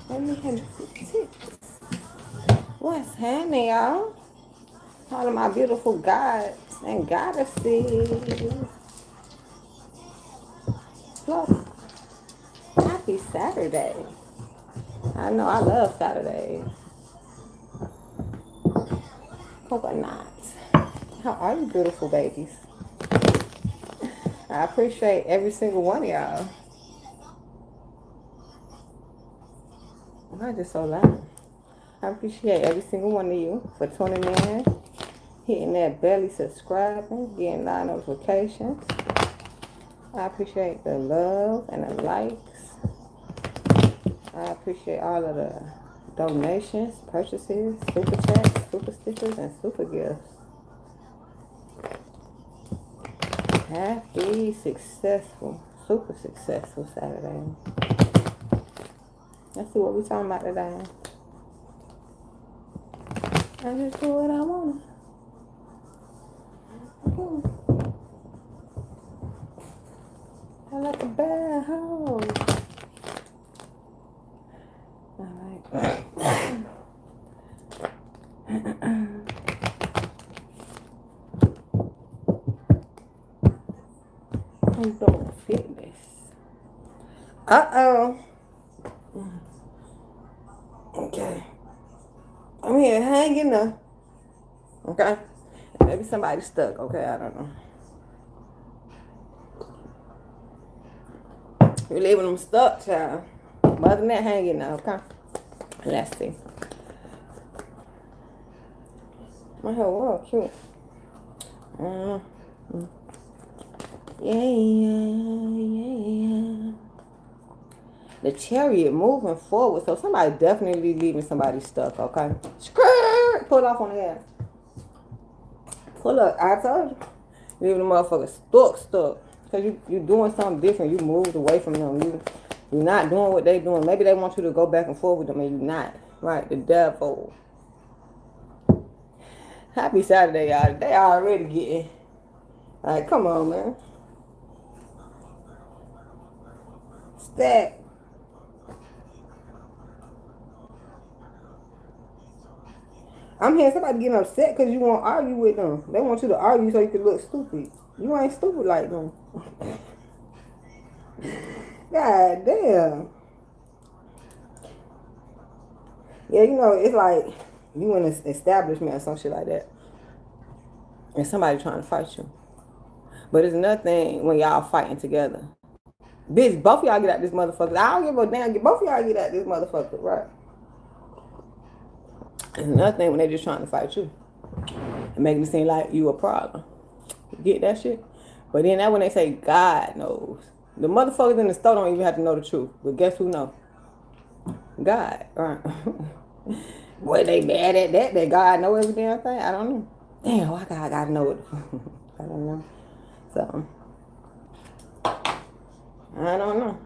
Let me have some tips. What's happening, y'all? All of my beautiful gods and goddesses. Plus, happy Saturday. I know I love Saturdays. Coconut. How are you, beautiful babies? I appreciate every single one of y'all. I'm just so loud. I appreciate every single one of you for tuning in, hitting that belly, subscribing, getting live notifications. I appreciate the love and the likes. I appreciate all of the donations, purchases, super chats, super stickers, and super gifts. Happy, successful, super successful Saturday. Let's see what we're talking about today. I just do what I want. I like a bad hoe. Alright. I'm doing fitness. Uh-oh. Okay. I'm here hanging up. Okay? Maybe somebody's stuck. Okay, I don't know. You're leaving them stuck, child. But other than that, hanging up, okay? Let's see. My hair was cute. Yeah. The chariot moving forward. So somebody definitely leaving somebody stuck, okay? Pull off on the ass. Pull up. I told you. Leaving the motherfucker stuck. Because you doing something different. You moved away from them. You're not doing what they doing. Maybe they want you to go back and forth with them and you're not. Right? The devil. Happy Saturday, y'all. They already getting. Like, come on, man. Stack. I'm hearing somebody getting upset because you won't argue with them. They want you to argue so you can look stupid. You ain't stupid like them. God damn. Yeah, you know, it's like you in an establishment or some shit like that. And somebody trying to fight you. But it's another thing when y'all fighting together. Bitch, both of y'all get out this motherfucker. I don't give a damn. Both of y'all get out this motherfucker, right? It's another thing when they just trying to fight you. And make it seem like you a problem. Get that shit? But then that when they say God knows. The motherfuckers in the store don't even have to know the truth. But guess who know? God, right? Boy, they mad at that God know every damn thing? I don't know. Damn, why God gotta know it? I don't know. So, I don't know.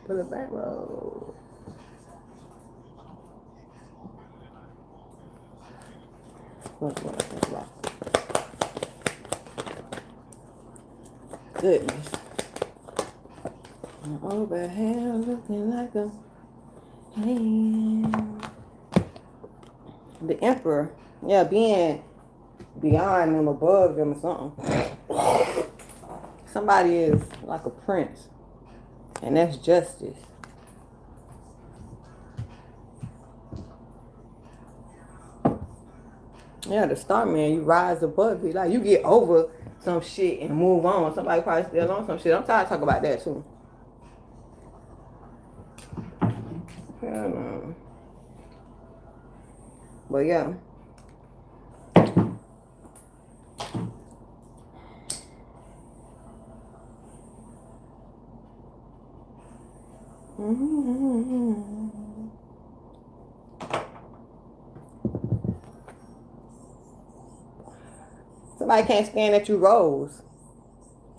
Pull it back, roll. Goodness. I'm over here looking like a hand. The emperor. Yeah, being beyond them, above them or something. Somebody is like a prince. And that's justice. Yeah, the star man, you rise above it. Like, you get over some shit and move on. Somebody probably still on some shit. I'm tired of talking about that, too. Hell no. But, yeah. Somebody can't stand that you rose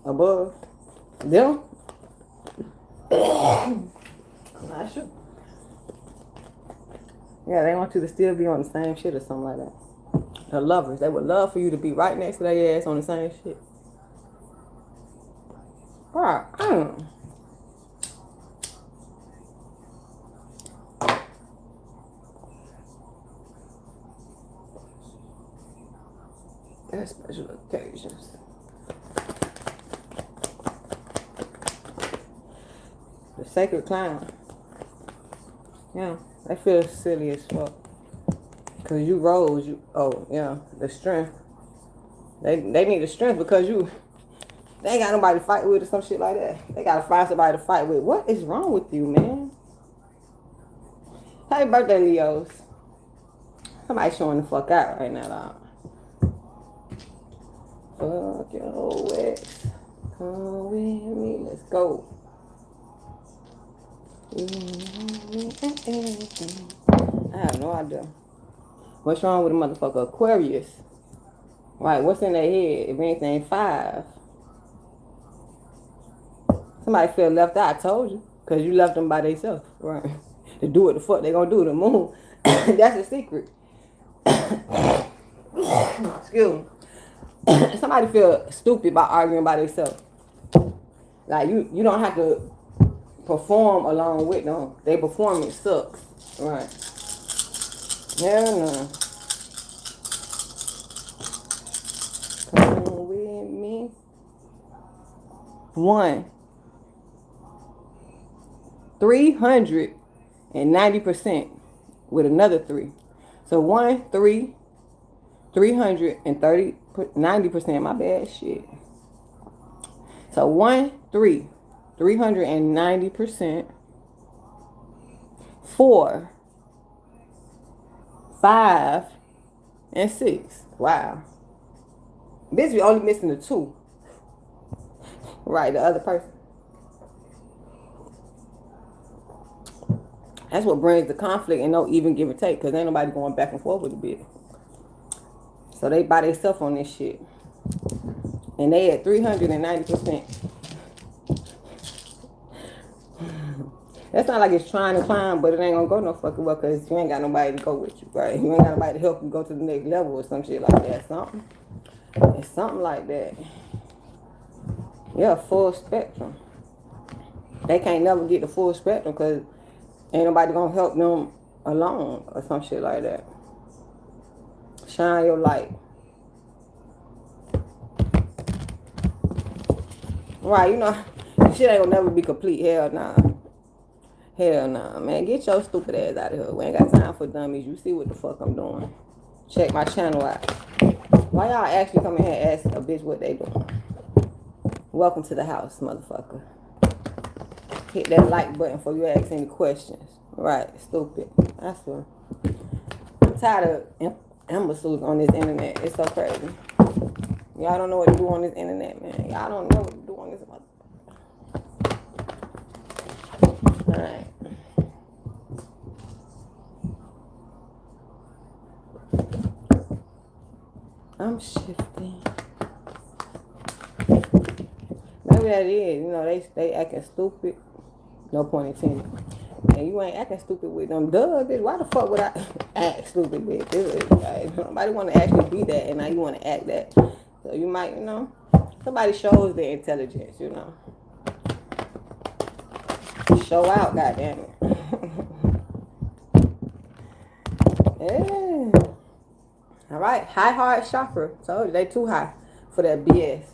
above them. I'm not sure. Yeah, they want you to still be on the same shit or something like that. The lovers, they would love for you to be right next to their ass on the same shit. Right. That's special occasions. The sacred clown. Yeah, they feel silly as fuck. Cause you rose, the strength. They need the strength because they ain't got nobody to fight with or some shit like that. They gotta find somebody to fight with. What is wrong with you, man? Happy birthday, Leos. Somebody showing the fuck out right now, dog. Fuck your ex. Come with me, let's go. I have no idea. What's wrong with a motherfucker? Aquarius. Right, what's in their head? If anything, 5. Somebody feel left out, I told you. Because you left them by themselves. Right. To do what the fuck they gonna do to the moon. That's a secret. Excuse me. Somebody feel stupid by arguing by themselves. Like, you don't have to perform along with them. They performance sucks. Right. Hell no. Come with me. 1. 390% with another 3. So 1, 3, 330, 90%. My bad shit. So 1, 3, 390%. 4, 5, and 6. Wow. Bitch, we only missing the 2. Right, the other person. That's what brings the conflict and no even give or take, because ain't nobody going back and forth with the bitch. So they by themselves on this shit. And they at 390%. That's not like it's trying to climb, but it ain't gonna go no fucking well because you ain't got nobody to go with you, right? You ain't got nobody to help you go to the next level or some shit like that. It's something like that. Yeah, full spectrum. They can't never get the full spectrum because ain't nobody gonna help them alone or some shit like that. Shine your light. Right, shit ain't gonna never be complete. Hell nah. Hell nah, man. Get your stupid ass out of here. We ain't got time for dummies. You see what the fuck I'm doing. Check my channel out. Why y'all actually come in here and ask a bitch what they doing? Welcome to the house, motherfucker. Hit that like button before you ask any questions. Right, stupid. I swear. I'm tired of imbeciles on this internet. It's so crazy. Y'all don't know what to do on this internet, man. Y'all don't know what to do on this motherfucker. Alright. I'm shifting. Maybe that is, they acting stupid. No point intended. And you ain't acting stupid with them. Duh, bitch. Why the fuck would I act stupid, bitch? Like, nobody want to actually be that, and now you want to act that. So you might, somebody shows their intelligence, Show out, goddammit. Yeah. All right, high heart chakra. Told you they too high for that BS.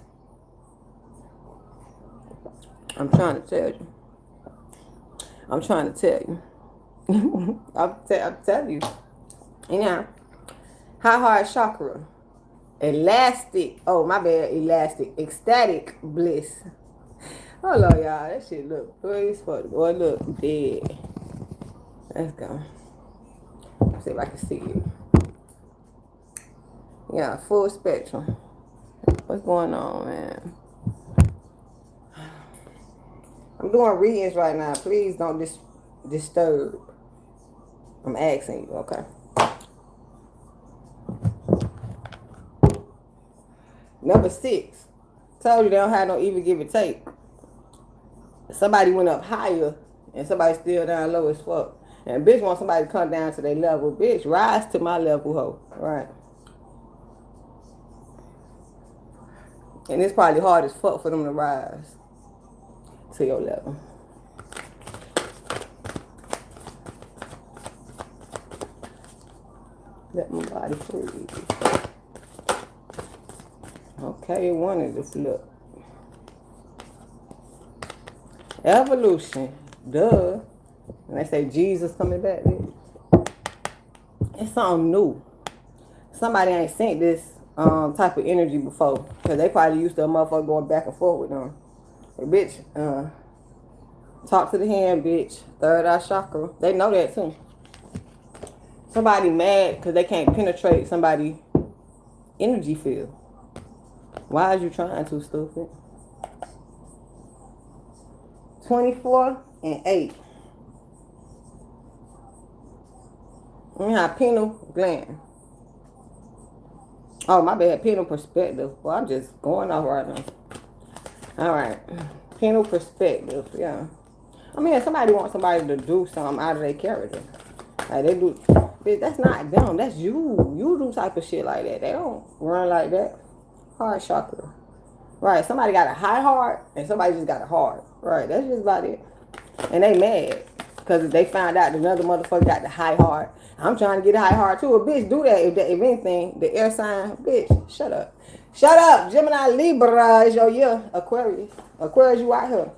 I'm trying to tell you. I'm telling you. High heart chakra. Elastic. Oh, my bad. Elastic. Ecstatic bliss. Hold on, y'all. That shit look good as fuck. Boy, look dead. Let's go. Let's see if I can see it. Yeah, full spectrum. What's going on, man? I'm doing readings right now. Please don't disturb. I'm asking you, okay? Number 6. Told you they don't have no even give or take. Somebody went up higher and somebody still down low as fuck. And bitch want somebody to come down to their level. Bitch, rise to my level, ho. Right. And it's probably hard as fuck for them to rise to your level. Let my body free. Okay, it wanted to flip. Evolution. Duh. And they say Jesus coming back, bitch. It's something new. Somebody ain't seen this type of energy before. Because they probably used to a motherfucker going back and forth with them. Hey, bitch, talk to the hand, bitch. Third eye chakra. They know that too. Somebody mad because they can't penetrate somebody's energy field. Why are you trying to, stupid? 24 and 8. You have pineal gland. Oh, my bad. Pineal perspective. Well, I'm just going off right now. All right. Pineal perspective. Yeah. I mean, if somebody wants somebody to do something out of their character, like they do, bitch, that's not them. That's you. You do type of shit like that. They don't run like that. Heart chakra. Right. Somebody got a high heart and somebody just got a heart. Right. That's just about it. And they mad because they found out another motherfucker got the high heart. I'm trying to get a high heart too. A bitch do that if anything. The air sign, bitch, shut up. Shut up. Gemini, Libra is your year. Aquarius. Aquarius, you out here.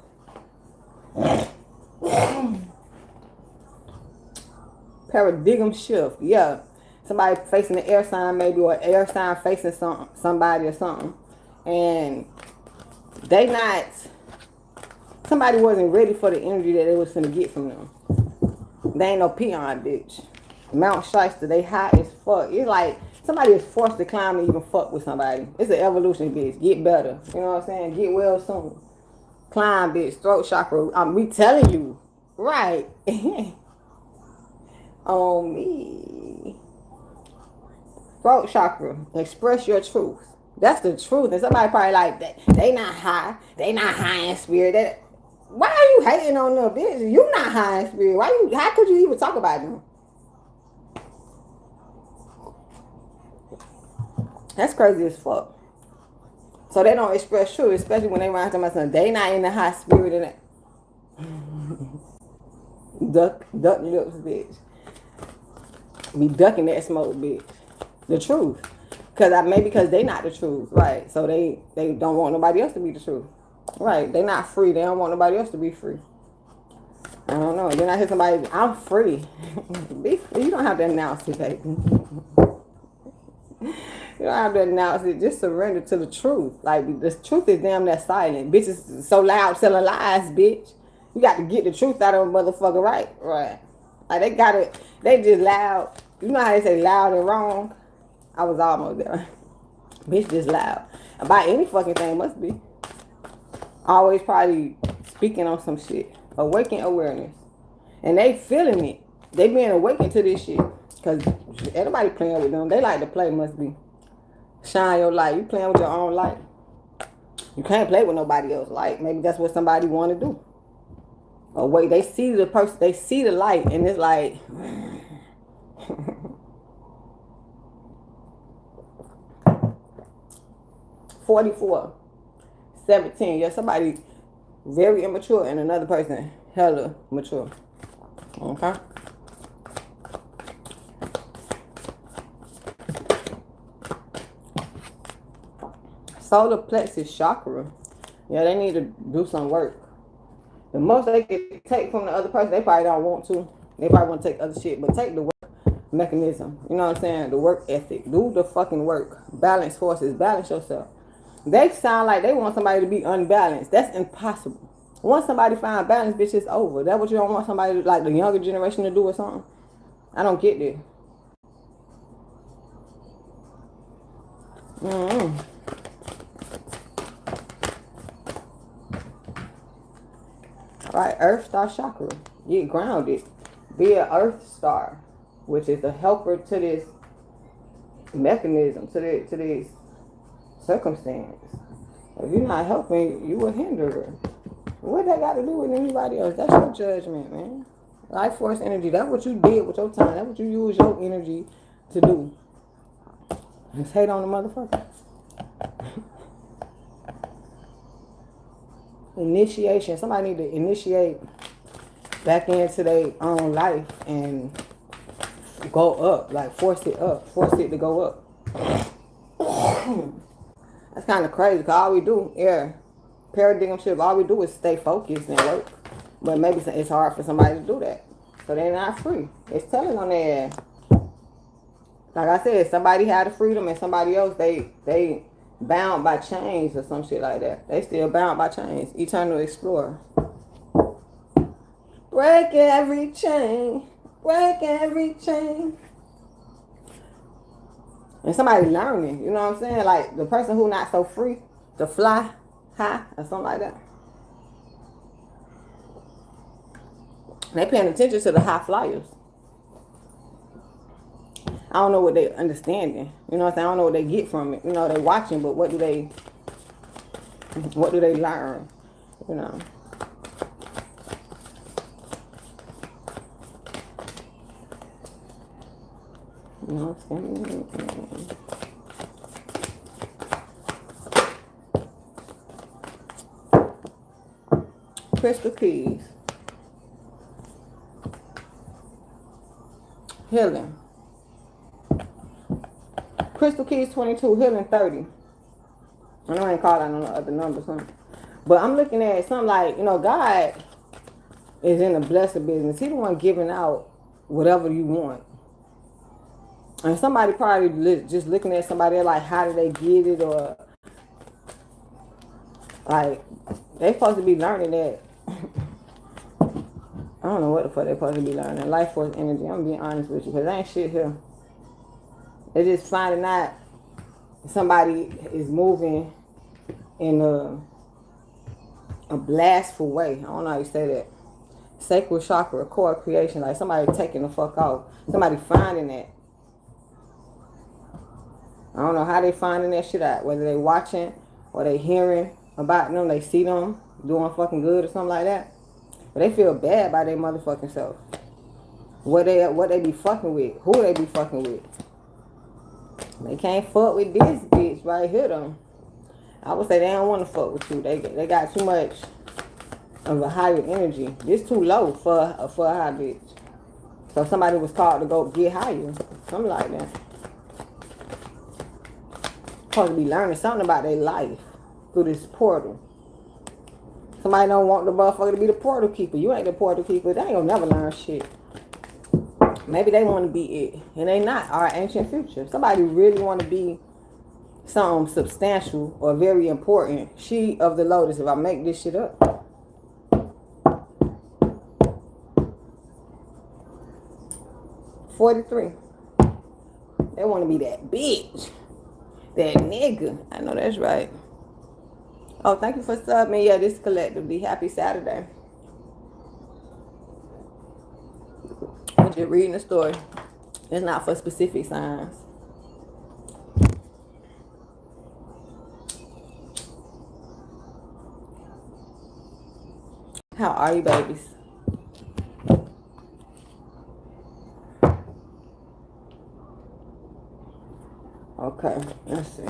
Paradigm shift. Yeah. Somebody facing the air sign maybe, or air sign facing somebody or something. And they not, somebody wasn't ready for the energy that they was finna get from them. They ain't no peon, bitch. Mount Shiester, they high as fuck. It's like somebody is forced to climb to even fuck with somebody. It's an evolution, bitch. Get better. You know what I'm saying? Get well soon. Climb, bitch. Throat chakra. We telling you. Right. On me. Throat chakra. Express your truth. That's the truth. And somebody probably like that. They not high. They not high in spirit. Why are you hating on them, bitch? You not high in spirit. How could you even talk about them? That's crazy as fuck. So they don't express truth, especially when they run to my son. They not in the high spirit in it. Duck lips, bitch. Be ducking that smoke, bitch. The truth. Maybe because they not the truth, right? So they don't want nobody else to be the truth. Right. They not free. They don't want nobody else to be free. I don't know. Then I hear somebody, I'm free. Be free. You don't have to announce it, baby. You don't have to announce it. Just surrender to the truth. Like, the truth is damn that silent. Bitches so loud selling lies, bitch. You got to get the truth out of a motherfucker, right? Right. Like, they just loud. You know how they say loud and wrong? I was almost there. Bitch just loud. About any fucking thing must be. Always probably speaking on some shit. Awaken awareness. And they feeling it. They being awakened to this shit. Because everybody playing with them. They like to play, must be. Shine your light. You playing with your own light. You can't play with nobody else's light. Maybe that's what somebody want to do. Or wait, they see the person, they see the light, and it's like... $44, 17. Yeah, somebody very immature and another person hella mature. Okay. Solar plexus chakra. Yeah, they need to do some work. The most they can take from the other person, they probably don't want to. They probably want to take other shit, but take the work mechanism. You know what I'm saying? The work ethic. Do the fucking work. Balance forces. Balance yourself. They sound like they want somebody to be unbalanced. That's impossible. Once somebody find balance, bitch, it's over. That what you don't want somebody like the younger generation to do or something? I don't get it. All right, Earth Star Chakra. Get grounded. Be an Earth Star, which is a helper to this mechanism, to this circumstance. If you're not helping, you will hinder her. What that got to do with anybody else? That's your judgment, man. Life force energy. That's what you did with your time. That's what you use your energy to do. Just hate on the motherfucker. Initiation. Somebody need to initiate back into their own life and go up. Like force it up. Force it to go up. That's kind of crazy because all we do, paradigm shift, all we do is stay focused and work. But maybe it's hard for somebody to do that. So they're not free. It's telling on their ass. Like I said, somebody had the freedom and somebody else, they bound by chains or some shit like that. They still bound by chains. Eternal explorer. Break every chain. Break every chain. And somebody learning, you know what I'm saying? Like the person who not so free to fly high or something like that. They paying attention to the high flyers. I don't know what they understanding. You know what I'm saying? I don't know what they get from it. You know, they watching, but what do they learn? You know. You know what I'm saying? Crystal keys. Healing. Crystal keys 22, healing 30. I know I ain't calling on the other numbers, huh? But I'm looking at something like, you know, God is in the blessed business. He the one giving out whatever you want. And somebody probably just looking at somebody else like, how did they get it? Or like, they supposed to be learning that. I don't know what the fuck they supposed to be learning. Life force energy. I'm being honest with you because there ain't shit here. They just finding out somebody is moving in a blastful way. I don't know how you say that. Sacral chakra, core creation. Like somebody taking the fuck off. Somebody finding that. I don't know how they finding that shit out. Whether they watching or they hearing about them. They see them doing fucking good or something like that. But they feel bad by their motherfucking self. What they be fucking with. Who they be fucking with. They can't fuck with this bitch right here though. I would say they don't want to fuck with you. They got too much of a higher energy. This too low for a high bitch. So somebody was called to go get higher. Something like that. Supposed to be learning something about their life through this portal. Somebody don't want the motherfucker to be the portal keeper. You ain't the portal keeper. They ain't gonna never learn shit. Maybe they want to be it. And they not our ancient future. Somebody really want to be something substantial or very important. She of the lotus, if I make this shit up. $43. They want to be that bitch. That nigga. I know that's right. Oh, thank you for subbing. Yeah, this is collectively. Happy Saturday. I'm just reading the story. It's not for specific signs. How are you, babies? Okay, let's see.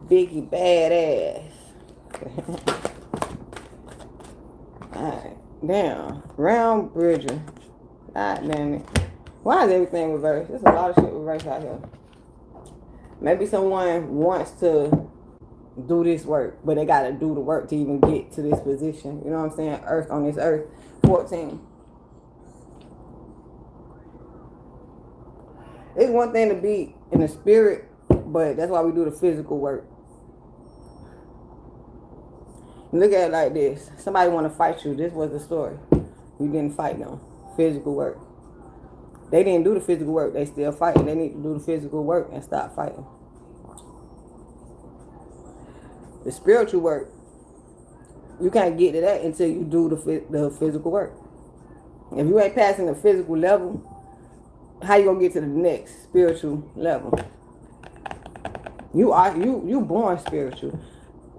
Biggie badass. Alright, damn. Round Bridger. God damn it. Why is everything reversed? There's a lot of shit reversed out here. Maybe someone wants to do this work, but they gotta do the work to even get to this position. You know what I'm saying? Earth on this earth. 14. It's one thing to be in the spirit, but that's why we do the physical work. Look at it like this. Somebody want to fight you. This was the story. You didn't fight them. Physical work. They didn't do the physical work. They still fighting. They need to do the physical work and stop fighting. The spiritual work, you can't get to that until you do the physical work. If you ain't passing the physical level, how you gonna get to the next spiritual level? You born spiritual.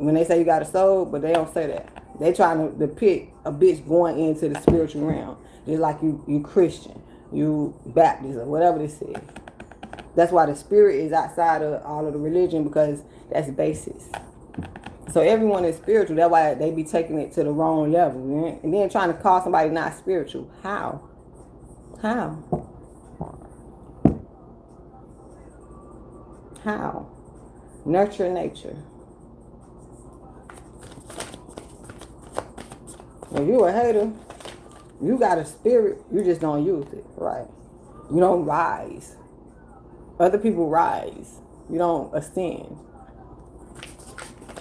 when they say you got a soul, but they don't say that. They trying to depict a bitch going into the spiritual realm. Just like you Christian, you Baptist, or whatever they say. That's why the spirit is outside of all of the religion, because that's basis. So everyone is spiritual. That's why they be taking it to the wrong level. Right? And then trying to call somebody not spiritual. How? How? How? Nurture nature. If you a hater, you got a spirit, you just don't use it, right? You don't rise. Other people rise. You don't ascend.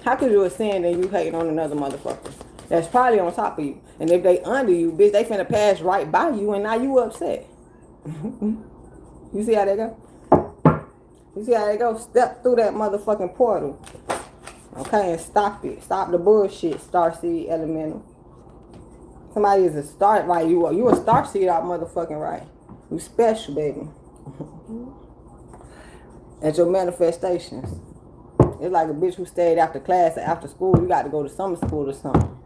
How could you ascend and you hating on another motherfucker that's probably on top of you? And if they under you, bitch, they finna pass right by you and now you upset. You see how they go? You see how they go? Step through that motherfucking portal. Okay, and stop it. Stop the bullshit, Starseed Elemental. Somebody is a star, right? You a starseed out motherfucking right. You special, baby. At your manifestations. It's like a bitch who stayed after class or after school. You got to go to summer school or something.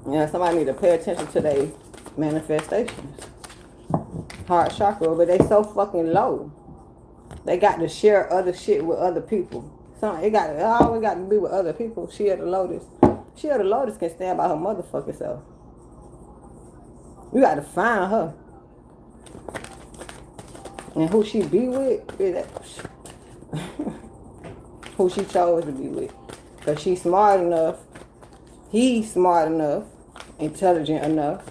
Yeah, somebody need to pay attention to their manifestations. Heart chakra, but they so fucking low. They got to share other shit with other people. It always got to be with other people. She of the Lotus. She of the Lotus can stand by her motherfucking self. You got to find her. And who she be with, who she chose to be with. Because she's smart enough, he's smart enough, intelligent enough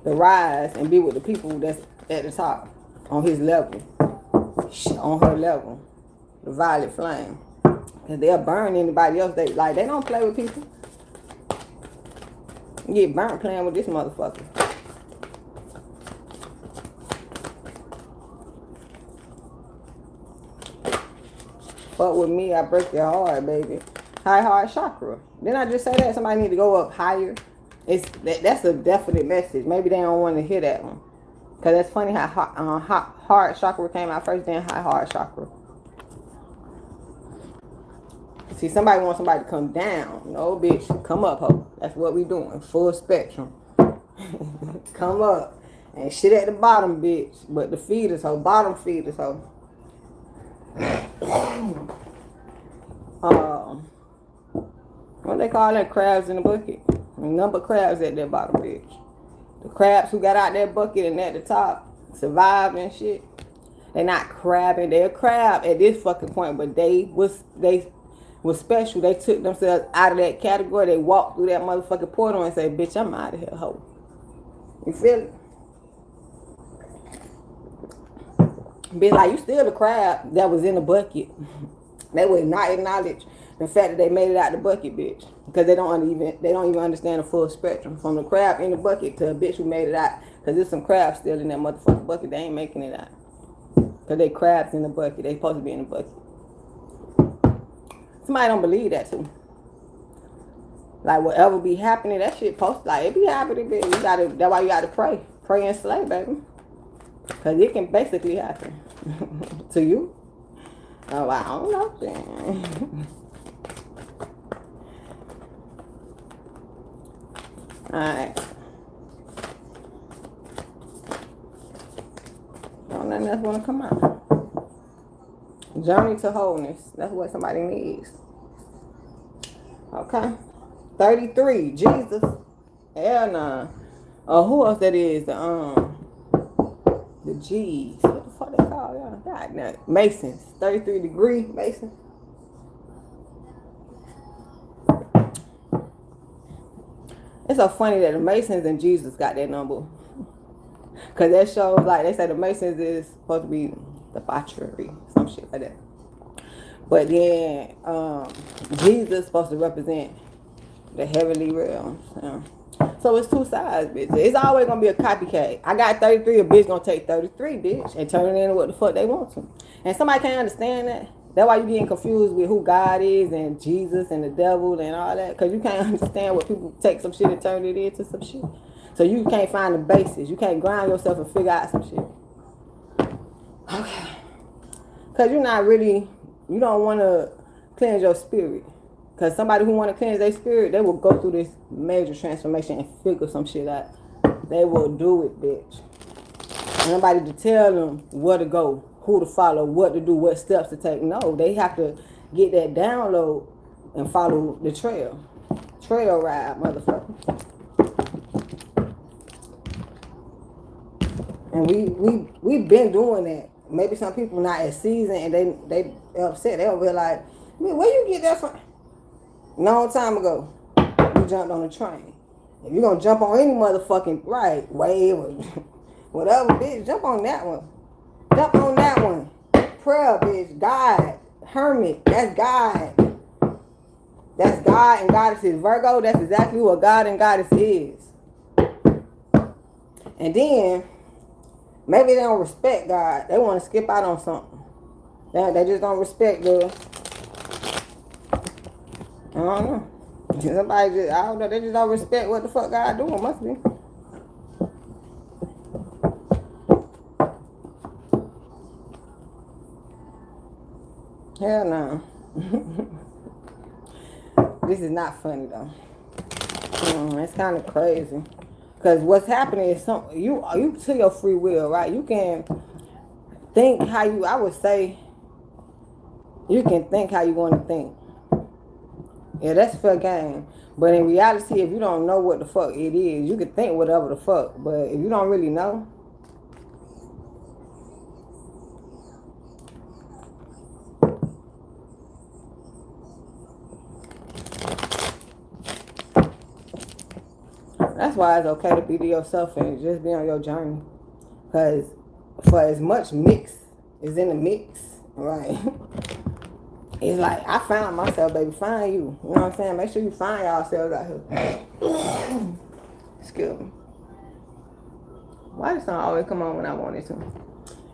to rise and be with the people that's at the top, on his level, on her level, the violet flame. Because they'll burn anybody else. They don't play with people. You get burnt playing with this motherfucker. Fuck with me, I break your heart, baby. High heart chakra. Didn't I just say that? Somebody need to go up higher. That's a definite message. Maybe they don't want to hear that one. Because that's funny how heart chakra came out first, then high heart chakra. See, somebody wants somebody to come down. No, bitch, come up, ho. That's what we doing. Full spectrum. Come up. And shit at the bottom, bitch. But the feeders, ho. Bottom feeders, ho. What they call that? Crabs in the bucket. A number of crabs at that bottom, bitch. The crabs who got out that bucket and at the top survived and shit. They not crabbing. They're a crab at this fucking point, but they was special. They took themselves out of that category. They walked through that motherfucking portal and said, bitch, I'm out of here, ho. You feel it? Be like, you still the crab that was in the bucket. They would not acknowledge the fact that they made it out the bucket, bitch. Because they don't even understand the full spectrum. From the crab in the bucket to a bitch who made it out. Because there's some crabs still in that motherfucking bucket. They ain't making it out. Because they crabs in the bucket. They supposed to be in the bucket. Somebody don't believe that too. Like whatever be happening, that shit post like it be happening, baby. That's why you gotta pray. Pray and slay, baby. Cause it can basically happen. To you. Oh, I don't know then. Alright. Don't nothing else wanna come out. Journey to wholeness. That's what somebody needs. Okay. 33. Jesus. Hell nah. Oh, who else that is? The G's. What the fuck they call y'all? God damn. Masons. 33 degree Mason. It's so funny that the Masons and Jesus got that number. Cause that shows like they say the Masons is supposed to be debauchery, some shit like that. But then Jesus is supposed to represent the heavenly realms. So it's two sides, bitch. It's always gonna be a copycat. I got 33, a bitch gonna take 33, bitch, and turn it into what the fuck they want to. And somebody can't understand that. That's why you getting confused with who God is and Jesus and the devil and all that. Cause you can't understand what people take some shit and turn it into some shit. So you can't find the basis. You can't ground yourself and figure out some shit. Okay. Because you're not really, you don't want to cleanse your spirit. Because somebody who want to cleanse their spirit, they will go through this major transformation and figure some shit out. They will do it, bitch. Nobody to tell them where to go, who to follow, what to do, what steps to take. No, they have to get that download and follow the trail. Trail ride, motherfucker. And we've been doing that. Maybe some people not as seasoned and they upset. They'll be like, man, where you get that from? Long time ago, you jumped on the train. If you're gonna jump on any motherfucking wave or whatever, bitch, jump on that one. Jump on that one. Prayer, bitch. God. Hermit. That's God. That's God and Goddess is Virgo. That's exactly what God and Goddess is. And then, maybe they don't respect God. They want to skip out on something. They just don't respect the... I don't know. Somebody just, I don't know, they just don't respect what the fuck God doing. Must be. Hell no. This is not funny though. It's kind of crazy. Because what's happening is you to your free will, right? You can think how you, I would say, you can think how you want to think. Yeah, that's fair game. But in reality, if you don't know what the fuck it is, you can think whatever the fuck. But if you don't really know, that's why it's okay to be to yourself and just be on your journey. Because for as much mix is in the mix, right? It's like, I found myself, baby. Find you. You know what I'm saying? Make sure you find yourselves out here. Excuse me. Why does song always come on when I want it to?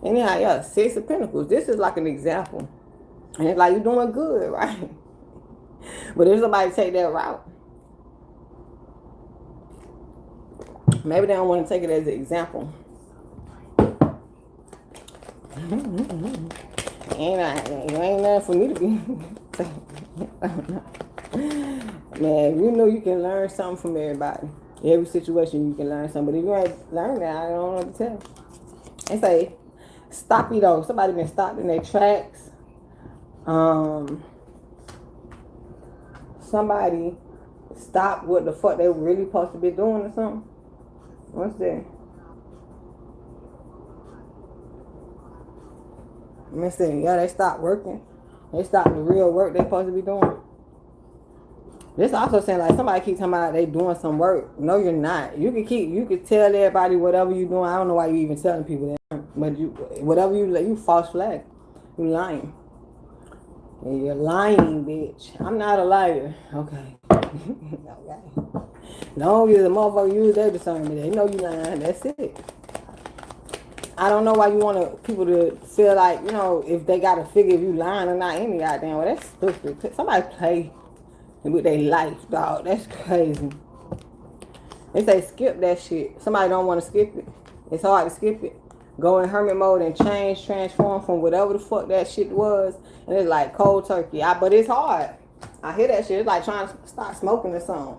Anyhow, yeah, Six of Pentacles. This is like an example. And it's like, you're doing good, right? But if somebody take that route, maybe they don't want to take it as an example. Ain't nothing for me to be. Man, you know you can learn something from everybody. Every situation you can learn something. But if you ain't learn that, I don't know what to tell. They say, stop you though. Somebody been stopped in their tracks. Somebody stopped what the fuck they were really supposed to be doing or something. What's that? Let me see. Yeah, they stopped working. They stopped the real work they supposed to be doing. This also saying like somebody keep talking about they doing some work. No, you're not. You can tell everybody whatever you're doing. I don't know why you even telling people that. But you, whatever you false flag. You lying. And you're lying, bitch. I'm not a liar. Okay. Okay. No, you're the motherfucker use their discernment. They know you lying. That's it. I don't know why you want people to feel like, you know, if they got to figure if you lying or not any goddamn way. That's stupid. Somebody play with their life, dog. That's crazy. They say skip that shit. Somebody don't want to skip it. It's hard to skip it. Go in hermit mode and change, transform from whatever the fuck that shit was. And it's like cold turkey. But it's hard. I hear that shit. It's like trying to stop smoking or something.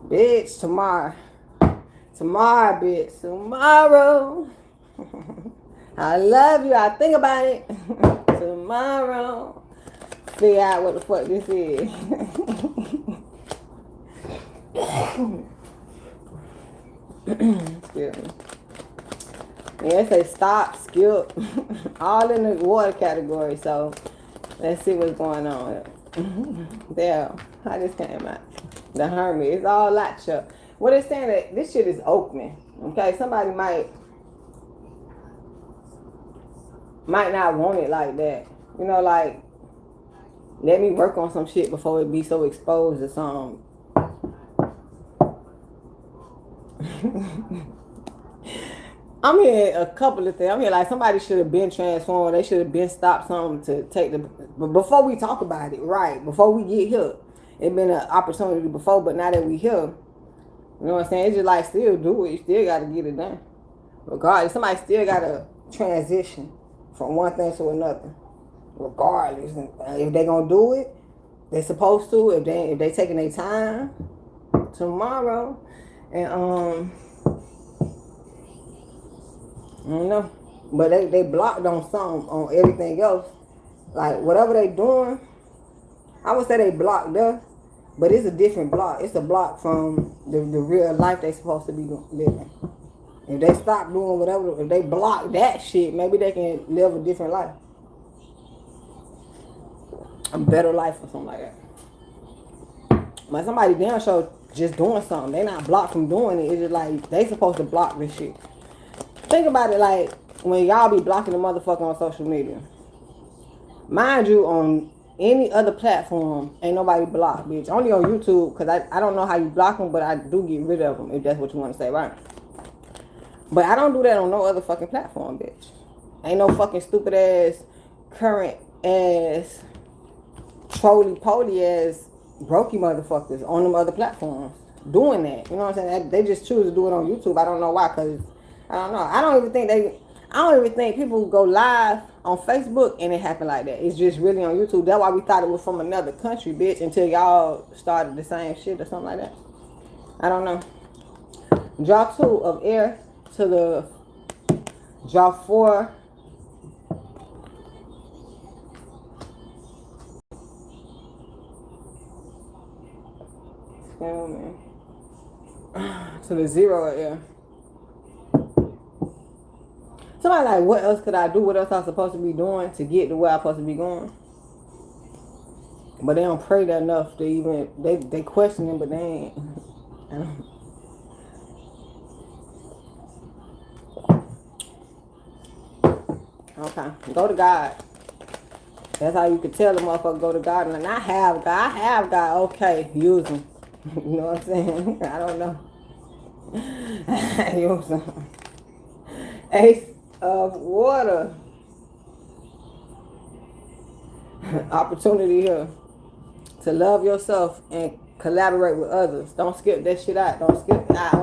Bitch, tomorrow. Tomorrow, bitch. Tomorrow. I love you. I think about it. Tomorrow. Figure out what the fuck this is. Excuse me. Yeah, it says stop, skip. All in the water category. So let's see what's going on. There. How this came out. The Hermit. It's all latcha. What it's saying that this shit is opening. Okay, somebody might not want it like that. You know, like, let me work on some shit before it be so exposed or something. I'm here a couple of things. I'm here like somebody should have been transformed. They should have been stopped something to take the... But before we talk about it, right, before we get here, it been an opportunity before, but now that we here, You know what I'm saying? It's just like, still do it. You still got to get it done. Regardless, somebody still got to transition from one thing to another. Regardless. If they going to do it, they supposed to. If they taking their time tomorrow. And, I don't know. But they blocked on something, on everything else. Like, whatever they doing, I would say they blocked us. But it's a different block. It's a block from the real life they supposed to be living. If they stop doing whatever, if they block that shit, maybe they can live a different life. A better life or something like that. But somebody damn sure just doing something. They not blocked from doing it. It's just like they supposed to block this shit. Think about it like when y'all be blocking the motherfucker on social media. Mind you, on any other platform, ain't nobody blocked, bitch. Only on YouTube, because I don't know how you block them, but I do get rid of them, if that's what you want to say, right? But I don't do that on no other fucking platform, bitch. Ain't no fucking stupid ass, current ass, trolley-poly ass, brokey motherfuckers on them other platforms doing that. You know what I'm saying? They just choose to do it on YouTube. I don't know why, because, I don't know. I don't even think people go live on Facebook and it happened like that. It's just really on YouTube. That's why we thought it was from another country, bitch, until y'all started the same shit or something like that. I don't know. Draw 2 of air to the draw 4. Oh, man. To the 0 of air. Somebody like, what else could I do? What else I'm supposed to be doing to get to where I'm supposed to be going? But they don't pray that enough to even, they question it, but they ain't. Okay, go to God. That's how you can tell the motherfucker go to God. And I have God. Okay, use him. You know what I'm saying? I don't know. Use him. Ace of water. Opportunity here to love yourself and collaborate with others. Don't skip that shit out. Don't skip out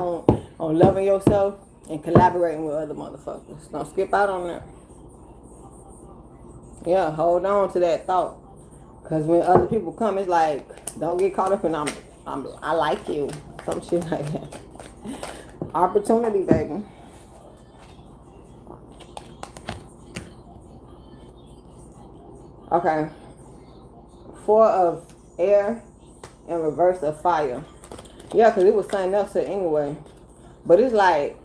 on loving yourself and collaborating with other motherfuckers. Don't skip out on that. Yeah, hold on to that thought. Because when other people come, it's like, don't get caught up in I like you. Some shit like that. Opportunity, baby. Okay. 4 of air and reverse of fire. Yeah, because it was something else anyway. But it's like,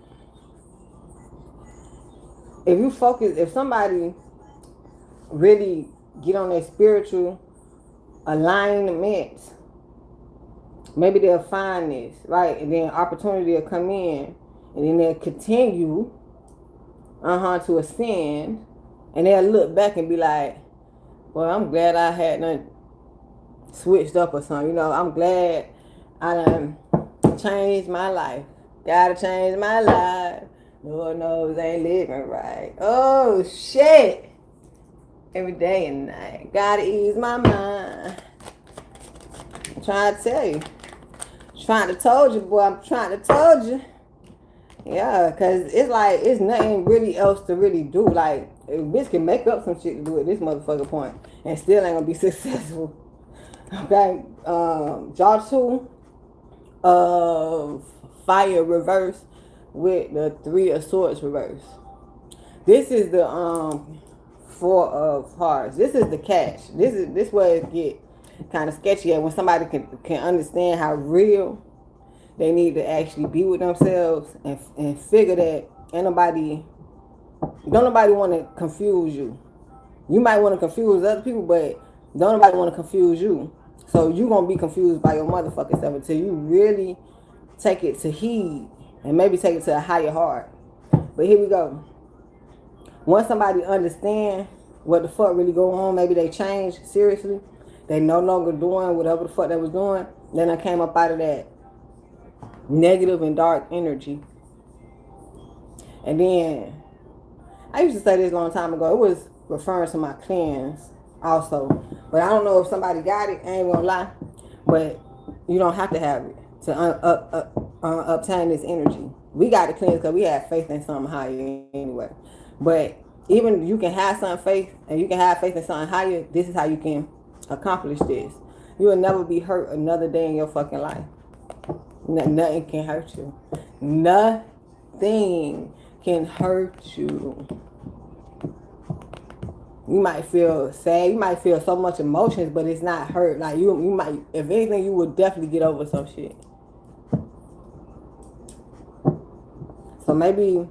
if you focus, if somebody really get on their spiritual alignment, maybe they'll find this, right? And then opportunity will come in, and then they'll continue to ascend, and they'll look back and be like, well, I'm glad I had nothing switched up or something. You know, I'm glad I done changed my life. Gotta change my life. Lord knows I ain't living right. Oh, shit. Every day and night. Gotta ease my mind. I'm trying to tell you. Trying to told you, boy. I'm trying to told you. Yeah, because it's like, it's nothing really else to really do. Like, a bitch can make up some shit to do at this motherfucker point and still ain't gonna be successful. Okay? Draw 2 of fire reverse with the 3 of swords reverse. This is the 4 of hearts. This is the cash. This where it get kind of sketchy at when somebody can understand how real they need to actually be with themselves and figure that don't nobody want to confuse you. You might want to confuse other people, but don't nobody want to confuse you. So you gonna be confused by your motherfucking self until you really take it to heed and maybe take it to a higher heart. But here we go. Once somebody understand what the fuck really go on, maybe they change seriously. They no longer doing whatever the fuck they was doing. Then I came up out of that negative and dark energy. And then I used to say this a long time ago. It was referring to my cleanse also. But I don't know if somebody got it. I ain't gonna lie. But you don't have to have it to obtain this energy. We got to cleanse because we have faith in something higher anyway. But even you can have some faith and you can have faith in something higher. This is how you can accomplish this. You will never be hurt another day in your fucking life. Nothing can hurt you. Nothing can hurt you. You might feel sad. You might feel so much emotions, but it's not hurt. Like you might, if anything, you would definitely get over some shit. So maybe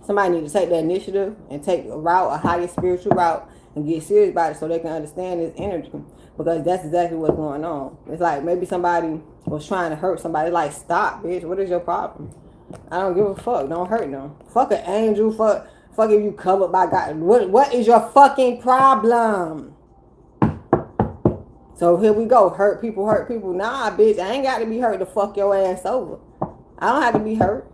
somebody need to take the initiative and take a route, a higher spiritual route, and get serious about it so they can understand this energy. Because that's exactly what's going on. It's like maybe somebody was trying to hurt somebody. Like, stop, bitch. What is your problem? I don't give a fuck. Don't hurt them. Fuck an angel. Fuck if you covered by God. What is your fucking problem? So here we go. Hurt people. Nah, bitch. I ain't got to be hurt to fuck your ass over. I don't have to be hurt.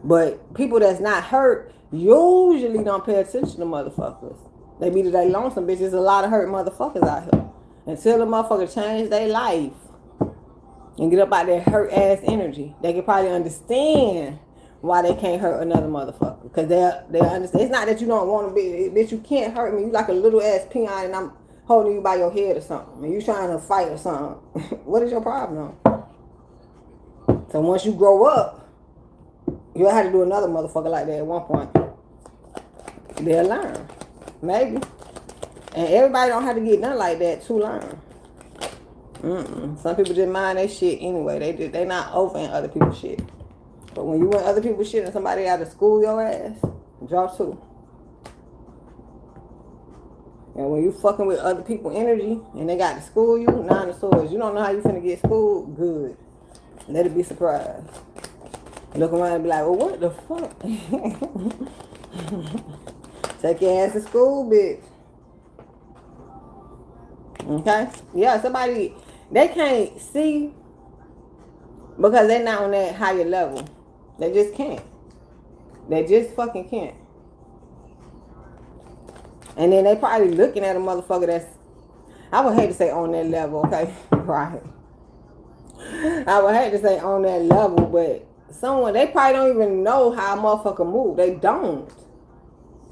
But people that's not hurt usually don't pay attention to motherfuckers. They be they lonesome, bitch. There's a lot of hurt motherfuckers out here. Until the motherfucker change their life and get up out that hurt ass energy, they can probably understand why they can't hurt another motherfucker. Because they understand. It's not that you don't want to be, bitch, you can't hurt me. You like a little ass peon and I'm holding you by your head or something. And you trying to fight or something. What is your problem? So once you grow up, you'll have to do another motherfucker like that at one point. They'll learn. Maybe. And everybody don't have to get nothing like that to learn. Some people just mind their shit anyway. They not over in other people's shit. But when you in other people's shit and somebody out of school your ass, drop two. And when you fucking with other people's energy and they got to school you, 9 of swords. You don't know how you finna get schooled? Good. Let it be surprised. Look around and be like, well, what the fuck? Take your ass to school, bitch. Okay? Yeah, somebody, they can't see because they're not on that higher level. They just can't. They just fucking can't. And then they probably looking at a motherfucker that's, I would hate to say on that level, okay? Right. I would hate to say on that level, but someone, they probably don't even know how a motherfucker move. They don't.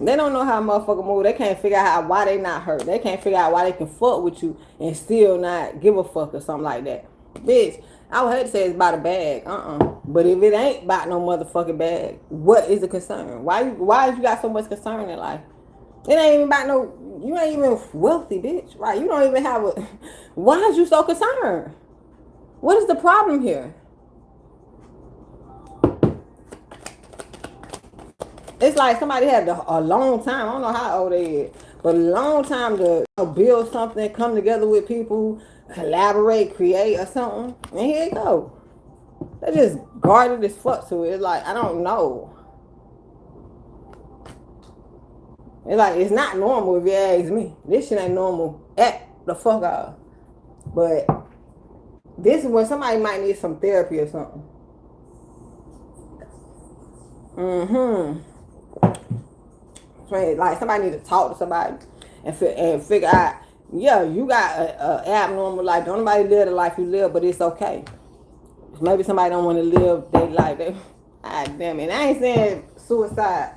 They don't know how a motherfucker move. They can't figure out why they not hurt. They can't figure out why they can fuck with you and still not give a fuck or something like that. Bitch, I would hate to say it's about a bag. But if it ain't about no motherfucking bag, what is the concern? Why you got so much concern in life? It ain't even about no, you ain't even wealthy, bitch. Right? You don't even have a, why is you so concerned? What is the problem here? It's like somebody had a long time, I don't know how old they is, but a long time to build something, come together with people, collaborate, create or something. And here you go. They just guarded as fuck to it. It's like, I don't know. It's like, it's not normal if you ask me. This shit ain't normal at the fuck out. But this is when somebody might need some therapy or something. Like somebody need to talk to somebody and figure out, yeah, you got a abnormal life. Don't nobody live the life you live, but it's okay. Maybe somebody don't want to live their life. God damn it. I ain't saying suicide.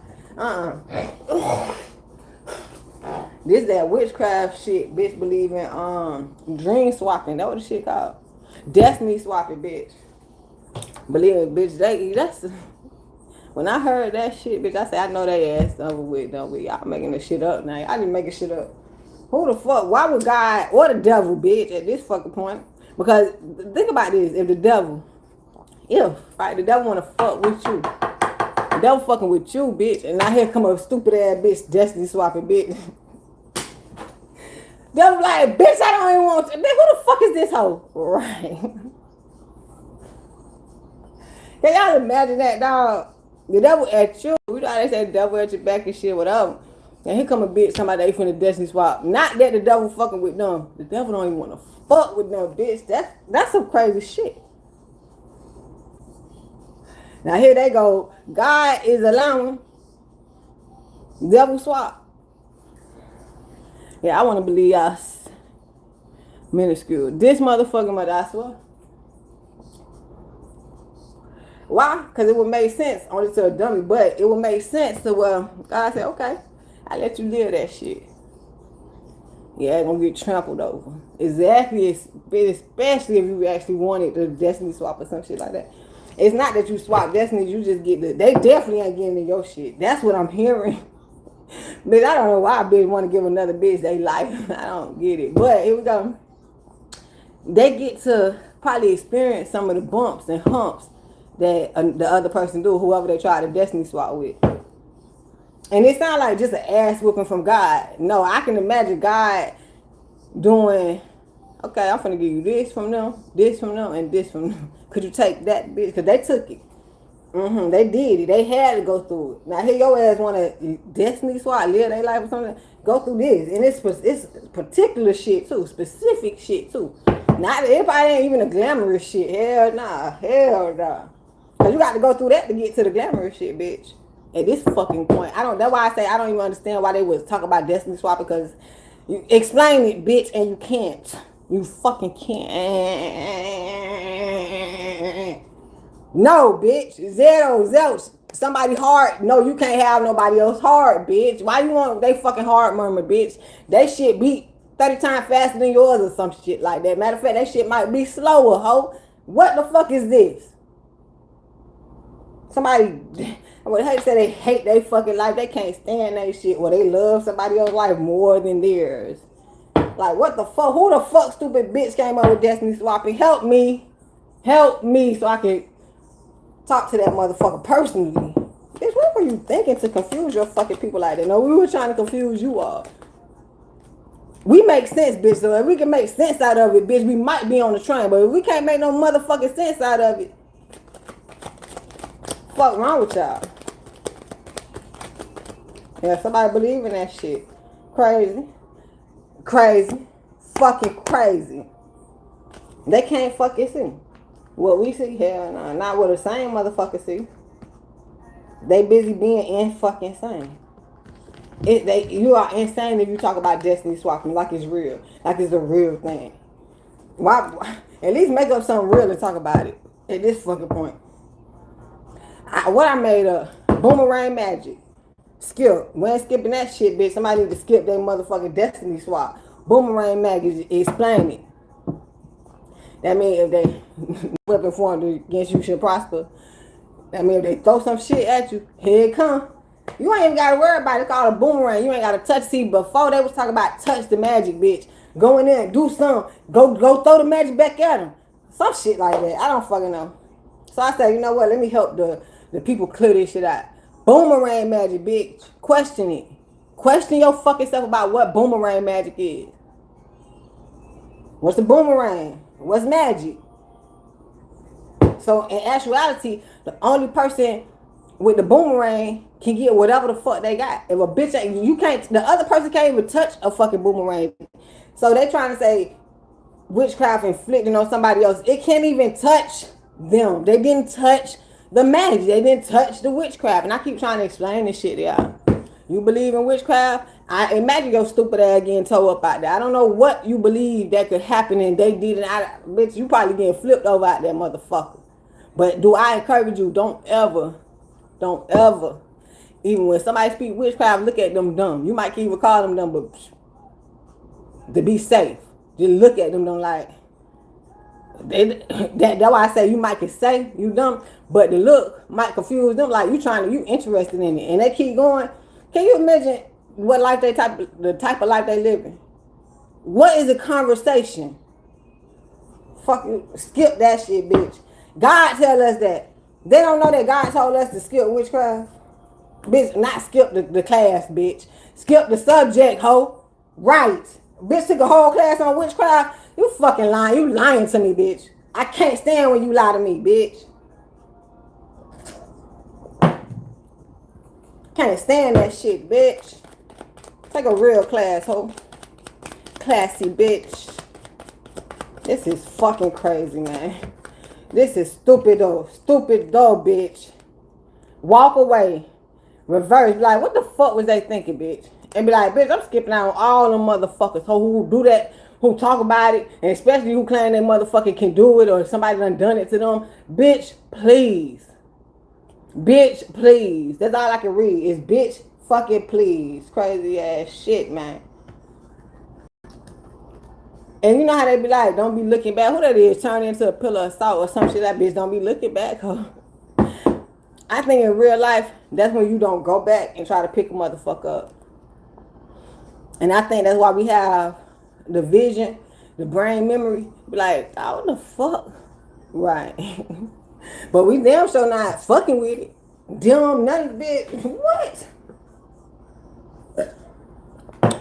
This that witchcraft shit. Bitch believe in dream swapping. That what the shit called? Destiny swapping, bitch. Believe it, bitch. That's when I heard that shit, bitch, I said, I know they ass over with, don't we? Y'all making this shit up now. I didn't make shit up. Who the fuck? Why would God or the devil, bitch, at this fucking point? Because think about this. If the devil, the devil want to fuck with you. The devil fucking with you, bitch. And now here come a stupid ass bitch, destiny swapping, bitch. Devil like, bitch, I don't even want to. Bitch, who the fuck is this hoe? Right. Can y'all imagine that, dog? The devil at you. We know how they say the devil at your back and shit, whatever. And here come a bitch, somebody they finna destiny swap. Not that the devil fucking with them. The devil don't even want to fuck with them, bitch. That's some crazy shit. Now here they go. God is allowing devil swap. Yeah, I want to believe us minuscule. This motherfucking mother, I swear. Why? Because it would make sense only to a dummy, but it would make sense to God said, okay, I let you live that shit. Yeah, it's gonna get trampled over. Exactly, especially if you actually wanted the destiny swap or some shit like that. It's not that you swap destinies, you just get they definitely ain't getting in your shit. That's what I'm hearing. Bitch, I don't know why a bitch want to give another bitch their life. I don't get it. But here we go. They get to probably experience some of the bumps and humps that the other person do, whoever they try to destiny swap with. And it sounds like just an ass whooping from God. No, I can imagine God doing, okay, I'm finna give you this from them, and this from them. Could you take that bitch? Because they took it. They did it. They had to go through it. Now here your ass want to destiny swap, live their life or something. Go through this. And it's particular shit too. Specific shit too. Not everybody ain't even a glamorous shit. Hell nah. Hell nah. Because you got to go through that to get to the glamorous shit, bitch. At this fucking point, that's why I say I don't even understand why they would talk about destiny swap, because you explain it, bitch, and you can't. You fucking can't. No, bitch. Zilch. Somebody hard. No, you can't have nobody else hard, bitch. Why you want they fucking hard murmur, bitch? They shit beat 30 times faster than yours or some shit like that. Matter of fact, that shit might be slower, ho. What the fuck is this? Somebody, I would hate to say they hate their fucking life. They can't stand that shit. Or they love somebody else's life more than theirs. Like, what the fuck? Who the fuck stupid bitch came up with destiny swapping? Help me. Help me so I can talk to that motherfucker personally. Bitch, what were you thinking to confuse your fucking people like that? No, we were trying to confuse you all. We make sense, bitch. So if we can make sense out of it, bitch, we might be on the train. But if we can't make no motherfucking sense out of it, fuck wrong with y'all? Yeah, somebody believe in that shit. Crazy. Fucking crazy. They can't fucking see what we see. Hell no. Not what the same motherfucker see. They busy being in fucking sane. You are insane if you talk about destiny swapping like it's real. Like it's a real thing. Why? At least make up something real and talk about it. At this fucking point. What I made up, boomerang magic. Skip. We ain't skipping that shit, bitch. Somebody need to skip their motherfucking destiny swap. Boomerang magic, explain it. That means if they weapon formed against you should prosper. That means if they throw some shit at you, here it come. You ain't even gotta worry about it. It's called a boomerang. You ain't gotta touch. See, before they was talking about touch the magic, bitch. Go in there and do something. Go throw the magic back at them. Some shit like that. I don't fucking know. So I said, you know what? Let me help the people clear this shit out. Boomerang magic, bitch. Question it. Question your fucking self about what boomerang magic is. What's the boomerang? What's magic? So in actuality, the only person with the boomerang can get whatever the fuck they got. If a bitch ain't, you can't, the other person can't even touch a fucking boomerang. So they trying to say witchcraft inflicting on somebody else. It can't even touch them. They didn't touch the magic. They didn't touch the witchcraft. And I keep trying to explain this shit to y'all. You believe in witchcraft? I imagine your stupid ass getting towed up out there. I don't know what you believe that could happen and they did it. Bitch, you probably getting flipped over out there, motherfucker. But do I encourage you, don't ever, even when somebody speak witchcraft, look at them dumb. You might even call them dumb, but to be safe, just look at them dumb like, that's why I say you might can say you dumb, but the look might confuse them like you interested in it. And they keep going. Can you imagine what life the type of life they living? What is a conversation? Fuck you, skip that shit, bitch. God tell us that. They don't know that God told us to skip witchcraft. Bitch, not skip the class, bitch. Skip the subject, ho. Right. Bitch took a whole class on witchcraft. You fucking lying. You lying to me, bitch. I can't stand when you lie to me, bitch. Can't stand that shit, bitch. Take a real class, ho. Classy, bitch. This is fucking crazy, man. This is stupid though, bitch. Walk away. Reverse. Be like, what the fuck was they thinking, bitch? And be like, bitch, I'm skipping out on all them motherfuckers who do that, who talk about it, and especially who claim they motherfucking can do it or somebody done it to them. Bitch, please. Bitch, please. That's all I can read is bitch fucking please. Crazy ass shit, man. And you know how they be like, don't be looking back. Who that is? Turn into a pillar of salt or some shit. That bitch don't be looking back. Huh? I think in real life, that's when you don't go back and try to pick a motherfucker up. And I think that's why we have the vision, the brain memory. Be like, oh, what the fuck? Right. But we damn sure not fucking with it. Dumb, nothing, bitch. What?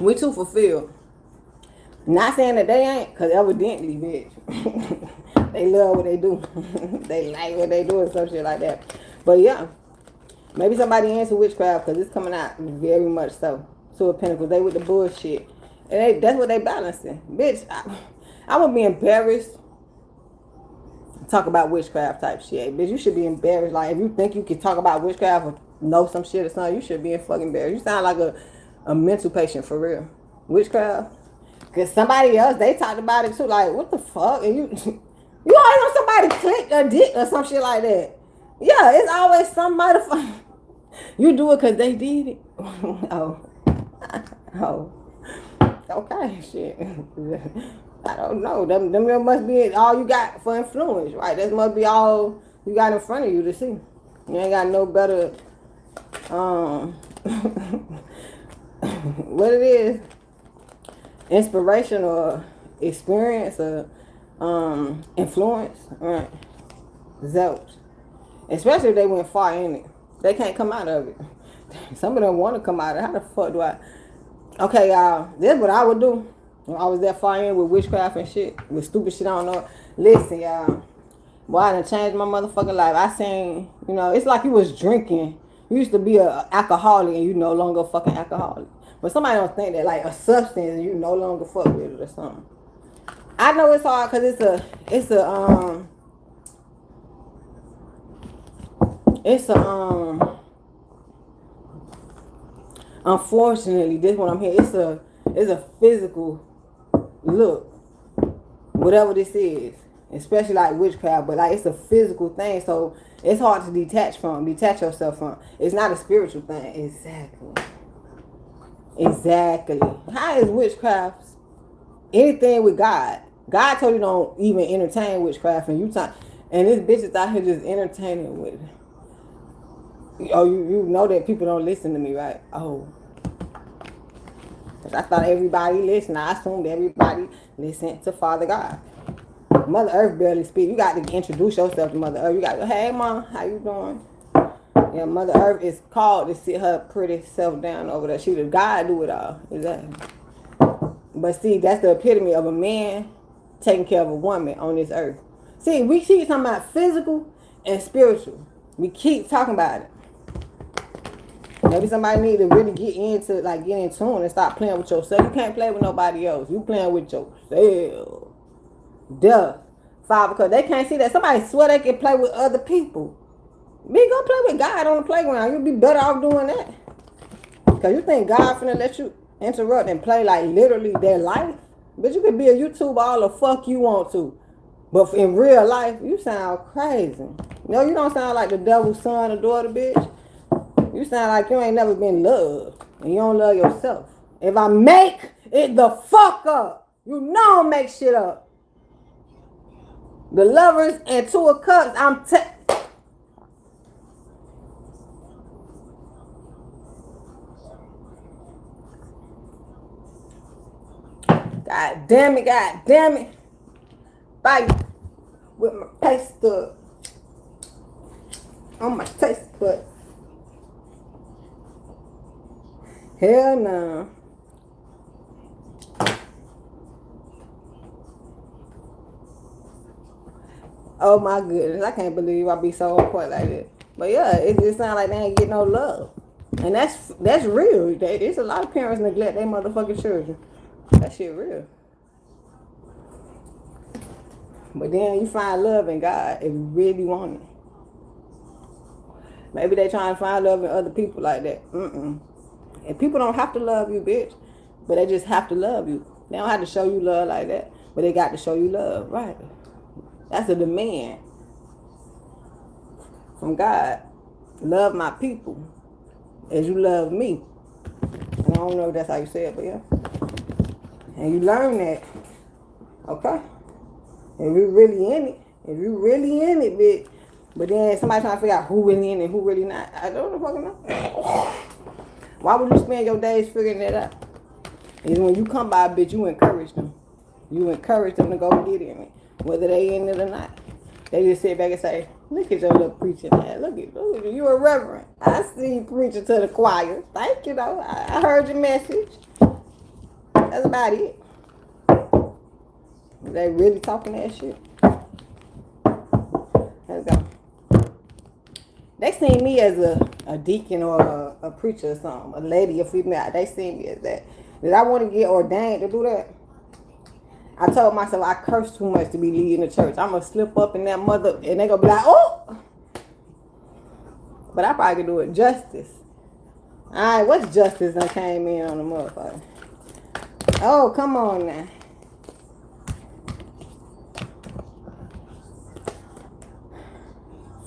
We too fulfilled. Not saying that they ain't, because evidently, bitch, they love what they do. They like what they do and some shit like that. But yeah, maybe somebody into witchcraft because it's coming out very much so. To a pinnacle. They with the bullshit. And that's what they balancing. Bitch, I would be embarrassed to talk about witchcraft type shit. Bitch, you should be embarrassed. Like, if you think you can talk about witchcraft or know some shit or something, you should be fucking embarrassed. You sound like a mental patient for real. Witchcraft. Because somebody else, they talked about it too. Like, what the fuck? And you always want somebody click a dick or some shit like that. Yeah, it's always some motherfucker. You do it because they did it. Oh. Oh. Okay, shit. I don't know. Them must be all you got for influence, right? That must be all you got in front of you to see. You ain't got no better, what it is, inspiration or experience or influence, right? Zilch. Especially if they went far in it. They can't come out of it. Some of them want to come out of it. How the fuck do I? Okay, y'all. This is what I would do when I was that far in with witchcraft and shit. With stupid shit I don't know. Listen, y'all. Boy, I done changed my motherfucking life. I seen, it's like you was drinking. You used to be an alcoholic and you no longer a fucking alcoholic. But somebody don't think that like a substance and you no longer fuck with it or something. I know it's hard because unfortunately, this one I'm here, it's a physical look, whatever this is, especially like witchcraft, but like it's a physical thing, so it's hard to detach yourself from. It's not a spiritual thing. Exactly. How is witchcraft anything with God? God told you don't even entertain witchcraft, and this bitch is out here just entertaining with it. Oh, you know that people don't listen to me, right? Oh. I thought everybody listened. I assumed everybody listened to Father God. Mother Earth barely speak. You got to introduce yourself to Mother Earth. You got to go, hey, Mom, how you doing? Yeah, Mother Earth is called to sit her pretty self down over there. She the God do it all. Exactly. But see, that's the epitome of a man taking care of a woman on this earth. See, we keep talking about physical and spiritual. We keep talking about it. Maybe somebody need to really get in tune and stop playing with yourself. You can't play with nobody else. You playing with yourself. Duh. Because they can't see that. Somebody swear they can play with other people. Me go play with God on the playground. You'll be better off doing that. Because you think God finna let you interrupt and play like literally their life? But you could be a YouTuber all the fuck you want to. But in real life, you sound crazy. No, you don't sound like the devil's son or daughter, bitch. You sound like you ain't never been loved. And you don't love yourself. If I make it the fuck up, you know I'll make shit up. The Lovers and Two of Cups, God damn it. Bye. With my taste bud. On my taste bud. Hell no. Oh my goodness. I can't believe I be so on point like that. But yeah, it just sounds like they ain't get no love. And that's real. It's a lot of parents neglect their motherfucking children. That shit real. But then you find love in God if you really want it. Maybe they trying to find love in other people like that. And people don't have to love you, bitch. But they just have to love you. They don't have to show you love like that. But they got to show you love, right? That's a demand from God. love my people as you love me. And I don't know if that's how you say it, but yeah. And you learn that, okay? If you really in it, bitch. But then somebody trying to figure out who really in it, who really not. I don't fucking know. Why would you spend your days figuring that out? And when you come by, bitch, you encourage them. You encourage them to go get in it, whether they in it or not. They just sit back and say, look at your little preaching man. Look at you. You a reverend. I see you preaching to the choir. Thank you, though. I heard your message. That's about it. They really talking that shit. Let's go. They seen me as a deacon or a preacher or something, a lady, a female. They seen me as that. Did I want to get ordained to do that? I told myself I curse too much to be leading the church. I'm going to slip up in that mother, and they going to be like, oh! But I probably could do it. Justice. All right, what's justice that came in on the motherfucker? Oh, come on now.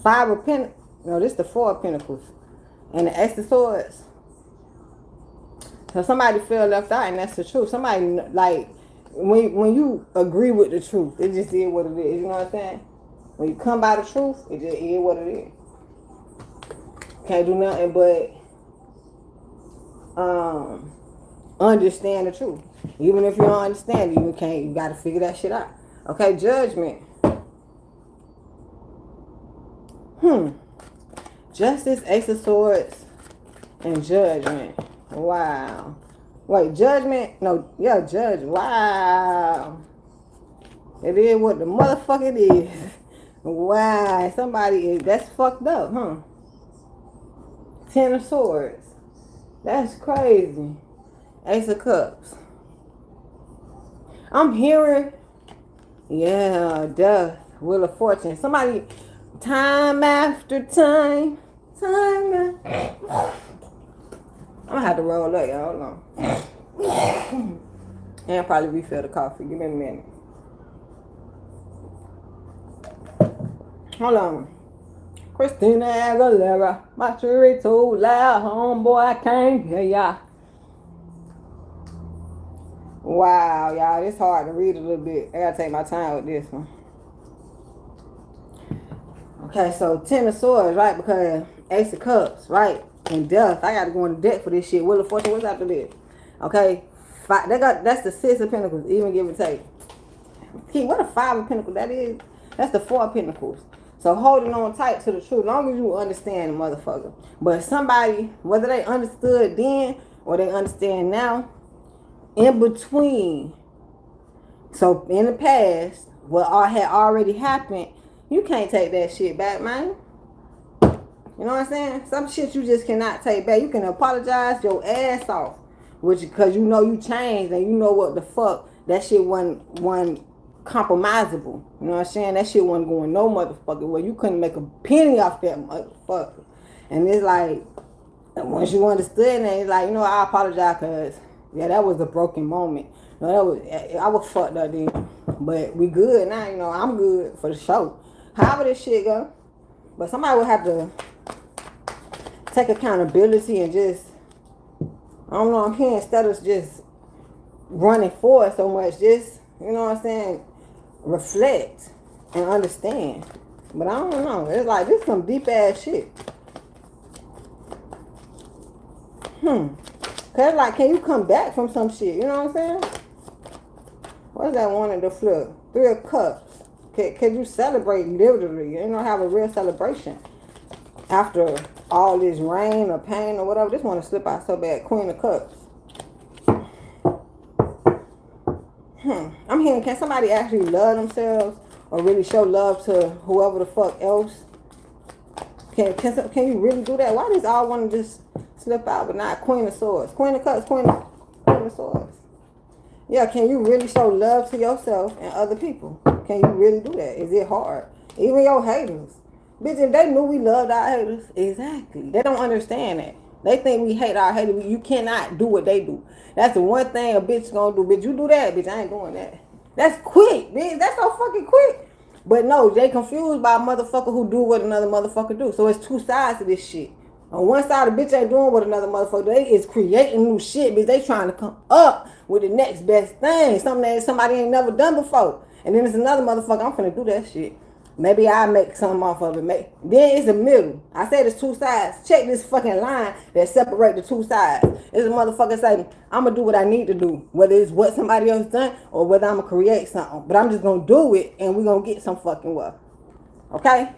Five of Pentacles. No, this is the Four of Pentacles. And the Ace of Swords. So somebody feel left out, and that's the truth. Somebody, like, when you agree with the truth, it just is what it is. You know what I'm saying? When you come by the truth, it just is what it is. Can't do nothing but understand the truth. Even if you don't understand it, you gotta figure that shit out. Okay, judgment. Justice, Ace of Swords, and Judgment. Wow. Wait, Judgment? No, yeah, Judge. Wow. It is what the motherfucker is. Wow. Somebody is, that's fucked up, huh? Ten of Swords. That's crazy. Ace of Cups. I'm hearing, yeah, death, Wheel of Fortune. Somebody, time after time. I'm gonna have to roll up, y'all. Hold on. And probably refill the coffee. Give me a minute. Hold on. Christina Aguilera. My tree too loud. Homeboy, I can't hear ya. Wow, y'all. It's hard to read a little bit. I gotta take my time with this one. Okay, so Ten of Swords, right? Because Ace of Cups, right? And Death. I gotta go on the deck for this shit. Wheel of Fortune, what's after this? Okay, that's the Six of Pentacles, even give and take. What a Five of Pentacles that is? That's the Four of Pentacles. So holding on tight to the truth, long as you understand the motherfucker. But somebody, whether they understood then or they understand now, in between, so in the past, what had already happened, you can't take that shit back, man. You know what I'm saying? Some shit you just cannot take back. You can apologize your ass off, because you know you changed and you know what the fuck, that shit wasn't compromisable. You know what I'm saying? That shit wasn't going no motherfucker way. You couldn't make a penny off that motherfucker. And it's like, once you understood that, it's like, you know, I apologize because, yeah, that was a broken moment. You know, I was fucked up then. But we good now, you know, I'm good for the show. However this shit go. But somebody would have to take accountability and just, I don't know, I'm here instead of just running forward so much, just, you know what I'm saying, reflect and understand. But I don't know. It's like, this is some deep ass shit. Cause like, can you come back from some shit? You know what I'm saying? What's that one in the flip? Three of Cups. Can you celebrate literally? You know, have a real celebration after all this rain or pain or whatever. This one to slip out so bad. Queen of Cups. I'm hearing, can somebody actually love themselves or really show love to whoever the fuck else? Can you really do that? Why does all want to just slip out but not Queen of Swords? Queen of Cups, Queen of Swords. Yeah, can you really show love to yourself and other people? Can you really do that? Is it hard? Even your haters. Bitch, if they knew we loved our haters, exactly. They don't understand that. They think we hate our haters. You cannot do what they do. That's the one thing a bitch gonna do. Bitch, you do that, bitch, I ain't doing that. That's quick, bitch. That's so fucking quick. But no, they confused by a motherfucker who do what another motherfucker do. So it's two sides to this shit. On one side, the bitch ain't doing what another motherfucker. They is creating new shit, bitch. They trying to come up with the next best thing, something that somebody ain't never done before. And then there's another motherfucker. I'm finna do that shit. Maybe I make something off of it. Then it's the middle. I said it's two sides. Check this fucking line that separate the two sides. It's a motherfucker saying, I'm gonna do what I need to do, whether it's what somebody else done or whether I'm gonna create something. But I'm just gonna do it, and we're gonna get some fucking wealth. Okay?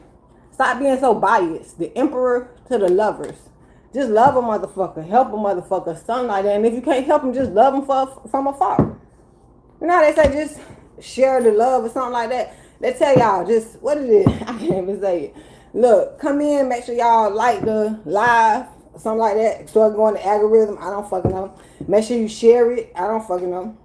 Stop being so biased. The emperor to the lovers. Just love a motherfucker. Help a motherfucker. Something like that. And if you can't help them, just love them from afar. You know how they say just share the love or something like that? They tell y'all just, what it is, I can't even say it. Look, come in, make sure y'all like the live, something like that. Start going to algorithm, I don't fucking know. Make sure you share it, I don't fucking know.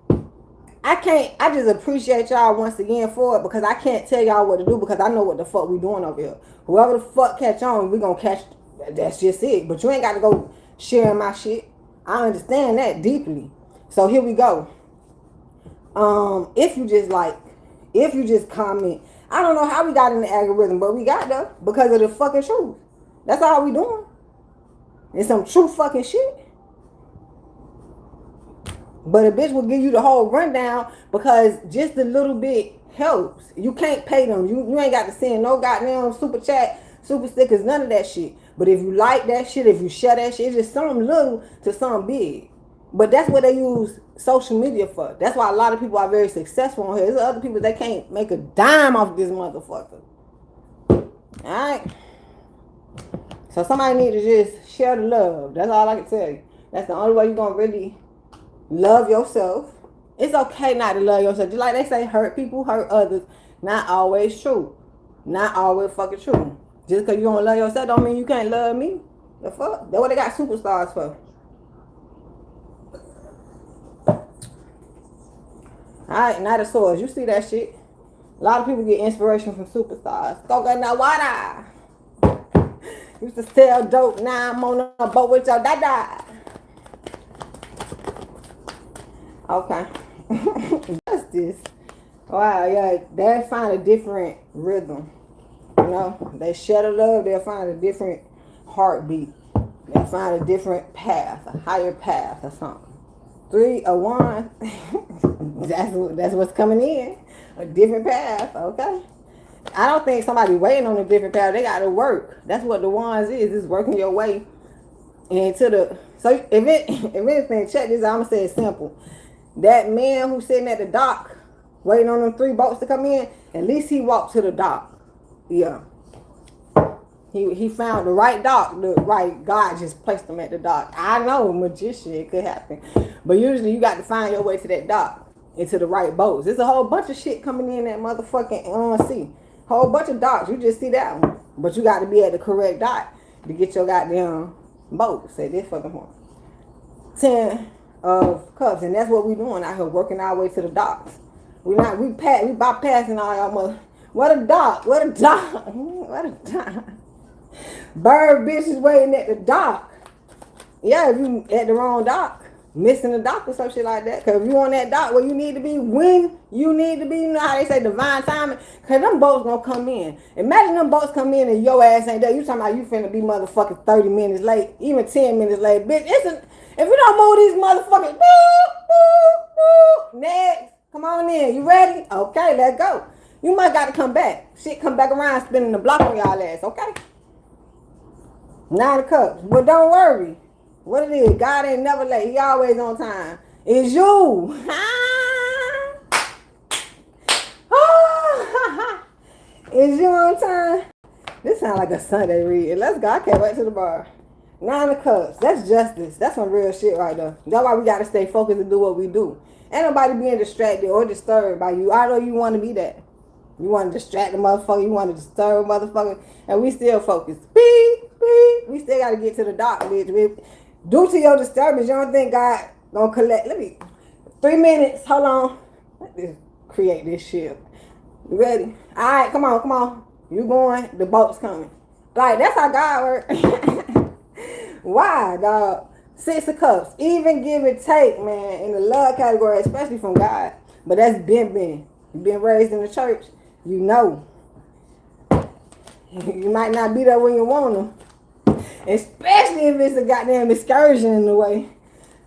I just appreciate y'all once again for it because I can't tell y'all what to do because I know what the fuck we doing over here. Whoever the fuck catch on, we gonna catch, that's just it. But you ain't got to go sharing my shit. I understand that deeply. So here we go. If you just comment, I don't know how we got in the algorithm, but we got there because of the fucking truth. That's all we doing. It's some true fucking shit. But a bitch will give you the whole rundown because just a little bit helps. You can't pay them. You ain't got to send no goddamn super chat, super stickers, none of that shit. But if you like that shit, if you share that shit, it's just something little to something big. But that's what they use social media for. That's why a lot of people are very successful on here. There's other people that can't make a dime off this motherfucker. Alright? So somebody need to just share the love. That's all I can tell you. That's the only way you're going to really love yourself. It's okay not to love yourself. Just like they say, hurt people, hurt others. Not always true. Not always fucking true. Just because you don't love yourself don't mean you can't love me. The fuck? That's what they got superstars for. Alright, Knight of Swords. You see that shit? A lot of people get inspiration from superstars. Go get that water. Used to sell dope. Now I'm on a boat with your dada. Okay. Justice. Wow, yeah. They find a different rhythm. You know? They share the love. They'll find a different heartbeat. They'll find a different path. A higher path or something. 3 of Wands. That's what's coming in. A different path, okay? I don't think somebody waiting on a different path. They got to work. That's what the Wands is working your way into the... So if anything, check this out. I'm going to say it simple. That man who's sitting at the dock waiting on them 3 boats to come in, at least he walked to the dock. Yeah. He found the right dock. The right God just placed him at the dock. I know, magician, it could happen. But usually you got to find your way to that dock, into the right boats. There's a whole bunch of shit coming in that motherfucking sea. Whole bunch of docks. You just see that one. But you got to be at the correct dock to get your goddamn boat. Say this fucking point. 10 of Cups. And that's what we doing out here, working our way to the docks. We bypassing all y'all mother. What a dock. What a dock. What a dock. Bird bitches waiting at the dock. Yeah, if you at the wrong dock, missing the dock or some shit like that. Because if you on that dock where you need to be, when you need to be, you know how they say divine timing? Because them boats gonna come in. Imagine them boats come in and your ass ain't there. You talking about you finna be motherfucking 30 minutes late, even 10 minutes late. Bitch, if you don't move these motherfuckers, next, come on in. You ready? Okay, let's go. You might got to come back. Shit, come back around spinning the block on y'all ass, okay? 9 of Cups. But don't worry. What it is, God ain't never late. He always on time. It's you. Is you on time? This sounds like a Sunday read. Let's go. I can't wait to the bar. 9 of Cups. That's justice. That's some real shit right there. That's why we got to stay focused and do what we do. Ain't nobody being distracted or disturbed by you. I know you want to be that. You want to distract the motherfucker. You want to disturb the motherfucker. And we still focused. Beep, beep. We still got to get to the dock, bitch. Due to your disturbance, you don't think God gonna collect? 3 minutes. Hold on. Let me create this shit. You ready? All right, come on. You going? The boat's coming. Like, that's how God works. Why, dog? 6 of Cups. Even give and take, man, in the love category, especially from God. But that's been. You've been raised in the church. You know. You might not be there when you want them. Especially if it's a goddamn excursion in the way.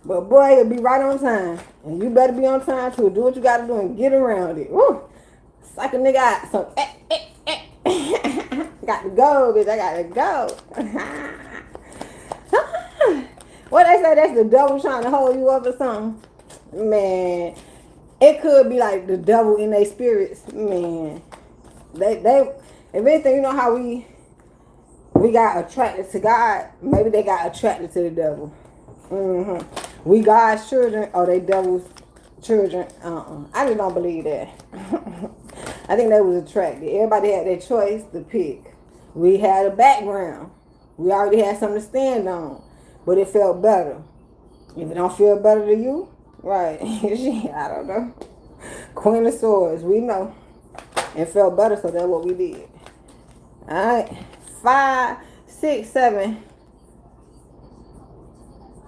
But boy, it'll be right on time. And you better be on time too. Do what you gotta do and get around it. Woo! Psych a nigga out. So, got to go, bitch. I gotta go. What they say, that's the devil trying to hold you up or something? Man, it could be like the devil in their spirits. Man, they if anything, you know how we got attracted to God, maybe they got attracted to the devil. We God's children or they devil's children. I just don't believe that. I think they was attracted. Everybody had their choice to pick. We had a background. We already had something to stand on. But it felt better. If it don't feel better to you, right. I don't know. Queen of Swords, we know. It felt better, so that's what we did. Alright. 5, 6, 7.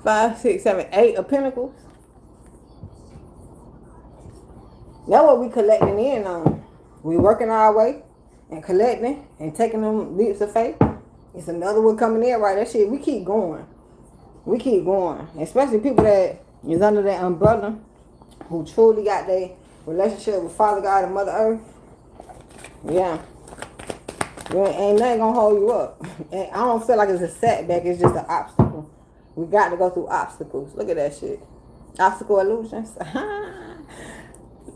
5, 6, 7, 8 of Pentacles. That's what we collecting in on. We working our way and collecting and taking them leaps of faith. It's another one coming in, right? That shit, we keep going. We keep going. Especially people that is under that umbrella who truly got their relationship with Father God and Mother Earth. Yeah. Ain't nothing gonna hold you up. And I don't feel like it's a setback, it's just an obstacle. We got to go through obstacles. Look at that shit. Obstacle illusions.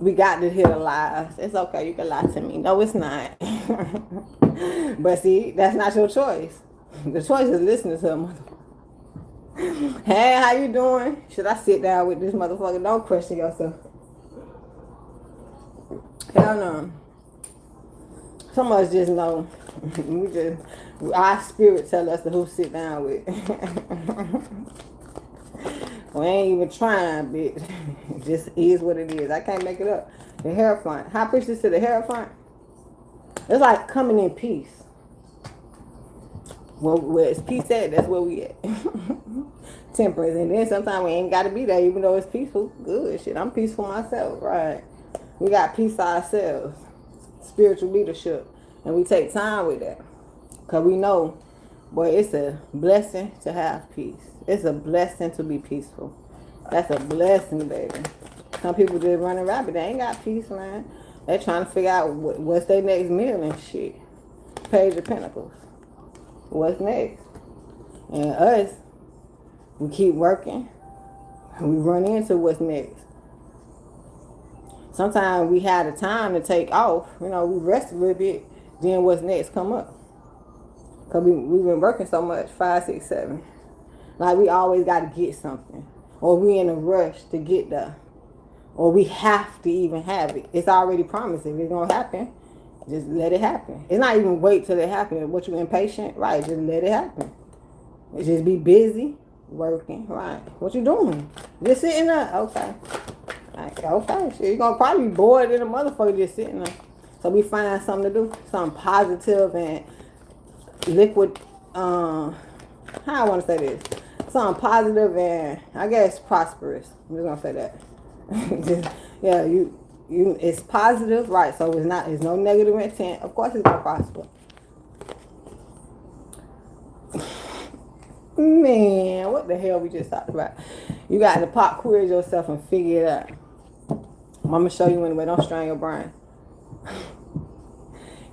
We got to hear the lies. It's okay, you can lie to me. No, it's not. But see, that's not your choice. The choice is listening to a motherfucker. Hey, how you doing? Should I sit down with this motherfucker? Don't question yourself. Hell no. Some of us just know. Our spirit tell us who sit down with. We ain't even trying, bitch. It just is what it is. I can't make it up. The Hierophant. High Priestess to the Hierophant. It's like coming in peace. Well, where it's peace at, that's where we at. Temperance. And then sometimes we ain't got to be there, even though it's peaceful. Good shit. I'm peaceful myself, right? We got peace ourselves. Spiritual leadership. And we take time with that. Because we know, boy, it's a blessing to have peace. It's a blessing to be peaceful. That's a blessing, baby. Some people just running rapid. They ain't got peace, man. They trying to figure out what's their next meal and shit. Page of Pentacles. What's next? And us, we keep working. We run into what's next. Sometimes we had the time to take off. You know, we rest a little bit. Then what's next come up. Because we've been working so much. 5, 6, 7. Like we always got to get something. Or we in a rush to get there. Or we have to even have it. It's already promised. If it's going to happen, just let it happen. It's not even wait till it happens. What, you impatient? Right, just let it happen. Just be busy, working. Right. What you doing? Just sitting there. Okay. Okay. So you're going to probably be bored in a motherfucker just sitting there. So we find something to do. Something positive and liquid. How I want to say this. Something positive and I guess prosperous. I'm just gonna say that. Just, yeah, you it's positive, right? So it's no negative intent. Of course it's gonna prosper. Man, what the hell we just talked about? You got to pop quiz yourself and figure it out. I'm gonna show you anyway, don't strain your brain.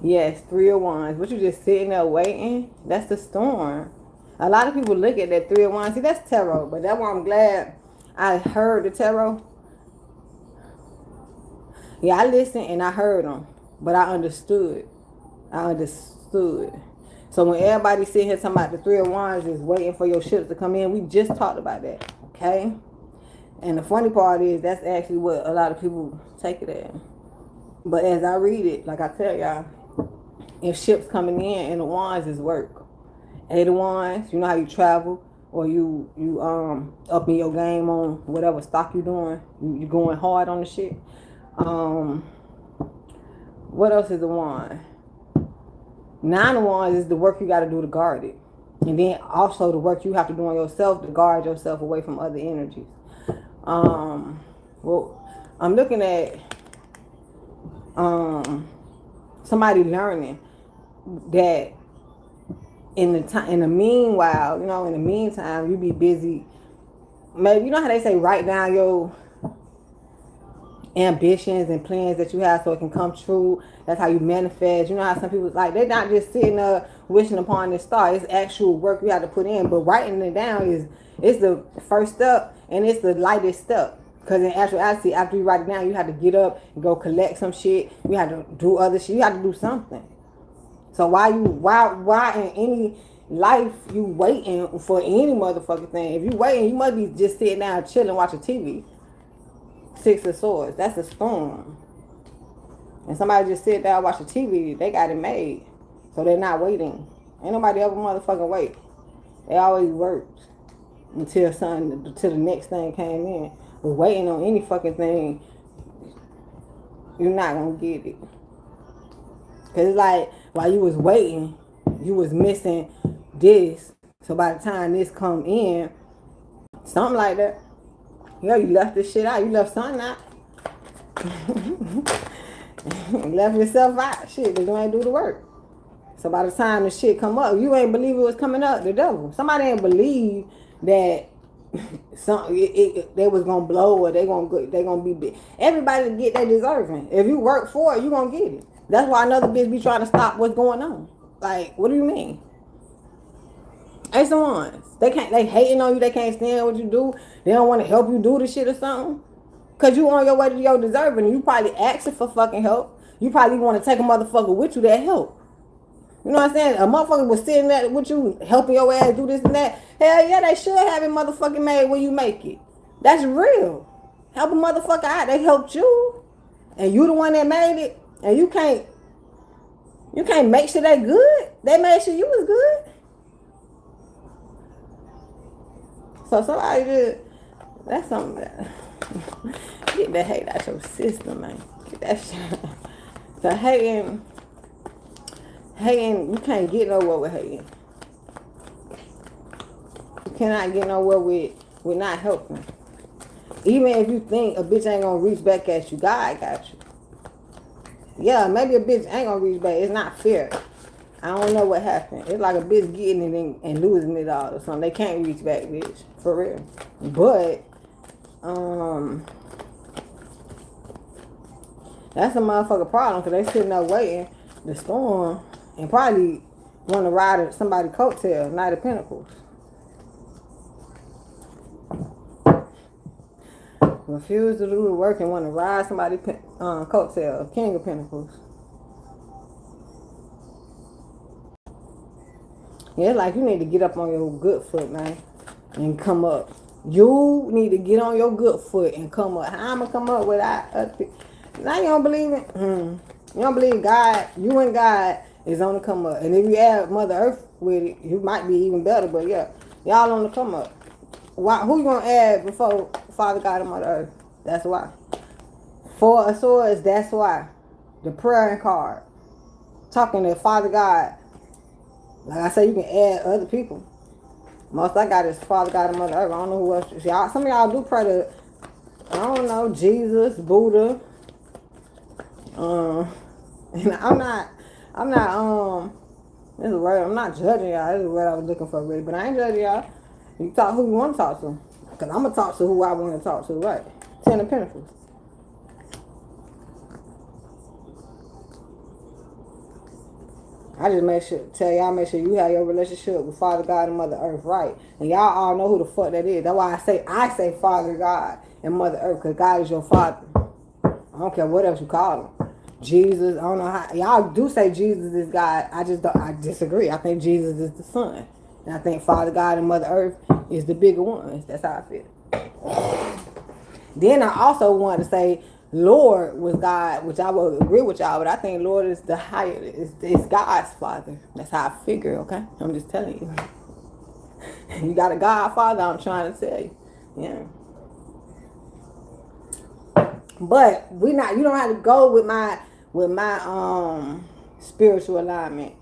Yes, 3 of Wands. What, you just sitting there waiting? That's the storm. A lot of people look at that 3 of Wands. See, that's tarot. But that's why I'm glad I heard the tarot. Yeah, I listened and I heard them. But I understood. So when everybody sitting here talking about the 3 of Wands is waiting for your ships to come in, we just talked about that. Okay? And the funny part is that's actually what a lot of people take it as. But as I read it, like I tell y'all, if ships coming in and the Wands is work. 8 of Wands, you know how you travel or you upping your game on whatever stock you doing. You going hard on the shit. What else is the Wand? 9 of Wands is the work you got to do to guard it. And then also the work you have to do on yourself to guard yourself away from other energies. Well, I'm looking at somebody learning that in the meanwhile, you know, in the meantime, you be busy. Maybe you know how they say write down your ambitions and plans that you have so it can come true. That's how you manifest. You know how some people like they're not just sitting there wishing upon this star. It's actual work you have to put in. But writing it down it's the first step and it's the lightest step. Because in actuality, after you write it down, you have to get up and go collect some shit. You have to do other shit. You have to do something. So why in any life you waiting for any motherfucking thing? If you waiting, you must be just sitting down chilling watching TV. Six of Swords, that's a storm. And somebody just sit down watching TV, they got it made. So they're not waiting. Ain't nobody ever motherfucking wait. They always worked until the next thing came in. But waiting on any fucking thing, you're not gonna get it. Cause it's like while you was waiting, you was missing this. So by the time this come in, something like that. Yo, you left this shit out. You left something out. You left yourself out. Shit, because you ain't do the work. So by the time the shit come up, you ain't believe it was coming up. The devil. Somebody ain't believe that they was gonna blow or they gonna be big. Everybody get they deserving. If you work for it, you gonna get it. That's why another bitch be trying to stop what's going on. Like, what do you mean? Ain't the ones. They hating on you, they can't stand what you do. They don't want to help you do the shit or something. Cause you on your way to your deserving. You probably asking for fucking help. You probably want to take a motherfucker with you that help. You know what I'm saying? A motherfucker was sitting there with you, helping your ass do this and that. Hell yeah, they should have it motherfucking made when you make it. That's real. Help a motherfucker out. They helped you. And you the one that made it. And you can't make sure they good. They made sure you was good. So somebody just, that's something that, get that hate out your system, man. Get that shit. So hating, you can't get nowhere with hating. You cannot get nowhere with not helping. Even if you think a bitch ain't gonna reach back at you, God got you. Yeah, maybe a bitch ain't gonna reach back. It's not fair. I don't know what happened. It's like a bitch getting it and losing it all or something. They can't reach back, bitch. For real. But, that's a motherfucker problem because they sitting there waiting the storm and probably want to ride somebody's coattail, Knight of Pentacles. Refuse to do the work and want to ride somebody's coattail, King of Pentacles. Yeah, it's like you need to get up on your good foot, man, and come up. You need to get on your good foot and come up. How I'm going to come up without now you don't believe it? You don't believe God, you and God is on the come up. And if you add Mother Earth with it, you might be even better. But yeah, y'all on the come up. Why? Who you going to add before Father God and Mother Earth? That's why. Four of Swords, that's why. The prayer card. Talking to Father God. Like I said, you can add other people. Most I got is Father God and Mother Earth. I don't know who else. Y'all, some of y'all do pray to, I don't know, Jesus, Buddha. And I'm not, this is a word, I'm not judging y'all. This is what I was looking for, really. But I ain't judging y'all. You talk who you want to talk to. Because I'm going to talk to who I want to talk to, right? Ten of Pentacles. I just tell y'all, make sure you have your relationship with Father God and Mother Earth right. And y'all all know who the fuck that is. That's why I say Father God and Mother Earth, because God is your father. I don't care what else you call him. Jesus, I don't know how. Y'all do say Jesus is God. I disagree. I think Jesus is the Son. And I think Father God and Mother Earth is the bigger ones. That's how I feel. Then I also want to say Lord was God, which I will agree with y'all, but I think Lord is the higher, it's God's father. That's how I figure, okay? I'm just telling you. You got a Godfather, I'm trying to tell you. Yeah. But you don't have to go with my spiritual alignment.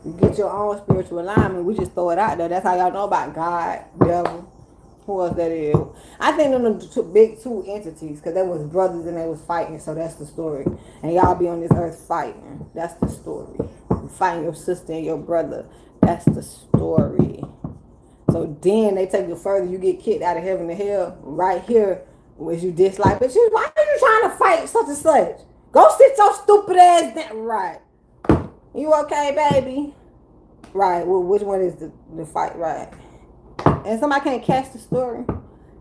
You get your own spiritual alignment, we just throw it out there. That's how y'all know about God, devil. Who else that is? I think them the big two entities, because they was brothers and they was fighting, so that's the story. And y'all be on this earth fighting. That's the story. Fighting your sister and your brother. That's the story. So then they take you further. You get kicked out of heaven to hell. Right here, was you dislike. But why are you trying to fight such and such? Go sit your stupid ass down. Right. You okay, baby? Right. Well, which one is the fight? Right. And somebody can't catch the story.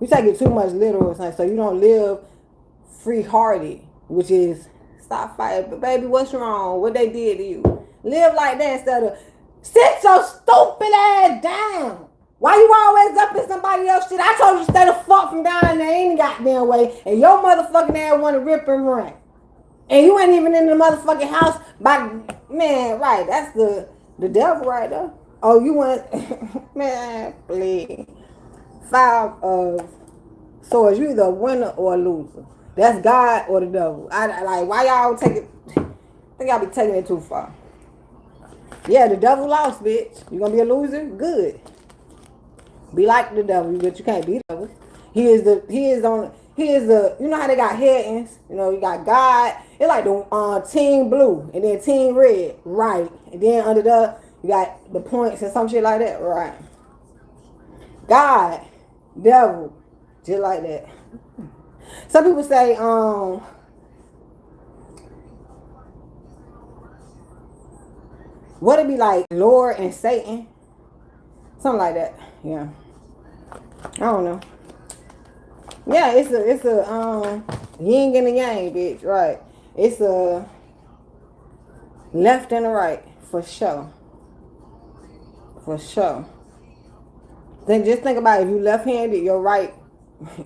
You take it too much literal, so you don't live free-hearted, which is stop fighting. But baby, what's wrong? What they did to you? Live like that instead of sit your stupid ass down. Why you always up in somebody else's shit? I told you stay the fuck from down there any goddamn way, and your motherfucking ass want to rip and run, and you ain't even in the motherfucking house. Man, right? That's the devil right there. Oh, you want man, please. 5 of swords. You either a winner or a loser. That's God or the devil. I like why y'all take it. I think y'all be taking it too far. Yeah, the devil lost, bitch. You gonna be a loser? Good. Be like the devil, but you can't be the devil. He is the you know how they got headings? You know, you got God. It's like the team blue and then team red, right? And then under you got the points and some shit like that, right? God, devil, just like that. Some people say, what it be like, Lord and Satan? Something like that. Yeah. I don't know. Yeah, it's a yin and a yang, bitch, right? It's a left and a right, for sure. For sure. Then just think about it. If you left-handed, your right,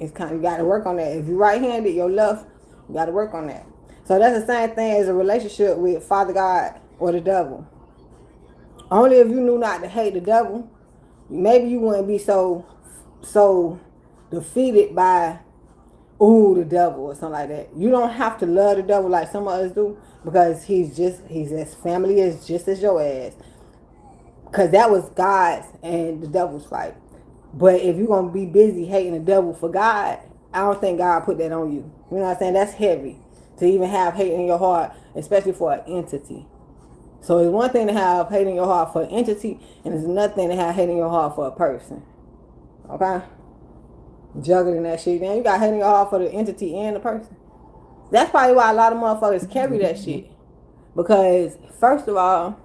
it's kind of, you got to work on that. If you right-handed, your left, you got to work on that. So that's the same thing as a relationship with Father God or the devil. Only if you knew not to hate the devil, maybe you wouldn't be so defeated by, the devil or something like that. You don't have to love the devil like some of us do, because he's as family as just as your ass. Because that was God's and the devil's fight. But if you're going to be busy hating the devil for God, I don't think God put that on you. You know what I'm saying? That's heavy to even have hate in your heart, especially for an entity. So it's one thing to have hate in your heart for an entity, and it's another thing to have hate in your heart for a person. Okay? Juggling that shit. Then you got hate in your heart for the entity and the person. That's probably why a lot of motherfuckers carry that shit. Because, first of all,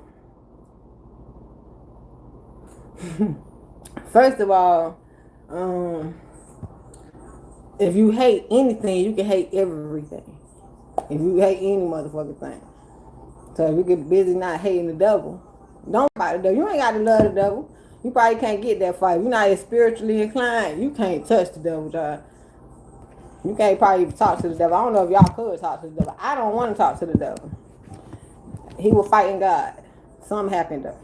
if you hate anything, you can hate everything. If you hate any motherfucking thing. So if you get busy not hating the devil, don't fight the devil. You ain't got to love the devil. You probably can't get that fight. If you're not as spiritually inclined, you can't touch the devil, dog. You can't probably even talk to the devil. I don't know if y'all could talk to the devil. I don't want to talk to the devil. He was fighting God. Something happened though.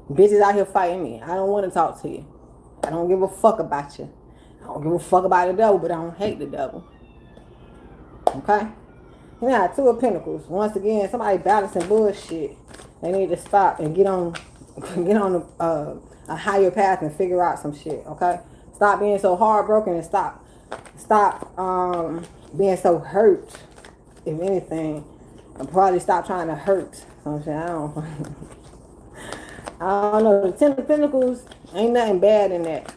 Bitches out here fighting me. I don't want to talk to you. I don't give a fuck about you. I don't give a fuck about the devil, but I don't hate the devil. Okay? Yeah, 2 of Pentacles. Once again, somebody balancing bullshit. They need to stop and get on a higher path and figure out some shit. Okay? Stop being so heartbroken and stop being so hurt. If anything, and probably stop trying to hurt some shit. I don't know. The 10 of Pentacles, ain't nothing bad in that.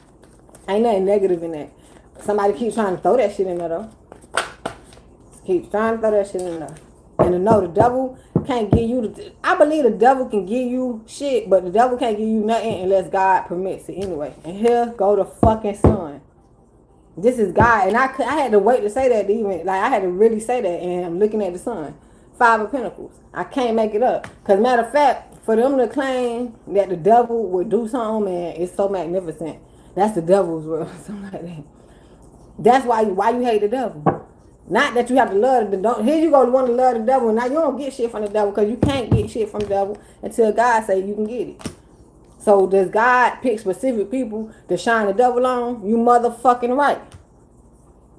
Ain't nothing negative in that. Somebody keeps trying to throw that shit in there though. Keep trying to throw that shit in there. And to know the devil can't give you I believe the devil can give you shit, but the devil can't give you nothing unless God permits it anyway. And here go the fucking sun. This is God. And I had to wait to say that even. Like, I had to really say that. And I'm looking at the sun. 5 of Pentacles. I can't make it up. Because matter of fact, for them to claim that the devil would do something, man, it's so magnificent. That's the devil's world. Something like that. That's why you hate the devil. Not that you have to love the devil. Here you go, you want to love the devil. Now you don't get shit from the devil, because you can't get shit from the devil until God say you can get it. So does God pick specific people to shine the devil on? You motherfucking right.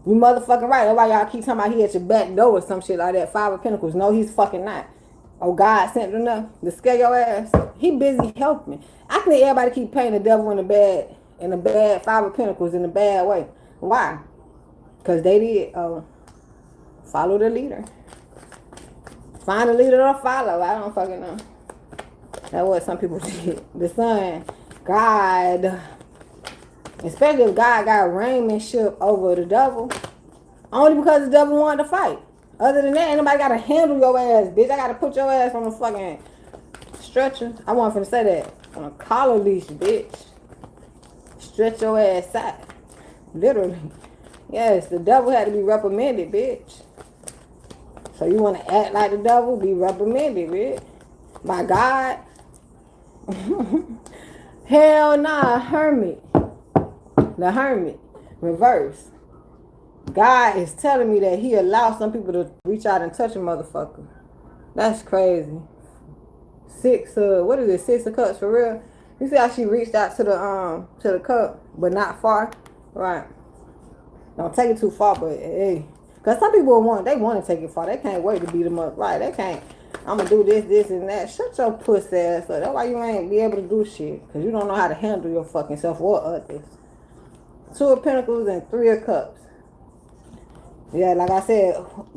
You motherfucking right. That's why y'all keep talking about he at your back door or some shit like that. 5 of Pentacles. No, he's fucking not. Oh, God sent enough to scare your ass. He busy helping. I think everybody keep painting the devil in the bad 5 of Pentacles in a bad way. Why? Because they did follow the leader. Find a leader to follow. I don't fucking know. That's what some people did. The son, God, especially if God got reignmanship over the devil, only because the devil wanted to fight. Other than that, ain't nobody gotta handle your ass, bitch. I gotta put your ass on a fucking stretcher. I wasn't finna say that. On a collar leash, bitch. Stretch your ass out. Literally. Yes, the devil had to be reprimanded, bitch. So you wanna act like the devil? Be reprimanded, bitch. By God? Hell nah, hermit. The hermit. Reverse. God is telling me that he allows some people to reach out and touch a motherfucker. That's crazy. What is it? 6 of Cups for real? You see how she reached out to the cup, but not far? Right. Don't take it too far, but hey. Because some people want to take it far. They can't wait to beat them up. Right, they can't. I'm going to do this, and that. Shut your pussy ass up. That's why you ain't be able to do shit. Because you don't know how to handle your fucking self or others. 2 of Pentacles and 3 of Cups. Yeah, like I said, who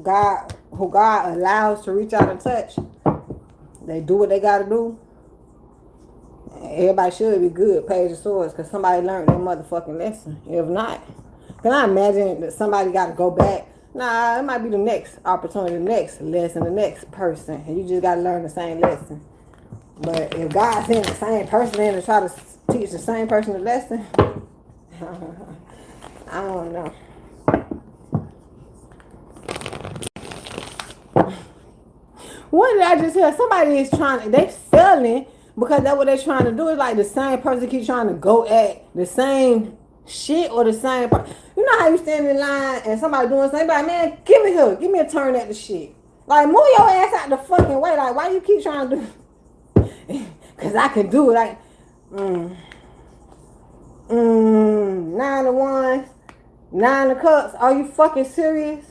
God allows to reach out and touch, they do what they got to do. Everybody should be good, Page of Swords, because somebody learned their motherfucking lesson. If not, can I imagine that somebody got to go back? Nah, it might be the next opportunity, the next lesson, the next person, and you just got to learn the same lesson. But if God sends the same person in to try to teach the same person the lesson, I don't know. What did I just hear? Somebody is they failing because that's what they're trying to do. It's like the same person keeps trying to go at the same shit or the same person. You know how you stand in line and somebody doing something, like, man, give me here. Give me a turn at the shit. Like, move your ass out the fucking way. Like, why you keep trying to do because I can do it. Like, 9 of Wands, 9 of Cups. Are you fucking serious?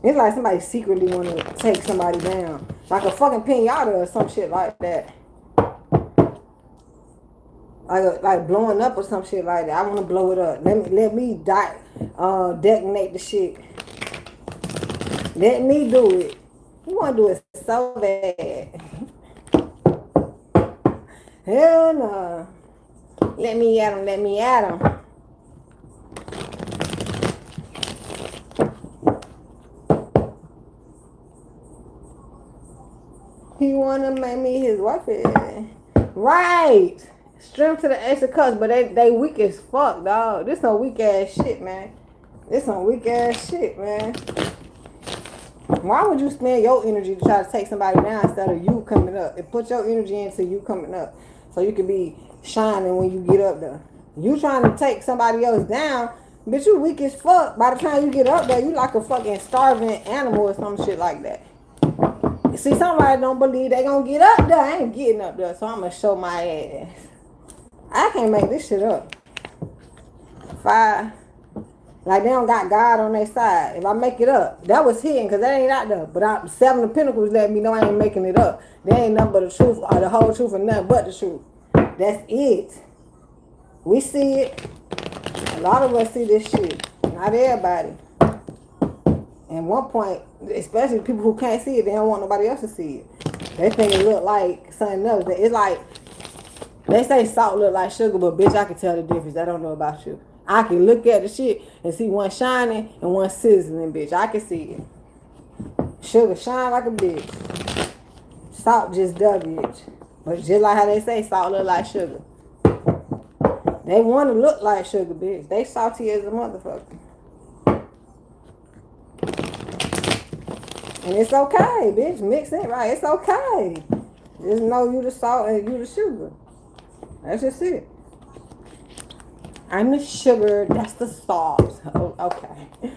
It's like somebody secretly want to take somebody down. Like a fucking pinata or some shit like that. Like blowing up or some shit like that. I want to blow it up. Let me detonate the shit. Let me do it. You want to do it so bad. Hell no. Let me at him. Let me at him. He wanna make me his wife. Right. Strength to the Ace of Cups, but they weak as fuck, dog. This some weak ass shit, man. This some weak ass shit, man. Why would you spend your energy to try to take somebody down instead of you coming up? And put your energy into you coming up so you can be shining when you get up there. You trying to take somebody else down, bitch, you weak as fuck. By the time you get up there, you like a fucking starving animal or some shit like that. See, somebody don't believe they gonna get up there. I ain't getting up there, so I'm gonna show my ass. I can't make this shit up. 5. Like, they don't got God on their side. If I make it up, that was hidden because that ain't out there. But 7 of Pentacles let me know I ain't making it up. There ain't nothing but the truth or the whole truth and nothing but the truth. That's it. We see it. A lot of us see this shit. Not everybody. And one point, especially people who can't see it, they don't want nobody else to see it. They think it look like something else. It's like, they say salt look like sugar, but bitch, I can tell the difference. I don't know about you. I can look at the shit and see one shining and one sizzling, bitch. I can see it. Sugar shine like a bitch. Salt just bitch. But just like how they say salt look like sugar. They want to look like sugar, bitch. They salty as a motherfucker. And it's okay, bitch. Mix it right. It's okay. Just know you the salt and you the sugar. That's just it. I'm the sugar. That's the salt. Oh, okay.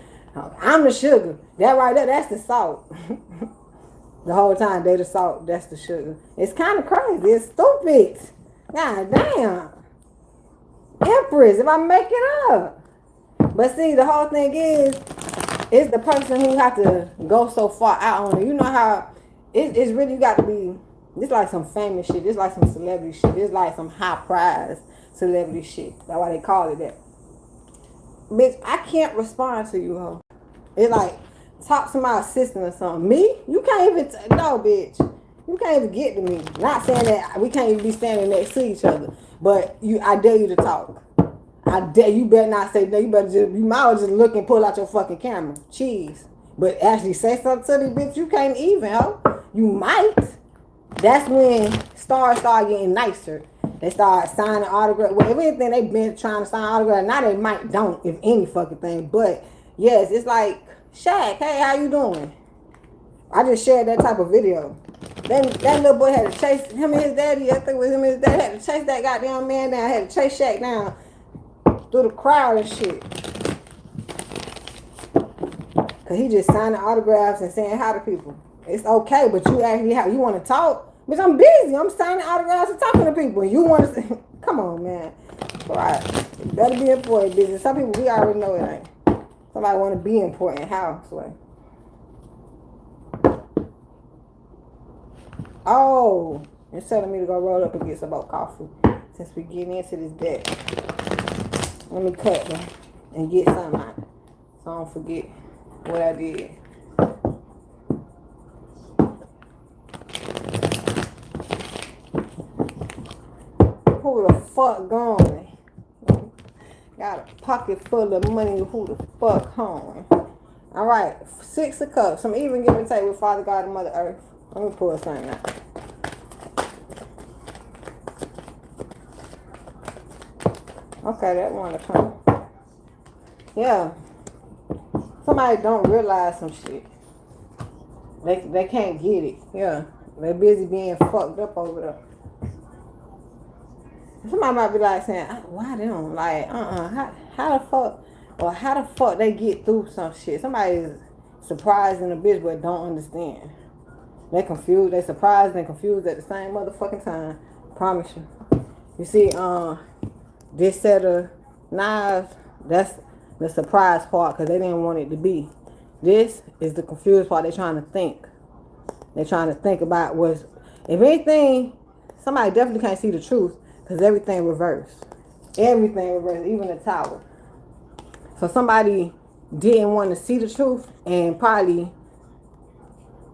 I'm the sugar. That right there, that's the salt. The whole time they the salt, that's the sugar. It's kind of crazy. It's stupid. God damn. Empress, if I make it up. But see, the whole thing is, it's the person who have to go so far out on it. You know how it's really got to be, it's like some famous shit. It's like some celebrity shit. It's like some high prize celebrity shit. That's why they call it that. Bitch, I can't respond to you, ho. It's like, talk to my assistant or something. Me? You can't even, no, bitch. You can't even get to me. Not saying that we can't even be standing next to each other, but I dare you to talk. I dare you. Better not say no. You better just, you might just look and pull out your fucking camera. Cheese. But actually say something to the bitch. You can't even, huh? You might. That's when stars start getting nicer. They start signing autographs. Well, if anything, they've been trying to sign autographs. Now they might don't, if any fucking thing. But yes, it's like, Shaq, hey, how you doing? I just shared that type of video. That little boy had to chase him and his daddy. I think it was him and his dad had to chase that goddamn man down. Had to chase Shaq down through the crowd and shit. Cause he just signing autographs and saying hi to people. It's okay, but you actually you want to talk? Bitch, I'm busy. I'm signing autographs and talking to people. And you want to come on, man. All right. It better be important business. Some people, we already know it ain't. Somebody want to be important. How? So, oh, it's telling me to go roll up and get some more coffee. Since we getting into this debt. Let me cut them and get some out. So I don't forget what I did. Who the fuck gone? Got a pocket full of money. Who the fuck home? All right, 6 of Cups. Some even give and take with Father God and Mother Earth. Let me pull something out. Okay, that one to come. Yeah. Somebody don't realize some shit. They can't get it. Yeah. They're busy being fucked up over there. Somebody might be like saying, why them? Like, how the fuck, or how the fuck they get through some shit? Somebody's surprised in a bitch but don't understand. They confused, they surprised and confused at the same motherfucking time. Promise you. You see, this set of knives, that's the surprise part because they didn't want it to be. This is the confused part. They're trying to think. They're trying to think about what's, if anything, somebody definitely can't see the truth because everything reversed. Everything reversed, even the tower. So somebody didn't want to see the truth and probably,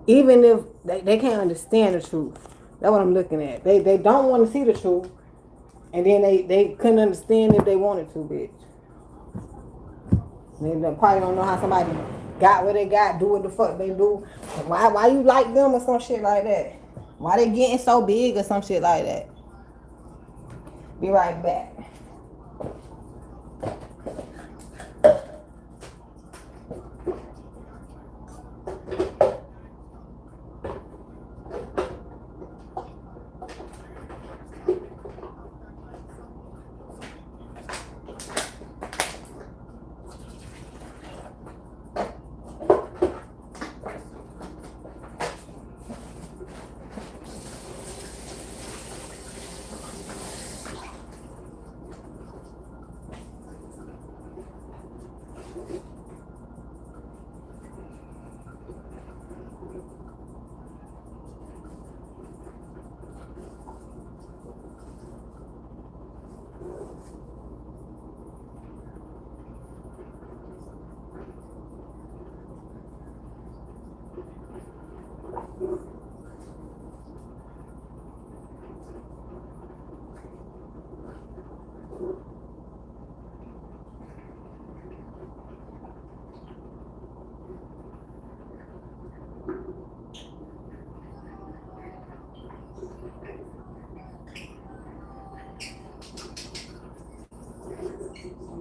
even if they can't understand the truth. That's what I'm looking at. They don't want to see the truth. And then they couldn't understand if they wanted to, bitch. They probably don't know how somebody got what they got, do what the fuck they do. Why you like them or some shit like that? Why they getting so big or some shit like that? Be right back.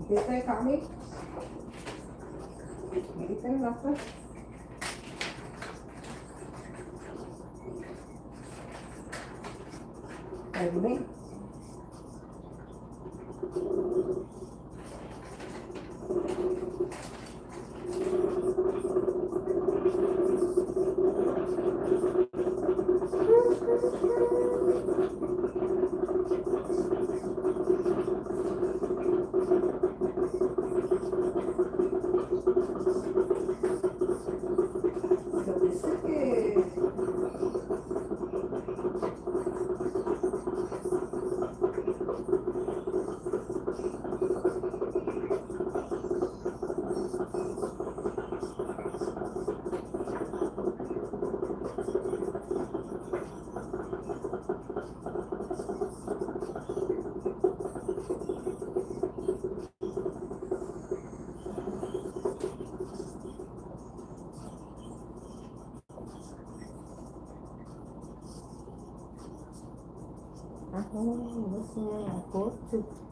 Did they call me? Anything else? Everything. What's that? Fourth to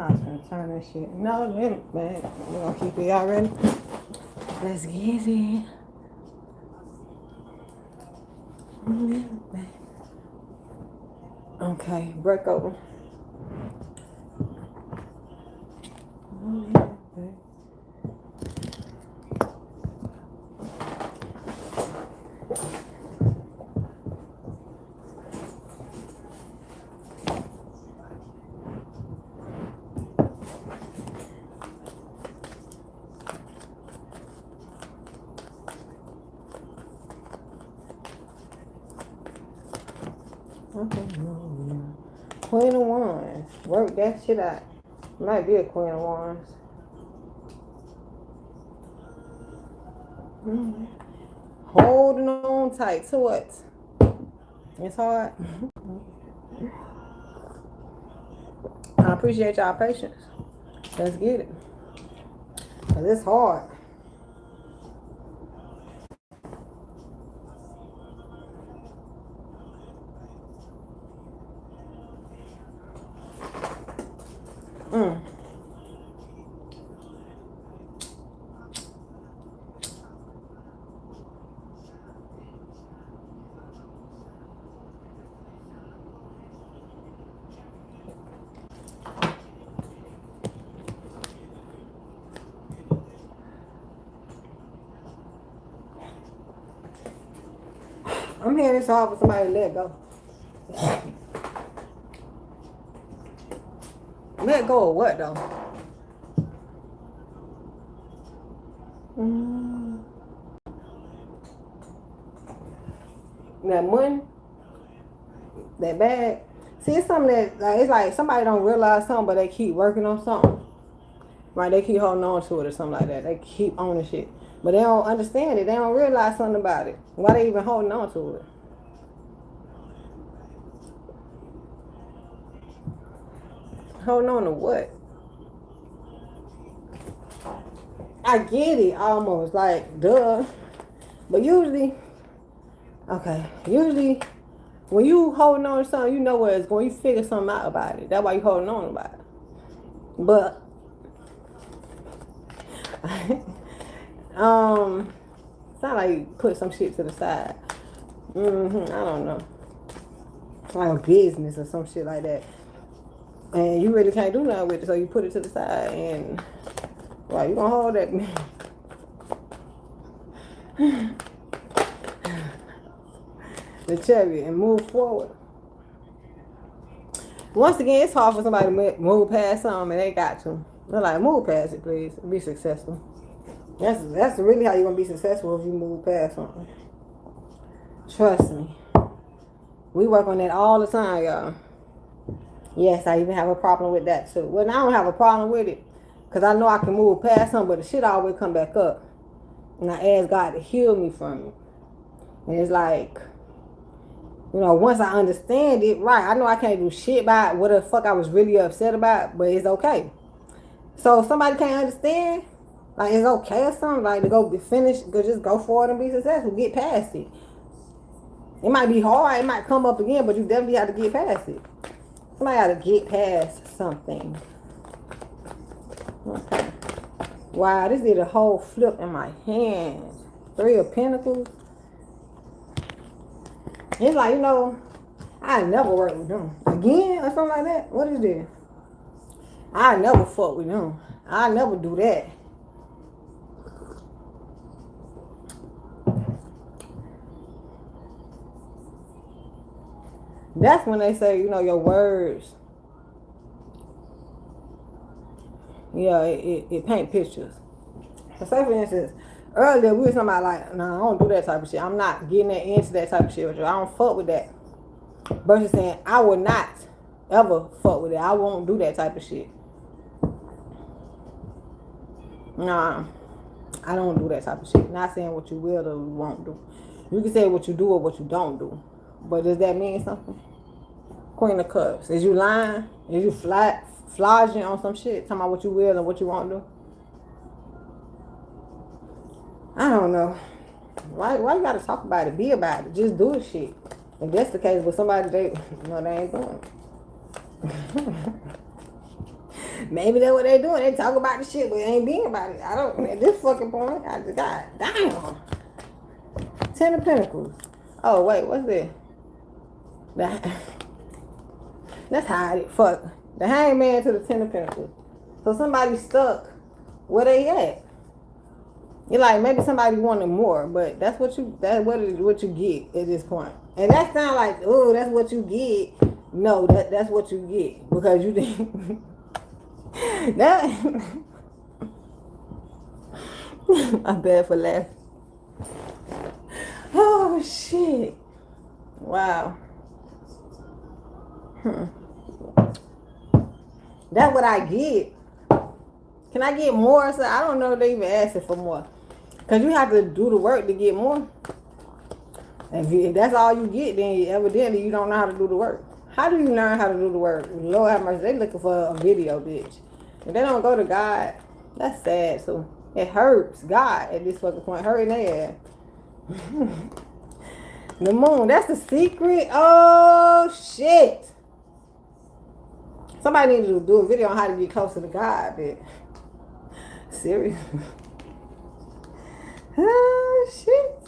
I was gonna turn that shit. No, man, we're gonna keep it already. Let's get it. Okay, break over. Okay, no. Queen of Wands. Work that shit out. Might be a Queen of Wands. Holding on tight to what? It's hard. I appreciate y'all patience. Let's get it. Cause it's hard. I'm hearing it's hard for somebody to let go. Let go of what though? That money, that bag. See, it's something that like it's like somebody don't realize something, but they keep working on something. Right? They keep holding on to it or something like that. They keep owning shit, but they don't understand it. They don't realize something about it. Why they even holding on to it? Holding on to what? I get it almost like duh, but usually when you holding on to something, you know where it's going. You figure something out about it. That's why you holding on about it. But it's not like you put some shit to the side. I don't know, like a business or some shit like that, and you really can't do nothing with it, so you put it to the side and. Why you gonna hold that? The cherry and move forward. Once again, it's hard for somebody to move past something and they got to. They're like, move past it, please. Be successful. That's really how you're gonna be successful if you move past something. Trust me. We work on that all the time, y'all. Yes, I even have a problem with that too. Well, I don't have a problem with it. Because I know I can move past something, but the shit always come back up. And I ask God to heal me from it. And it's like, once I understand it, right, I know I can't do shit about what the fuck I was really upset about, but it's okay. So if somebody can't understand, like it's okay or something, like to go finish, just go forward and be successful, get past it. It might be hard, it might come up again, but you definitely have to get past it. Somebody got to get past something. Okay. Wow, this did a whole flip in my hands. 3 of Pentacles. It's like, I never work with them. Again or something like that. What is this? I never fuck with them. I never do that. That's when they say, your words. Yeah, it paint pictures. So say for instance, earlier we were talking about like, no, I don't do that type of shit. I'm not getting into that type of shit with you. I don't fuck with that. Versus saying, I will not ever fuck with it. I won't do that type of shit. Nah, I don't do that type of shit. Not saying what you will or won't do. You can say what you do or what you don't do. But does that mean something? Queen of Cups. Is you lying? Is you flogging on some shit? Talking about what you will and what you won't do? I don't know. Why you gotta talk about it? Be about it. Just do the shit. If that's the case with somebody, they ain't doing it. Maybe that's what they doing. They talk about the shit, but they ain't being about it. I don't. At this fucking point, I just got damn. 10 of Pentacles. Oh wait, what's this? Let's hide it. Fuck. The Hangman to the 10 of Pentacles. So somebody stuck where they at. You're like, maybe somebody wanted more, but that's what you get at this point. And that sound like, oh, that's what you get. No, that's what you get. Because you didn't that I'm bad for laughing. Oh shit. Wow. That's what I get. Can I get more? So I don't know if they even asking for more. Because you have to do the work to get more. If that's all you get, then evidently you don't know how to do the work. How do you learn how to do the work? Lord have mercy, they looking for a video, bitch. If they don't go to God, that's sad. So it hurts God at this fucking point. Hurting their ass. The moon, that's the secret. Oh, shit. Somebody needs to do a video on how to get closer to God, bitch. Serious. Oh, shit.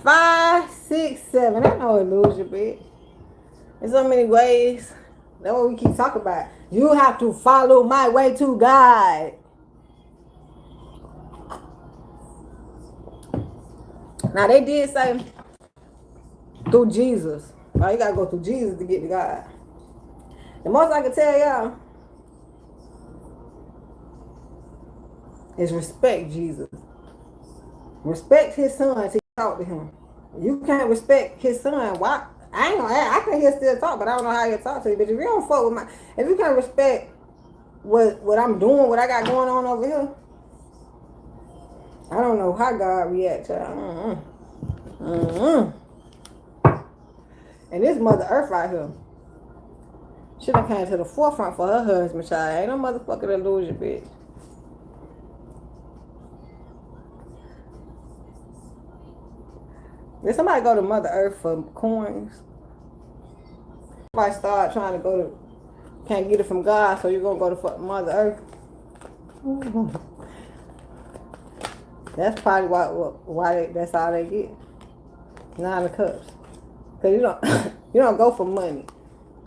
5, 6, 7. I know illusion, bitch. There's so many ways. That's what we keep talking about. You have to follow my way to God. Now they did say through Jesus. Now you gotta go through Jesus to get to God. The most I can tell y'all is respect Jesus. Respect his son to talk to him. You can't respect his son. Why? I ain't gonna ask. I can hear still talk, but I don't know how he'll talk to you. But if you don't fuck with if you can't respect what I'm doing, what I got going on over here, I don't know how God reacts. And this Mother Earth right here, she done came to the forefront for her husband, child. Ain't no motherfucking illusion, bitch. Did somebody go to Mother Earth for coins? Somebody start trying to go to, can't get it from God, so you're going to go to Mother Earth. That's probably why that's all they get. 9 of Cups. Because you don't go for money.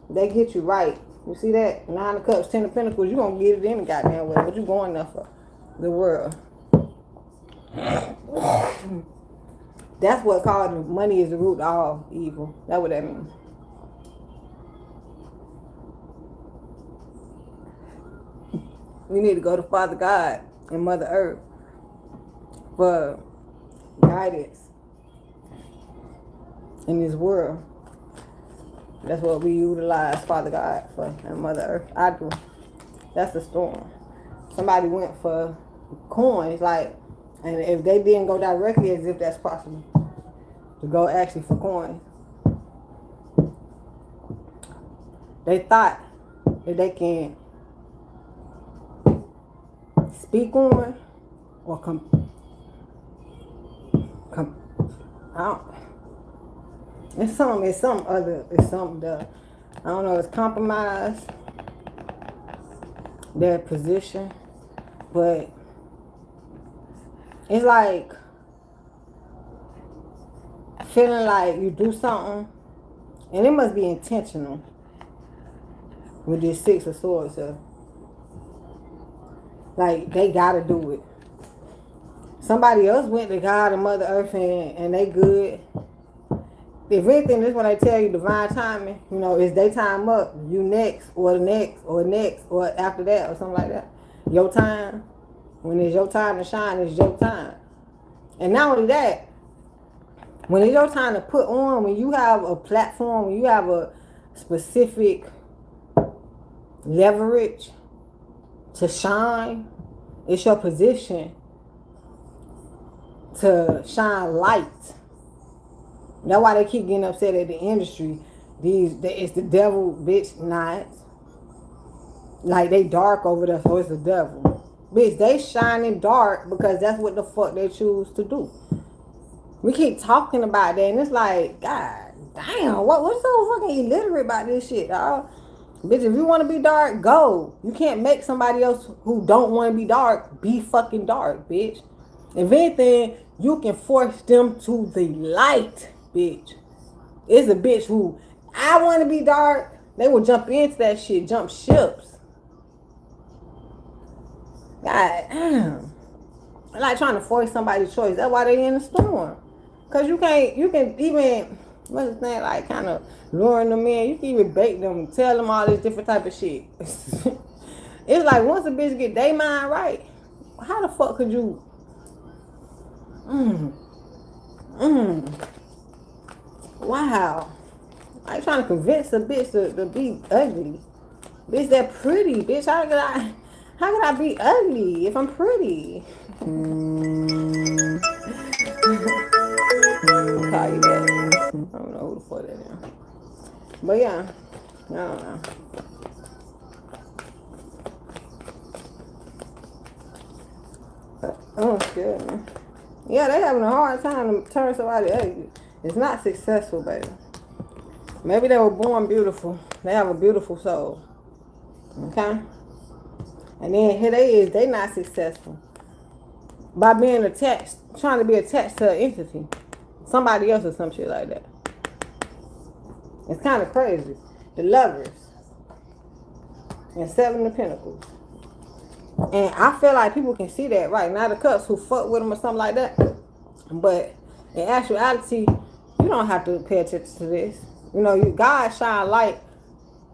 They get you right. You see that? 9 of Cups, 10 of Pentacles, you're going to get it in the goddamn way. What you going there for? The world. That's what called money is the root of all evil. That's what that means. We need to go to Father God and Mother Earth for guidance in this world. That's what we utilize Father God for and Mother Earth. I do. That's the storm. Somebody went for coins, like, and if they didn't go directly, as if that's possible, to go actually for coins. They thought that they can speak on or I don't. It's something I don't know, it's compromise their position, but it's like feeling like you do something and it must be intentional with this 6 of Swords. So like they gotta do it. Somebody else went to God and Mother Earth and they good. If anything, this is when I tell you divine timing, you know, it's their time up. You next, or the next, or next, or after that, or something like that. Your time. When it's your time to shine, it's your time. And not only that, when it's your time to put on, when you have a platform, when you have a specific leverage to shine, it's your position to shine light. That's why they keep getting upset at the industry. It's the devil, bitch, not. Like they dark over there, so it's the devil. Bitch, they shining dark because that's what the fuck they choose to do. We keep talking about that, and it's like, God Damn, what's so fucking illiterate about this shit, dog? Bitch, if you want to be dark, go. You can't make somebody else who don't want to be dark be fucking dark, bitch. If anything, you can force them to the light, bitch. It's a bitch who I want to be dark. They will jump into that shit, jump ships. God damn. I like trying to force somebody's choice. That's why they in the storm. Cause you can even, what's the name, like kind of luring them in. You can even bait them, tell them all this different type of shit. It's like once a bitch get their mind right, how the fuck could you? Wow. I ain't trying to convince a bitch to be ugly. Bitch, that pretty. Bitch, how could I be ugly if I'm pretty? I'll call you that. I don't know who the fuck that is. But yeah, I don't know. Oh, good, man. Yeah, they having a hard time to turn somebody ugly. It's not successful, baby. Maybe they were born beautiful. They have a beautiful soul. Okay? And then here they not successful. By being attached, trying to be attached to an entity. Somebody else or some shit like that. It's kind of crazy. The Lovers. And Seven of Pentacles. And I feel like people can see that, right? Now the Cups who fuck with them or something like that. But in actuality, you don't have to pay attention to this. You know, God shine light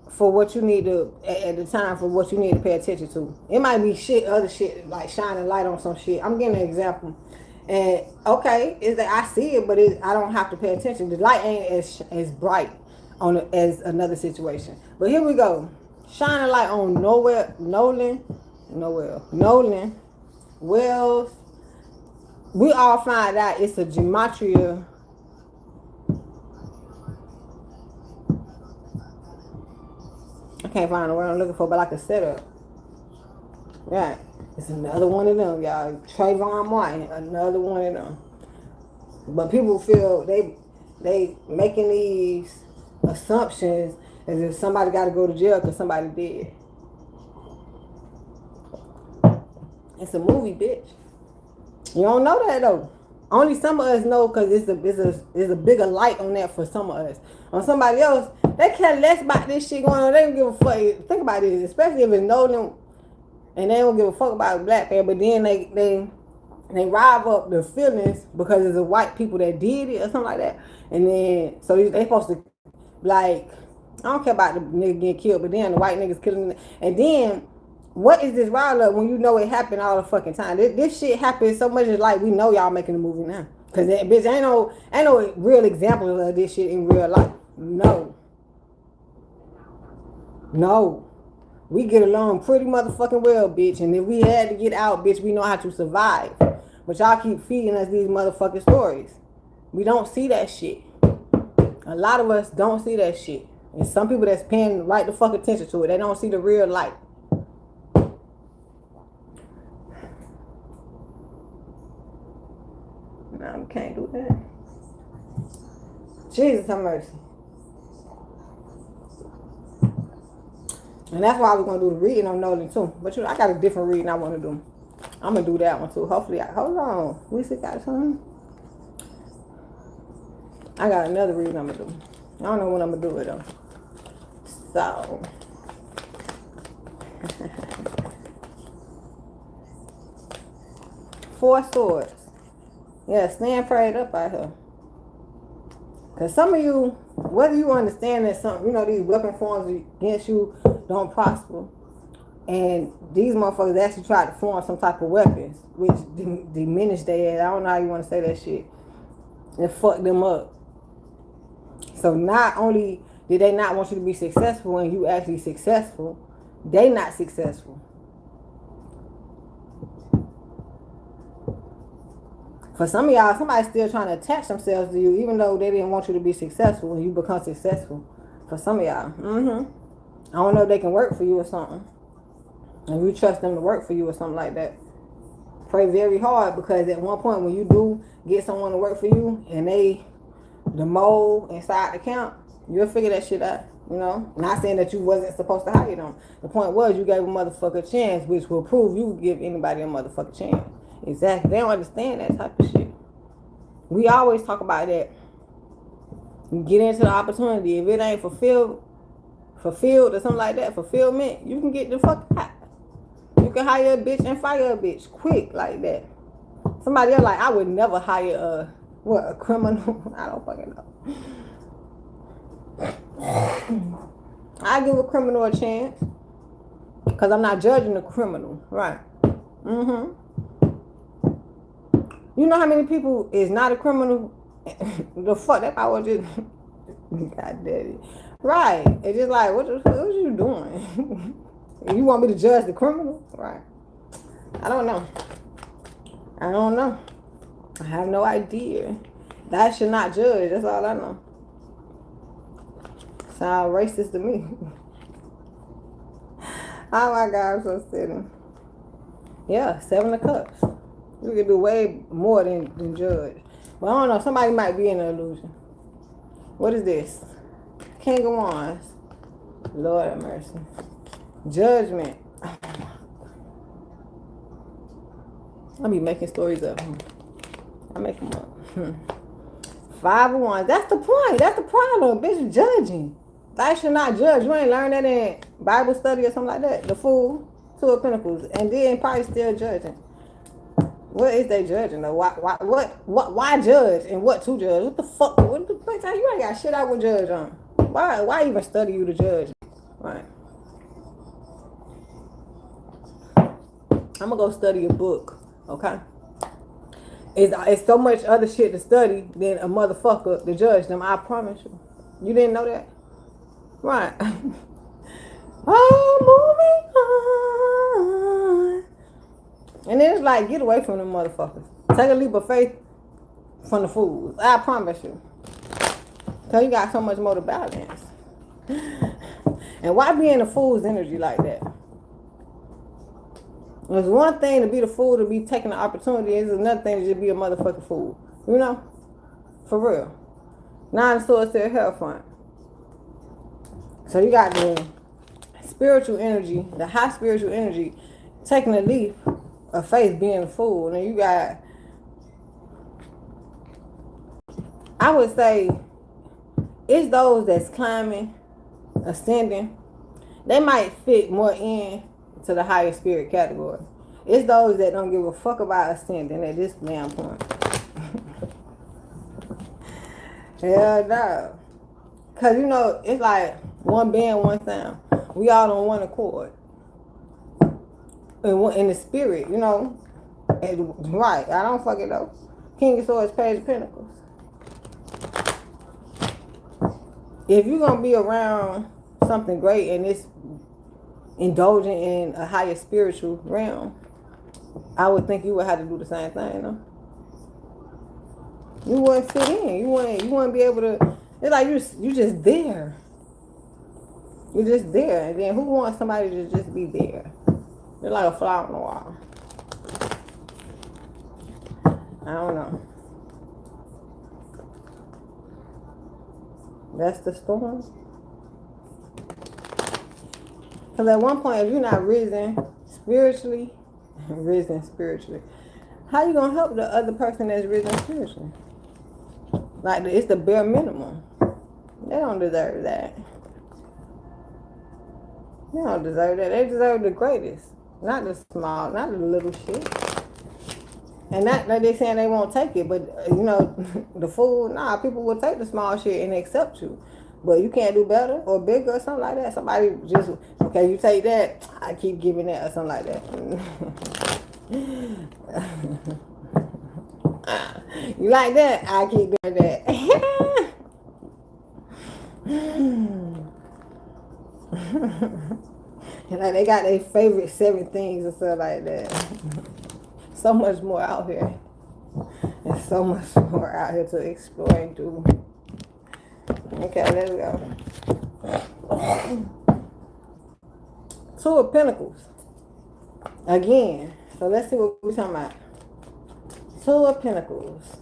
for what you need to, at the time, for what you need to pay attention to. It might be shit, other shit, like shining light on some shit. I'm giving an example. And, okay, is that I see it, but I don't have to pay attention. The light ain't as bright as another situation. But here we go. Shining light on Nolan, Wells. We all find out it's a gematria. I can't find the word I'm looking for, but like a setup. Right. It's another one of them, y'all. Trayvon Martin, another one of them. But people feel they making these assumptions as if somebody got to go to jail because somebody did. It's a movie, bitch. You don't know that though. Only some of us know because it's a bigger light on that for some of us. On somebody else, they care less about this shit going on. They don't give a fuck. Think about this, especially if it's Nolan and they don't give a fuck about black man. But then they rive up the feelings because it's the white people that did it or something like that. And then so they supposed to like, I don't care about the nigga getting killed, but then the white niggas killing them. And then what is this rile up when you know it happened all the fucking time? This shit happens so much. It's like we know y'all making a movie now. Cause that bitch ain't no real example of this shit in real life. No. We get along pretty motherfucking well, bitch. And if we had to get out, bitch, we know how to survive. But y'all keep feeding us these motherfucking stories. We don't see that shit. A lot of us don't see that shit. And some people that's paying right the fuck attention to it, they don't see the real light. No, we can't do that. Jesus have mercy. And that's why we're going to do the reading on Nolan too. But I got a different reading I want to do. I'm going to do that one too. Hopefully, hold on. We still got something. I got another reading I'm going to do. I don't know when I'm going to do it though. So. Four Swords. Yeah, stand prayed up out here. Because some of you, whether you understand that some, these weapon forms against you don't prosper. And these motherfuckers actually try to form some type of weapons, which diminish their ass. I don't know how you want to say that shit. And fuck them up. So not only did they not want you to be successful and you actually successful, they not successful. For some of y'all, somebody's still trying to attach themselves to you, even though they didn't want you to be successful and you become successful. For some of y'all. I don't know if they can work for you or something. And you trust them to work for you or something like that. Pray very hard, because at one point when you do get someone to work for you and they the mole inside the camp, you'll figure that shit out. You know, not saying that you wasn't supposed to hire them. The point was you gave a motherfucker a chance, which will prove you would give anybody a motherfucking chance. Exactly. They don't understand that type of shit. We always talk about that. You get into the opportunity. If it ain't fulfilled or something like that, fulfillment, you can get the fuck out. You can hire a bitch and fire a bitch quick like that. Somebody else I would never hire a criminal. I don't fucking know. I give a criminal a chance because I'm not judging the criminal, right? You know how many people is not a criminal? The fuck that I was just God daddy, right? It's just what you doing? You want me to judge the criminal, right? I don't know. I have no idea. That should not judge. That's all I know. Sound racist to me. Oh my God, I'm so silly. Yeah, 7 of Cups. You can do way more than judge. But I don't know. Somebody might be in an illusion. What is this? King of Wands. Lord have mercy. Judgment. I be making stories up. I make them up. 5 of Wands. That's the point. That's the problem. Bitch judging. I should not judge. You ain't learned that in Bible study or something like that. The Fool, 2 of Pentacles, and then probably still judging. What is they judging though? Why judge and what to judge? What the fuck? What the fuck? You ain't got shit I would judge on. Why even study you to judge? Right. I'm gonna go study a book. Okay. It's so much other shit to study than a motherfucker to judge them. I promise you. You didn't know that? Right. Oh, moving on. And then it's get away from them motherfuckers. Take a leap of faith from the fools. I promise you. Cause you got so much more to balance. And why be in the fool's energy like that? It's one thing to be the fool, to be taking the opportunity. It's another thing to just be a motherfucking fool. You know? For real. 9 of Swords to the Hellfront. So you got the spiritual energy, the high spiritual energy, taking a leap of faith, being a fool. And you got, I would say, it's those that's climbing, ascending. They might fit more in to the higher spirit category. It's those that don't give a fuck about ascending at this damn point. Hell no. Cause it's one band, one sound. We all on one accord. In the spirit, And, right, I don't fuck it though. King of Swords, Page of Pentacles. If you're gonna be around something great and it's indulging in a higher spiritual realm, I would think you would have to do the same thing, You wouldn't fit in. You wouldn't be able to. It's you just there. You're just there. And then who wants somebody to just be there? You're like a fly on the wall. I don't know. That's the storm. Because at one point, if you're not risen spiritually, how you going to help the other person that's risen spiritually? It's the bare minimum. They don't deserve that. They don't deserve that. They deserve the greatest. Not the small, not the little shit. And not that they saying they won't take it, but the fool, people will take the small shit and accept you. But you can't do better or bigger or something like that. Somebody just, okay, you take that, I keep giving that or something like that. You like that? I keep doing that. They got their favorite 7 things or something like that. So much more out here. There's so much more out here to explore and do. Okay, there we go. 2 of Pentacles. Again. So let's see what we're talking about. 2 of Pentacles.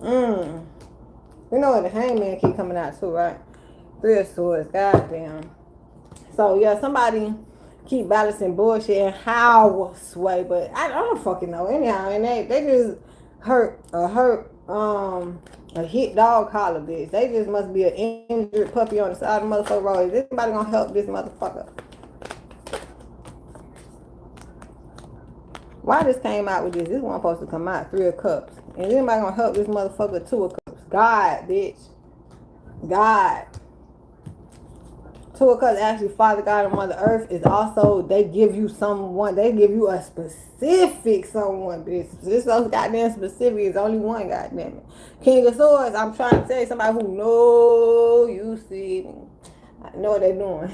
You know what, the hangman keep coming out too, right? Three of Swords, goddamn. So yeah, somebody keep balancing bullshit and how sway, but I don't fucking know. Anyhow, and they just hurt a hit dog collar bitch. They just must be an injured puppy on the side of the motherfucker road. Is anybody gonna help this motherfucker? Why this came out with this? This one supposed to come out, Three of Cups. And anybody gonna help this motherfucker, Two of Cups? God, bitch. God. Two of Cups, actually, Father God and Mother Earth is also, they give you someone, they give you a specific someone, bitch. This so goddamn specific is only one, goddamn it. King of Swords, I'm trying to tell you, somebody who know you see, I know what they're doing.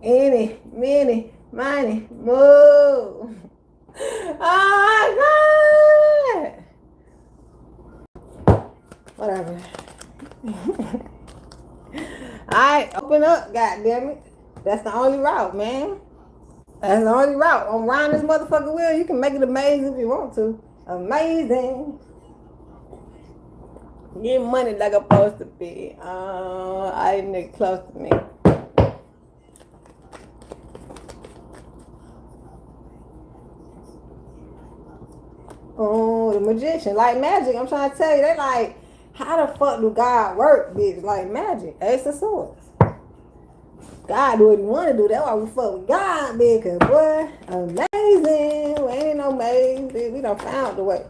Any, many, money, move. Oh my God. Whatever. Alright, open up, goddammit. That's the only route, man. That's the only route. I'm riding this motherfucker wheel. You can make it amazing if you want to. Amazing. Get money like I'm supposed to be. I ain't nigga close to me. Oh, the magician. Like magic, I'm trying to tell you. They like, how the fuck do God work, bitch? Like magic. Ace of Swords. God do what he want to do. That's why we fuck with God, bitch. Cause boy, amazing. We ain't no maze, bitch. We done found the way.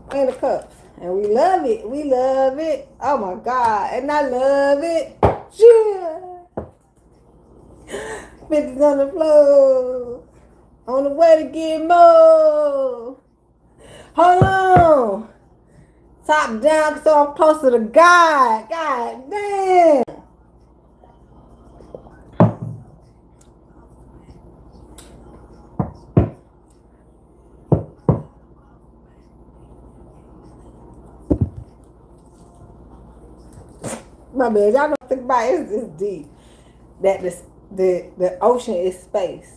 Queen of Cups. And we love it. We love it. Oh my God. And I love it. Yeah. 50's on the floor. On the way to get more. Hold on. Top down so I'm closer to God. God damn. My bad. Y'all don't think about it. It's deep. That the ocean is space.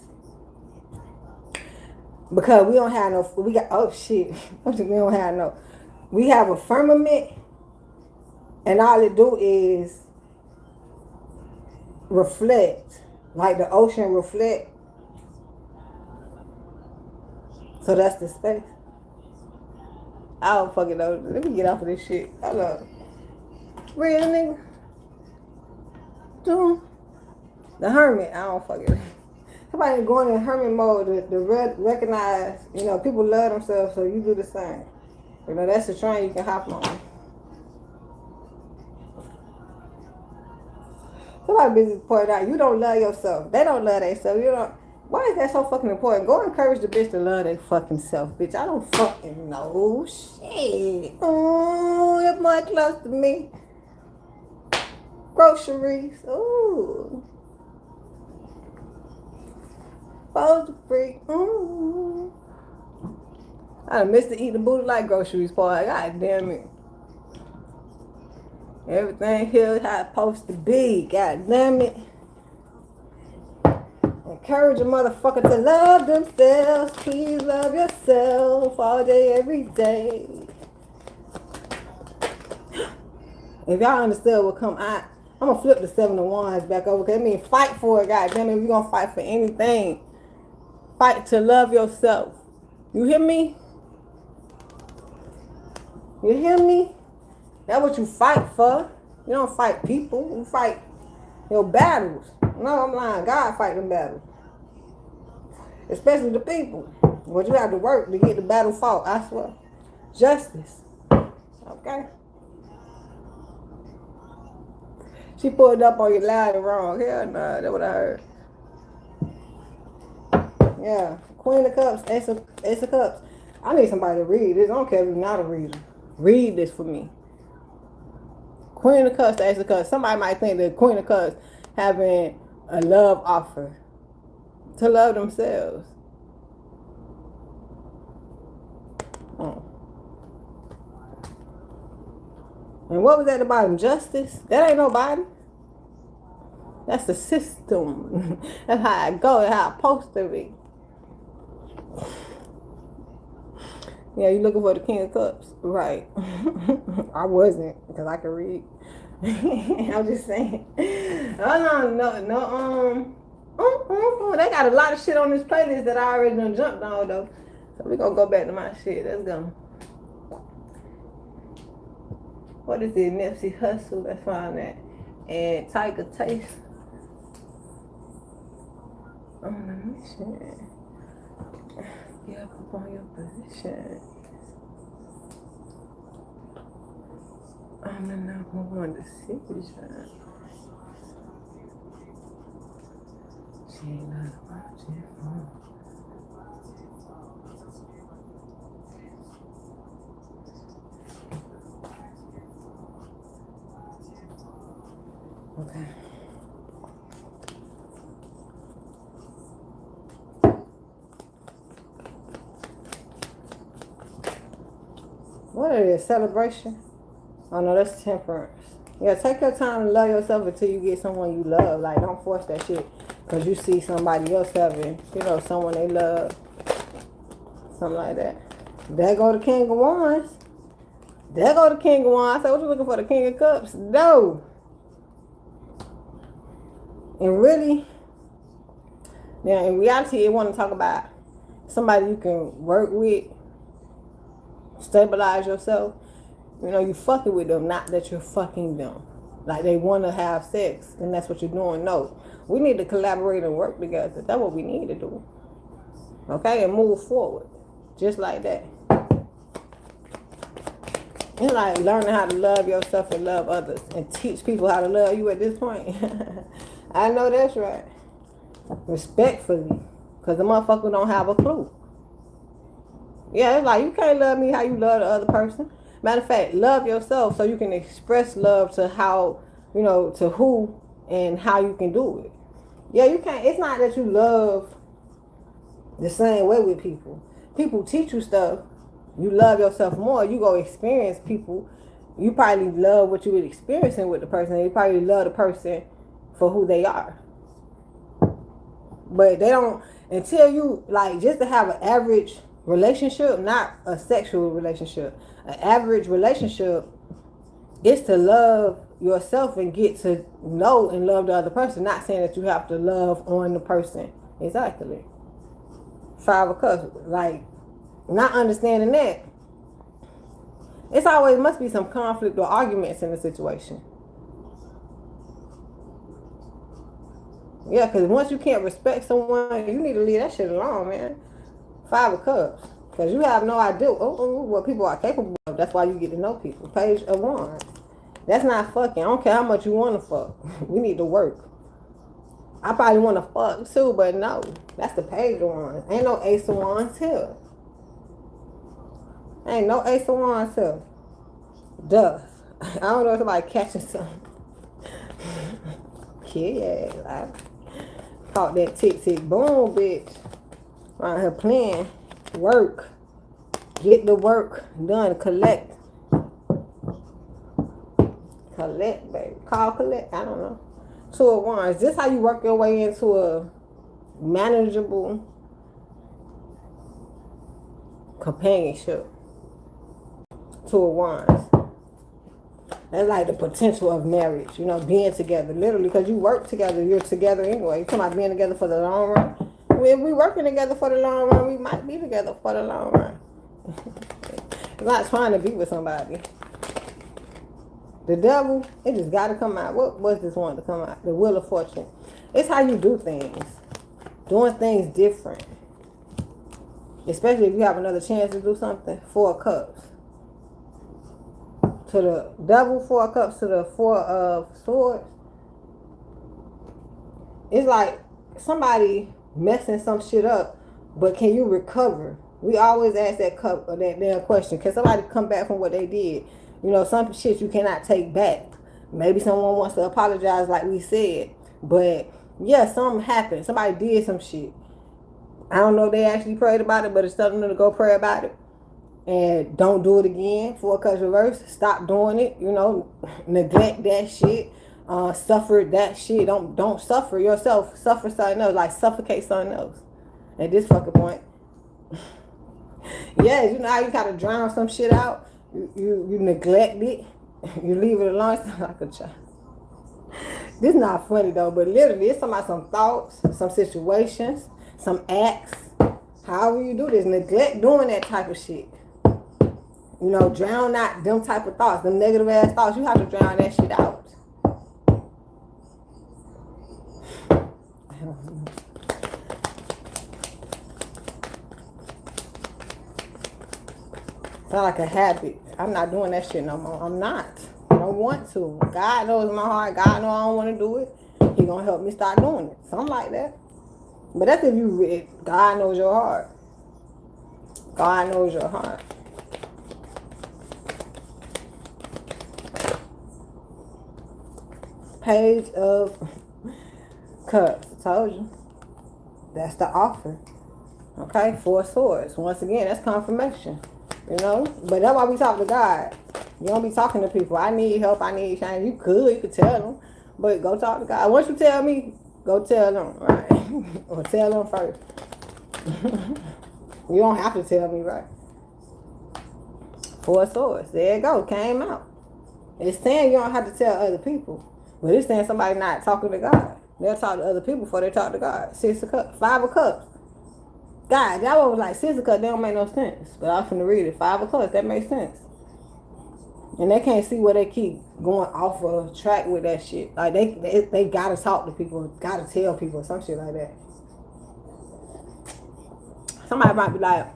Because we don't have no, we got, oh shit. We don't have no, we have a firmament and all it do is reflect. Like the ocean reflect. So that's the space. I don't fucking know. Let me get off of this shit. Hold up. Real nigga. The hermit. I don't fucking. Somebody going in hermit mode to recognize, you know, people love themselves, so you do the same. You know, that's the train you can hop on. Somebody busy pointed out, you don't love yourself. They don't love themselves. You don't. Why is that so fucking important? Go encourage the bitch to love their fucking self, bitch. I don't fucking know. Shit. Oh, you're more close to me. Groceries. Ooh. Supposed to free. Ooh. I done missed to eat the booty like groceries part. God damn it. Everything here is how it's supposed to be. God damn it. Encourage a motherfucker to love themselves. Please love yourself all day, every day. If y'all understood what come out, I'm gonna flip the 7 of Wands back over. Cause I mean, fight for it, goddamn it. We're gonna fight for anything. Fight to love yourself. You hear me? You hear me? That's what you fight for. You don't fight people. You fight your battles. No, I'm lying. God fight them battles. Especially the people. But you have to work to get the battle fought, I swear. Justice. Okay? She pulled up on you loud and wrong. Hell no, that's what I heard. Yeah. Queen of Cups, Ace of Cups. I need somebody to read this. I don't care if you're not a reader. Read this for me. Queen of Cups, Ace of Cups. Somebody might think that Queen of Cups having a love offer to love themselves. And what was at the bottom? Justice? That ain't nobody. That's the system. That's how I go. That's how I'm supposed to be. Yeah, you looking for the King of Cups. Right. I wasn't, because I could read. I'm just saying. Oh, no. They got a lot of shit on this playlist that I already done jumped on, though. So we're going to go back to my shit. Let's go. What is it? Nipsey Hussle. Let's find that. And Tiger Taste. On a mission. Get up on your position. I'm the number one decision. She ain't not watching phone. Okay. What is it? Celebration? Oh no, that's temperance. Yeah, take your time to love yourself until you get someone you love. Like, don't force that shit because you see somebody else having, someone they love. Something like that. There go the King of Wands. There go the King of Wands. I said, what you looking for? The King of Cups? No. And really, now in reality, you want to talk about somebody you can work with, stabilize yourself. You fucking with them, not that you're fucking them. Like they want to have sex, and that's what you're doing. No, we need to collaborate and work together. That's what we need to do. Okay, and move forward, just like that. It's like learning how to love yourself and love others, and teach people how to love you at this point. I know that's right. Respectfully, because the motherfucker don't have a clue. Yeah, it's like you can't love me how you love the other person. Matter of fact, love yourself so you can express love to how, to who and how you can do it. Yeah, you can't. It's not that you love the same way with people. People teach you stuff. You love yourself more. You go experience people. You probably love what you were experiencing with the person. You probably love the person for who they are. But they don't, until you, like, just to have an average relationship, not a sexual relationship. An average relationship is to love yourself and get to know and love the other person. Not saying that you have to love on the person. Exactly. 5 of Cups. Like, not understanding that. It's always must be some conflict or arguments in the situation. Yeah, because once you can't respect someone, you need to leave that shit alone, man. 5 of Cups. Because you have no idea what people are capable of. That's why you get to know people. Page of Wands. That's not fucking. I don't care how much you want to fuck. We need to work. I probably want to fuck too, but no. That's the Page of Wands. Ain't no Ace of Wands here. Ain't no Ace of Wands here. Duh. I don't know if somebody catching something. Yeah, I caught that tick tick boom, bitch. Around here playing. Work. Get the work done. Collect. Collect, baby. Call collect. I don't know. 2 of Wands. This how you work your way into a manageable companionship. 2 of Wands. That's like the potential of marriage, being together. Literally, because you work together, you're together anyway. You're talking about being together for the long run. If we working together for the long run, we might be together for the long run. I'm not trying to be with somebody. The devil, it just got to come out. What was this one to come out? The Wheel of Fortune. It's how you do things. Doing things different. Especially if you have another chance to do something. 4 of Cups. To the devil, 4 of Cups to the 4 of Swords. It's like somebody messing some shit up, but can you recover? We always ask that damn question. Can somebody come back from what they did? Some shit you cannot take back. Maybe someone wants to apologize like we said. But yeah, something happened. Somebody did some shit. I don't know if they actually prayed about it, but it's telling them to go pray about it. And don't do it again. 4 of Cups reverse. Stop doing it. Neglect that shit. Suffer that shit. Don't suffer yourself. Suffer something else. Like suffocate something else. At this fucking point. Yes, you know how you gotta drown some shit out? You neglect it. You leave it alone. It's not like a child. This is not funny though, but literally it's talking about some thoughts, some situations, some acts. However you do this, neglect doing that type of shit. You know, drown out them type of thoughts, them negative ass thoughts. You have to drown that shit out. Sound like a habit. I'm not doing that shit no more. I'm not. I don't want to. God knows my heart. God knows I don't want to do it. He gonna help me start doing it. Something like that. But that's if you, God knows your heart. God knows your heart. Page of Cups. I told you. That's the offer. Okay? 4 swords. Once again, that's confirmation. You know? But that's why we talk to God. You don't be talking to people. I need help. I need change. You could tell them. But go talk to God. Once you tell me, go tell them. Right? Or tell them first. You don't have to tell me, right? 4 swords. There you go. Came out. It's saying you don't have to tell other people. But it's saying somebody not talking to God. They'll talk to other people before they talk to God. 6 of Cups. 5 of Cups. God, that one was like 6 of Cups. That don't make no sense. But I was finna read it. 5 of Cups. That makes sense. And they can't see where they keep going off of track with that shit. Like they gotta talk to people. Gotta tell people. Some shit like that. Somebody might be like,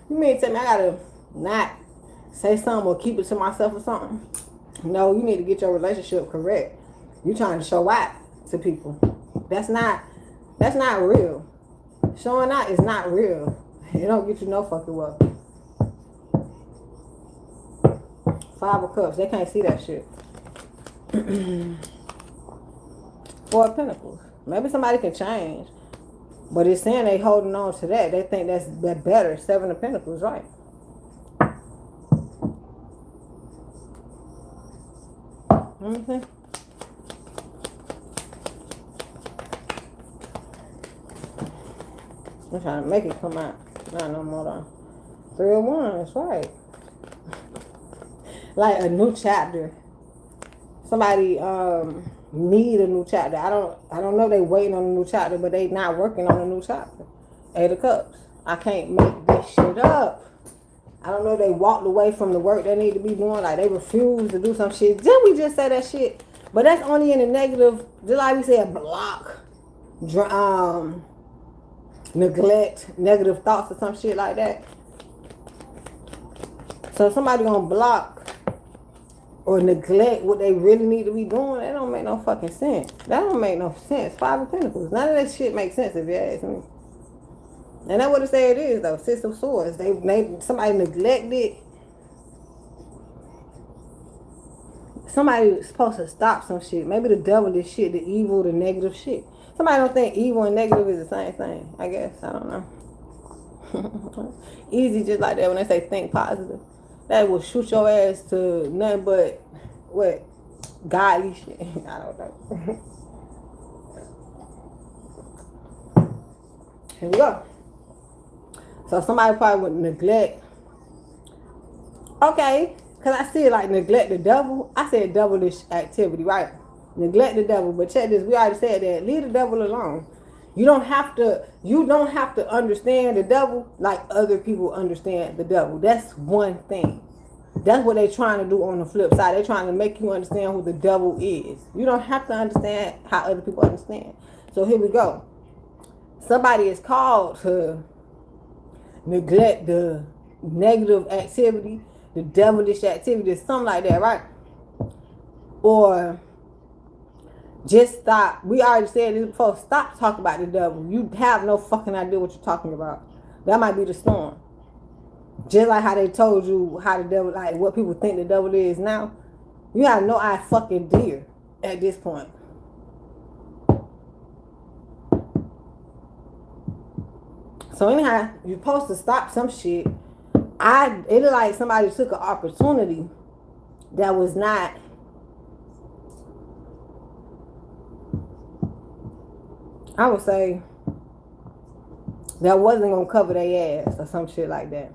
you mean to tell me I gotta not say something or keep it to myself or something? No, you need to get your relationship correct. You trying to show out to people. That's not real. Showing out is not real. It don't get you no fucking well. 5 of Cups. They can't see that shit. 4 of Pentacles. Maybe somebody can change. But it's saying they holding on to that. They think that's better. 7 of Pentacles, right? Mm-hmm. I'm trying to make it come out. Not no more though. 3 of Wands, right? Like a new chapter. Somebody need a new chapter. I don't know if they waiting on a new chapter, but they not working on a new chapter. 8 of Cups. I can't make this shit up. I don't know if they walked away from the work they need to be doing. Like they refuse to do some shit. Didn't we just say that shit? But that's only in the negative. Just like we said, block, neglect, negative thoughts or some shit like that. So somebody gonna block or neglect what they really need to be doing, that don't make no fucking sense. That don't make no sense. 5 of Pentacles. None of that shit makes sense if you ask me. And that's what it say it is though. 6 of Swords. Somebody neglected. Somebody's supposed to stop some shit. Maybe the devil is shit, the evil, the negative shit. Somebody don't think evil and negative is the same thing. I guess. I don't know. Easy just like that when they say think positive. That will shoot your ass to nothing but what? Godly shit. I don't know. Here we go. So somebody probably would neglect. Okay. Because I see it like neglect the devil. I said devilish activity, right? Neglect the devil. But check this. We already said that. Leave the devil alone. You don't have to understand the devil like other people understand the devil. That's one thing. That's what they're trying to do on the flip side. They're trying to make you understand who the devil is. You don't have to understand how other people understand. So here we go. Somebody is called to neglect the negative activity, the devilish activity, something like that, right? Or just stop. We already said this before. Stop talking about the devil. You have no fucking idea what you're talking about. That might be the storm. Just like how they told you how the devil, like what people think the devil is now. You have no fucking idea at this point. So anyhow, you're supposed to stop some shit. It looked like somebody took an opportunity that was not. I would say that wasn't gonna cover their ass or some shit like that.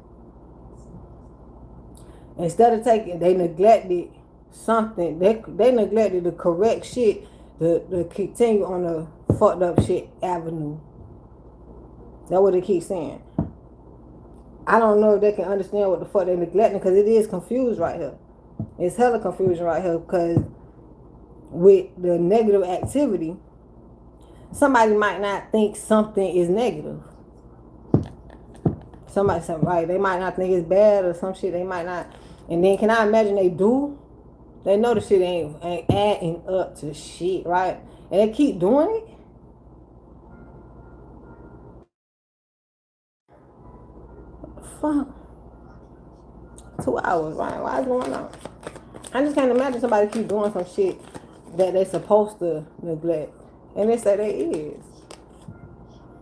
Instead of taking, they neglected something. They neglected the correct shit to continue on the fucked up shit avenue. That's what they keep saying. I don't know if they can understand what the fuck they neglecting, because it is confused right here. It's hella confusion right here, because with the negative activity, somebody might not think something is negative. Somebody said, right, they might not think it's bad or some shit. They might not. And then can I imagine they do? They know the shit ain't adding up to shit, right? And they keep doing it. Fuck. 2 hours, right? Why is going on? I just can't imagine somebody keep doing some shit that they supposed to neglect. And they say they is.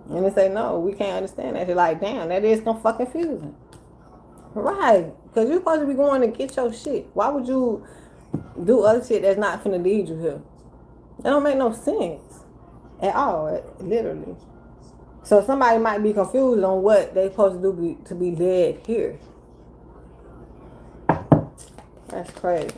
And they say, no, we can't understand that. You're like, damn, that is fucking confusing. Right. Because you're supposed to be going to get your shit. Why would you do other shit that's not finna lead you here? That don't make no sense at all, literally. So somebody might be confused on what they supposed to do to be led here. That's crazy.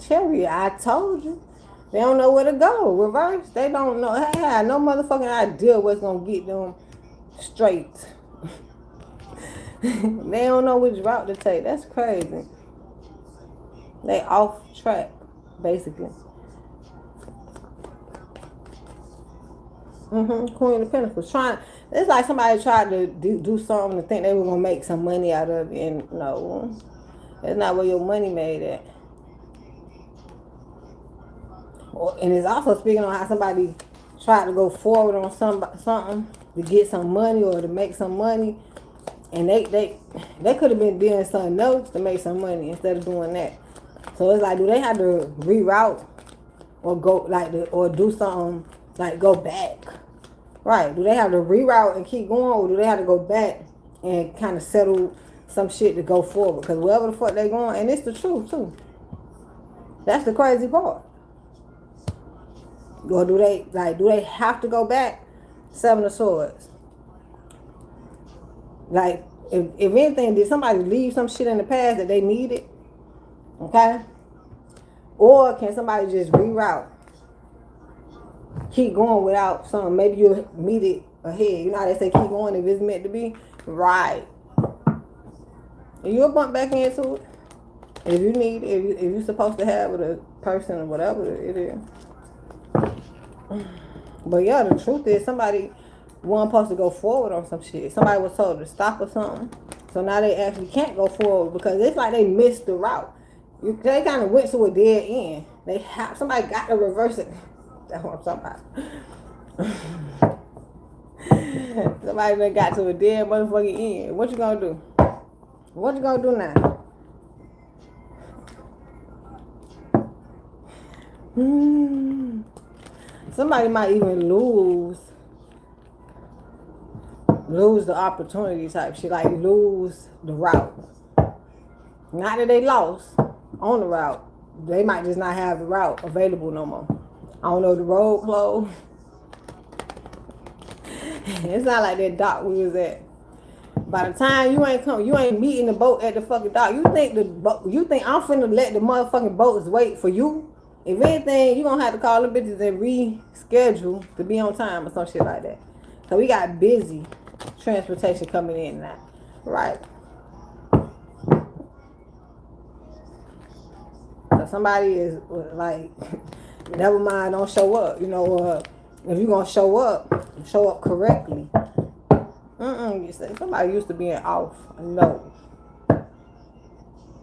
Cherry, I told you. They don't know where to go. Reverse. They don't know. They have no motherfucking idea what's gonna get them straight. They don't know which route to take. That's crazy. They off track, basically. Queen of Pentacles. It's like somebody tried to do something to think they were gonna make some money out of it, and no, that's not where your money made at. And it's also speaking on how somebody tried to go forward on something to get some money or to make some money, and they could have been doing something else to make some money instead of doing that. So it's like, do they have to reroute or go or do something like go back? Right? Do they have to reroute and keep going, or do they have to go back and kind of settle some shit to go forward? Because wherever the fuck they going, and it's the truth too. That's the crazy part. Or do they have to go back? Seven of Swords. Like, if anything, did somebody leave some shit in the past that they needed? Okay? Or can somebody just reroute? Keep going without something. Maybe you'll meet it ahead. You know how they say keep going if it's meant to be? Right. And you'll bump back into it. If you need it, if you're supposed to have with a person or whatever it is. But yeah, the truth is somebody wasn't supposed to go forward on some shit. Somebody was told to stop or something. So now they actually can't go forward because it's like they missed the route. They kind of went to a dead end. Somebody got to reverse it. That's what I'm talking about. Somebody that got to a dead motherfucking end. What you gonna do? What you gonna do now? Somebody might even lose the opportunity type shit, like lose the route. Not that they lost on the route. They might just not have the route available no more. I don't know, the road closed. It's not like that dock we was at. By the time you ain't meeting the boat at the fucking dock. You think I'm finna let the motherfucking boats wait for you? If anything, you gonna have to call the bitches and reschedule to be on time or some shit like that. So we got busy transportation coming in now, right? So somebody is like, never mind, don't show up. You know, if you gonna show up correctly. You say somebody used to being off. No,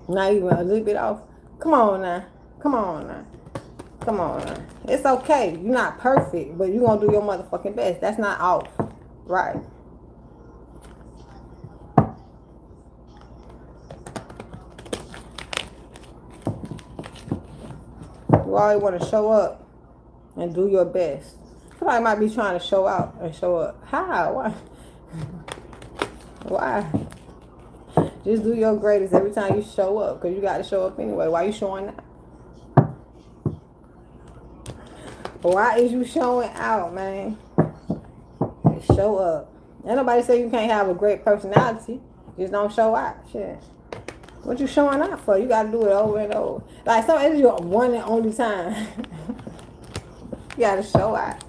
not even a little bit off. Come on now. It's okay. You're not perfect, but you're gonna do your motherfucking best. That's not off, right? You always want to show up and do your best. Somebody might be trying to show out and show up. How? Why? Why? Just do your greatest every time you show up, because you got to show up anyway. Why you showing out? Why is you showing out, man? Show up. Ain't nobody say you can't have a great personality. Just don't show out. Shit. What you showing out for? You gotta do it over and over. Like some it's your one and only time. You gotta show out.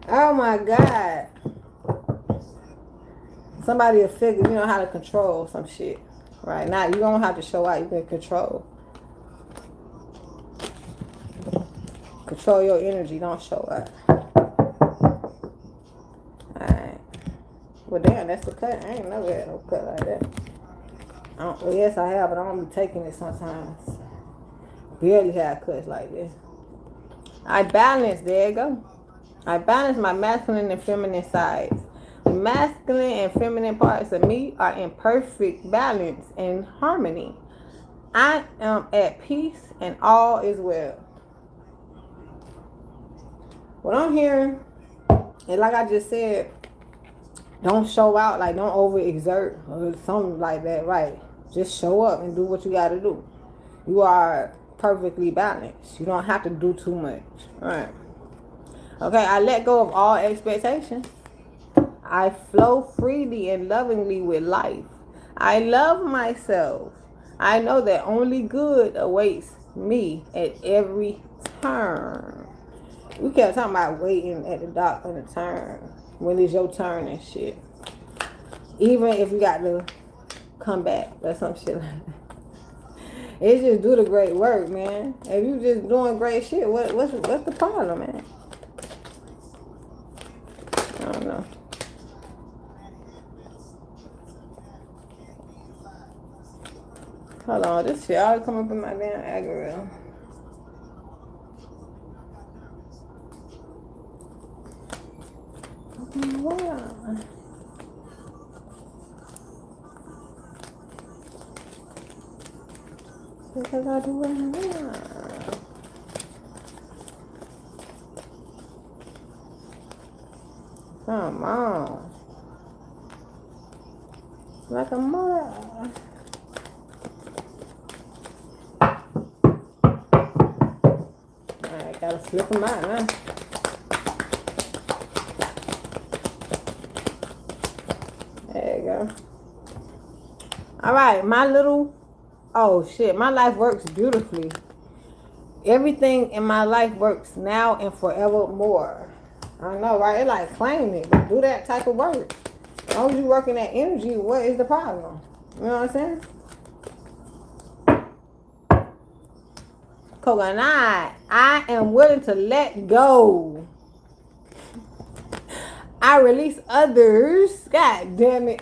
Oh my God. Somebody will figure you know how to control some shit. Right now you don't have to show out, you can control. Control your energy, don't show up. Alright. Well damn, that's the cut. I ain't never had no cut like that. Well, yes I have, but I don't be taking it sometimes. Barely have cuts like this. I balance, there you go. I balance my masculine and feminine sides. The masculine and feminine parts of me are in perfect balance and harmony. I am at peace and all is well. What I'm hearing, and like I just said, don't show out, like don't overexert or something like that, right? Just show up and do what you gotta do. You are perfectly balanced. You don't have to do too much, right? Okay, I let go of all expectations. I flow freely and lovingly with life. I love myself. I know that only good awaits me at every turn. We kept talking about waiting at the dock on the turn. When it's your turn and shit. Even if you got to come back or some shit like that. It's just do the great work, man. If you just doing great shit, what's the problem, man? I don't know. Hold on, this shit always come up in my damn algorithm. Wow. Because I do it now. Come on. Like a mother. Alright, gotta flip them out now. There you go. Alright, my little... Oh shit, my life works beautifully. Everything in my life works now and forevermore. I know, right? It's like claim it, but do that type of work. As long as you working that energy, what is the problem? You know what I'm saying? Coconut, I am willing to let go. I release others. God damn it.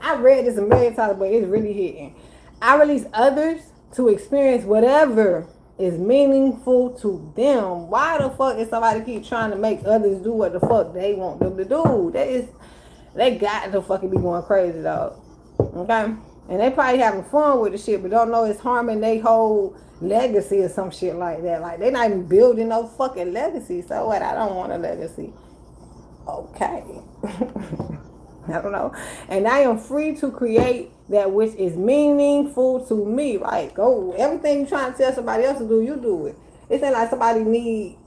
I read this a million times, but it's really hitting. I release others to experience whatever is meaningful to them. Why the fuck is somebody keep trying to make others do what the fuck they want them to do? They got to fucking be going crazy, dog. Okay? And they probably having fun with the shit, but don't know it's harming their whole legacy or some shit like that. Like, they not even building no fucking legacy. So what? I don't want a legacy. Okay. I don't know. And I am free to create that which is meaningful to me. Right? Go. Everything you trying to tell somebody else to do, you do it. It ain't like somebody need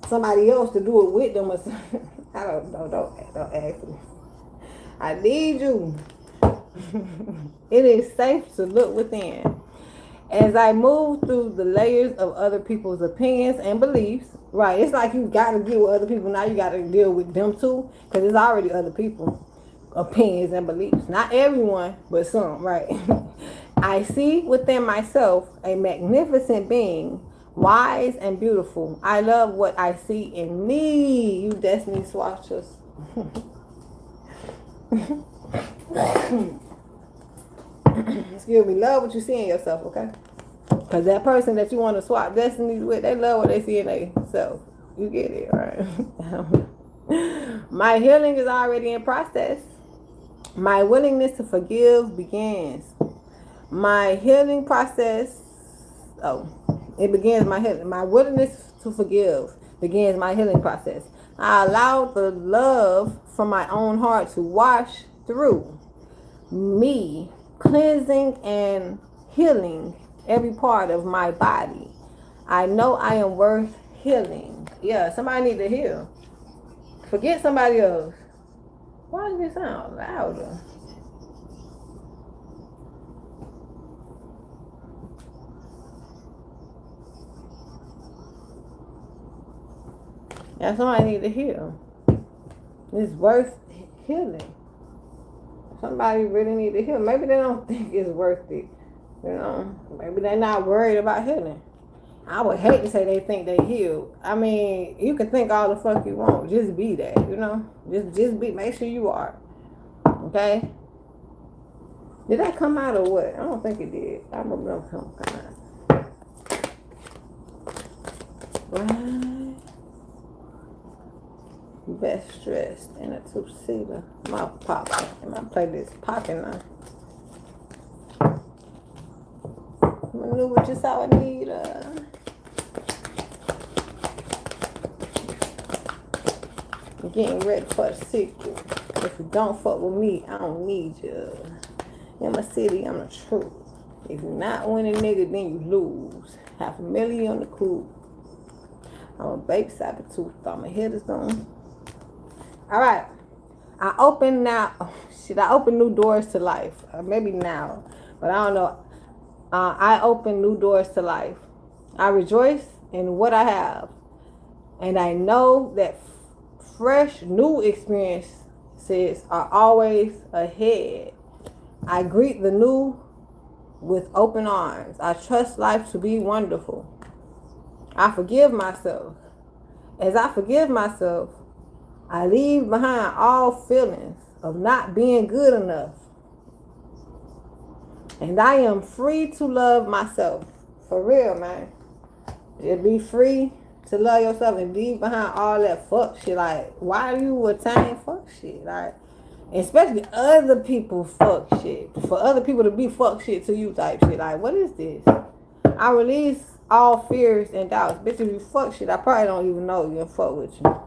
somebody else to do it with them or something. I don't know. Don't ask me. I need you. It is safe to look within. As I move through the layers of other people's opinions and beliefs, right? It's like you got to deal with other people. Now you got to deal with them too, because it's already other people. Opinions and beliefs. Not everyone, but some, right? I see within myself a magnificent being, wise and beautiful. I love what I see in me, you destiny swatchers. Excuse me, love what you see in yourself, okay? Because that person that you want to swap destinies with, they love what they see in themselves. You get it, right? My healing is already in process. My willingness to forgive begins. My healing process, it begins my healing. My willingness to forgive begins my healing process. I allow the love from my own heart to wash through me, cleansing and healing every part of my body. I know I am worth healing. Yeah, somebody need to heal. Forget somebody else. Why does it sound louder? Yeah, somebody need to heal. It's worth healing. Somebody really need to heal. Maybe they don't think it's worth it. You know, maybe they're not worried about healing. I would hate to say they think they healed. I mean, you can think all the fuck you want. Just be that, you know? Just be, make sure you are. Okay? Did that come out or what? I don't think it did. I remember them come out. Right. Best dressed in a two-seater. My popping. And my playlist popping now. Maneuver just how I need. Getting ready for the sequel. If you don't fuck with me, I don't need you. In my city, I'm the truth. If you're not winning, nigga, then you lose. $500,000 on the coup. I'm a baby saber-tooth. I'm a hitter zone. All right. I open new doors to life. Maybe now, but I don't know. I open new doors to life. I rejoice in what I have. And I know that fresh, new experiences are always ahead. I greet the new with open arms. I trust life to be wonderful. I forgive myself. As I forgive myself, I leave behind all feelings of not being good enough. And I am free to love myself. For real, man. Just be free to love yourself and leave behind all that fuck shit. Like, why do you attain fuck shit? Like, especially other people fuck shit. For other people to be fuck shit to you type shit. Like, what is this? I release all fears and doubts. Bitch, if you fuck shit, I probably don't even know you fuck with you.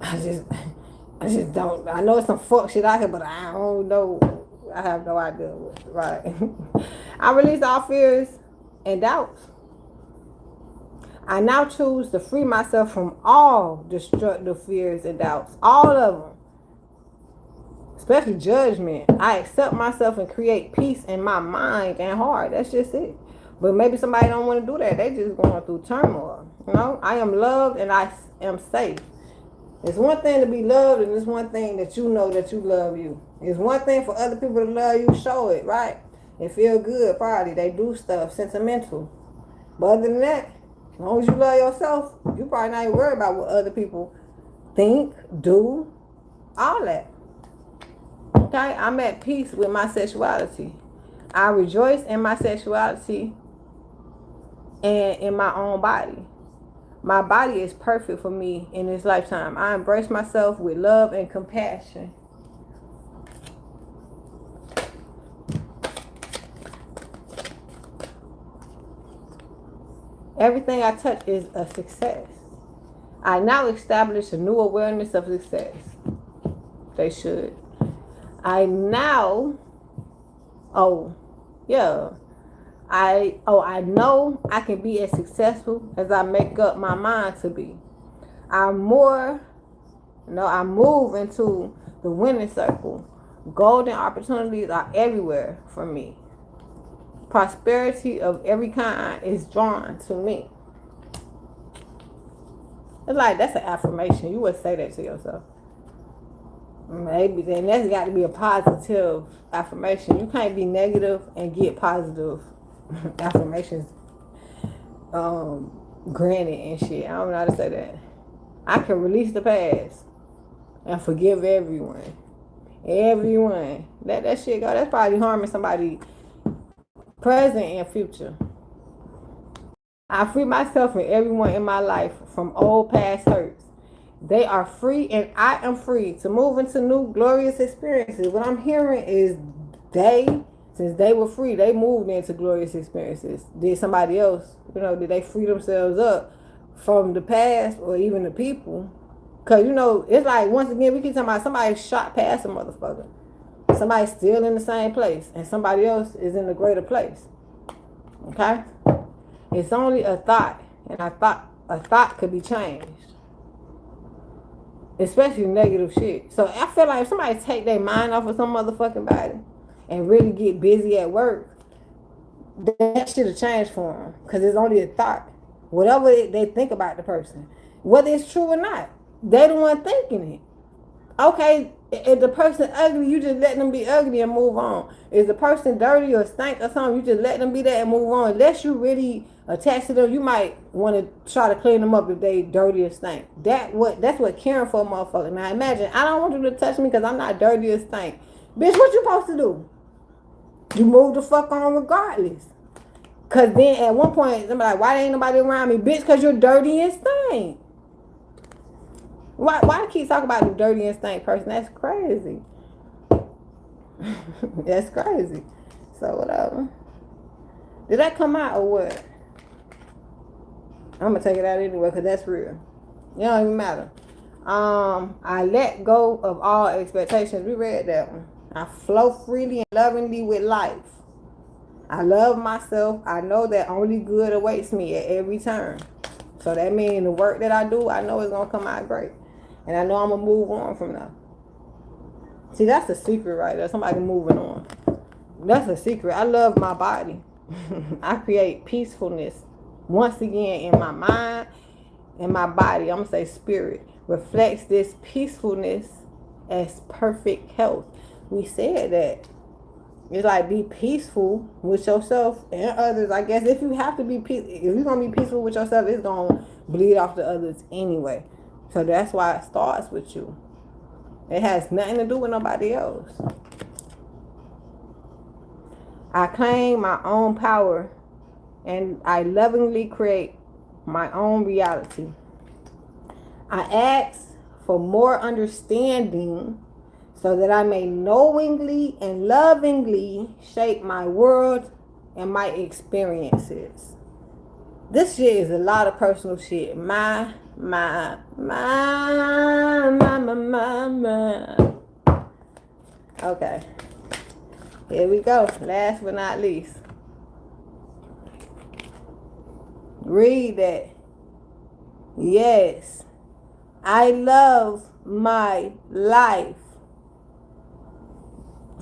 I just don't. I know it's some fuck shit out here, but I don't know. I have no idea. Right. I release all fears and doubts. I now choose to free myself from all destructive fears and doubts. All of them. Especially judgment. I accept myself and create peace in my mind and heart. That's just it. But maybe somebody don't want to do that. They just going through turmoil. You know, I am loved and I am safe. It's one thing to be loved, and it's one thing that you know that you love you. It's one thing for other people to love you, show it, right? It feel good, probably. They do stuff, sentimental. But other than that, as long as you love yourself, you probably not even worry about what other people think, do, all that. Okay? I'm at peace with my sexuality. I rejoice in my sexuality and in my own body. My body is perfect for me in this lifetime. I embrace myself with love and compassion. Everything I touch is a success. I now establish a new awareness of success. They should. I know I can be as successful as I make up my mind to be. I move into the winning circle. Golden opportunities are everywhere for me. Prosperity of every kind is drawn to me. It's like, that's an affirmation. You would say that to yourself. Maybe then that's got to be a positive affirmation. You can't be negative and get positive affirmations granted and shit. I don't know how to say that. I can release the past and forgive everyone. Let that shit go. That's probably harming somebody present and future. I free myself and everyone in my life from old past hurts. They are free and I am free to move into new glorious experiences. What I'm hearing is since they were free, they moved into glorious experiences. Did somebody else, did they free themselves up from the past or even the people? Because, it's like, once again, we keep talking about somebody shot past a motherfucker. Somebody's still in the same place and somebody else is in a greater place. Okay? It's only a thought, and a thought could be changed. especially negative shit. So I feel like if somebody take their mind off of some motherfucking body and really get busy at work, that shit'll change for them. Because it's only a thought. Whatever they think about the person, whether it's true or not, they the one thinking it. Okay, if the person ugly, you just let them be ugly and move on. If the person dirty or stink or something, you just let them be that and move on. Unless you really attached to them, you might want to try to clean them up if they dirty or stink. That's what caring for a motherfucker. Now imagine, I don't want you to touch me because I'm not dirty or stink. Bitch, what you supposed to do? You move the fuck on regardless. Cause then at one point, somebody like, why ain't nobody around me? Bitch, cause you're dirty and stink. Why do keep talking about the dirty and stink person? That's crazy. That's crazy. So whatever. Did that come out or what? I'm gonna take it out anyway because that's real. It don't even matter. I let go of all expectations. We read that one. I flow freely and lovingly with life. I love myself. I know that only good awaits me at every turn. So that means the work that I do, I know it's gonna come out great. And I know I'm gonna move on from now. See, that's the secret right there. Somebody moving on. That's a secret. I love my body. I create peacefulness once again in my mind and my body. I'm gonna say spirit reflects this peacefulness as perfect health. We said that it's like be peaceful with yourself and others. I guess if you have to be if you're gonna be peaceful with yourself, it's gonna bleed off to others anyway. So that's why it starts with you. It has nothing to do with nobody else. I claim my own power and I lovingly create my own reality. I ask for more understanding so that I may knowingly and lovingly shape my world and my experiences. This shit is a lot of personal shit. My. Okay. Here we go. Last but not least. Read that. Yes. I love my life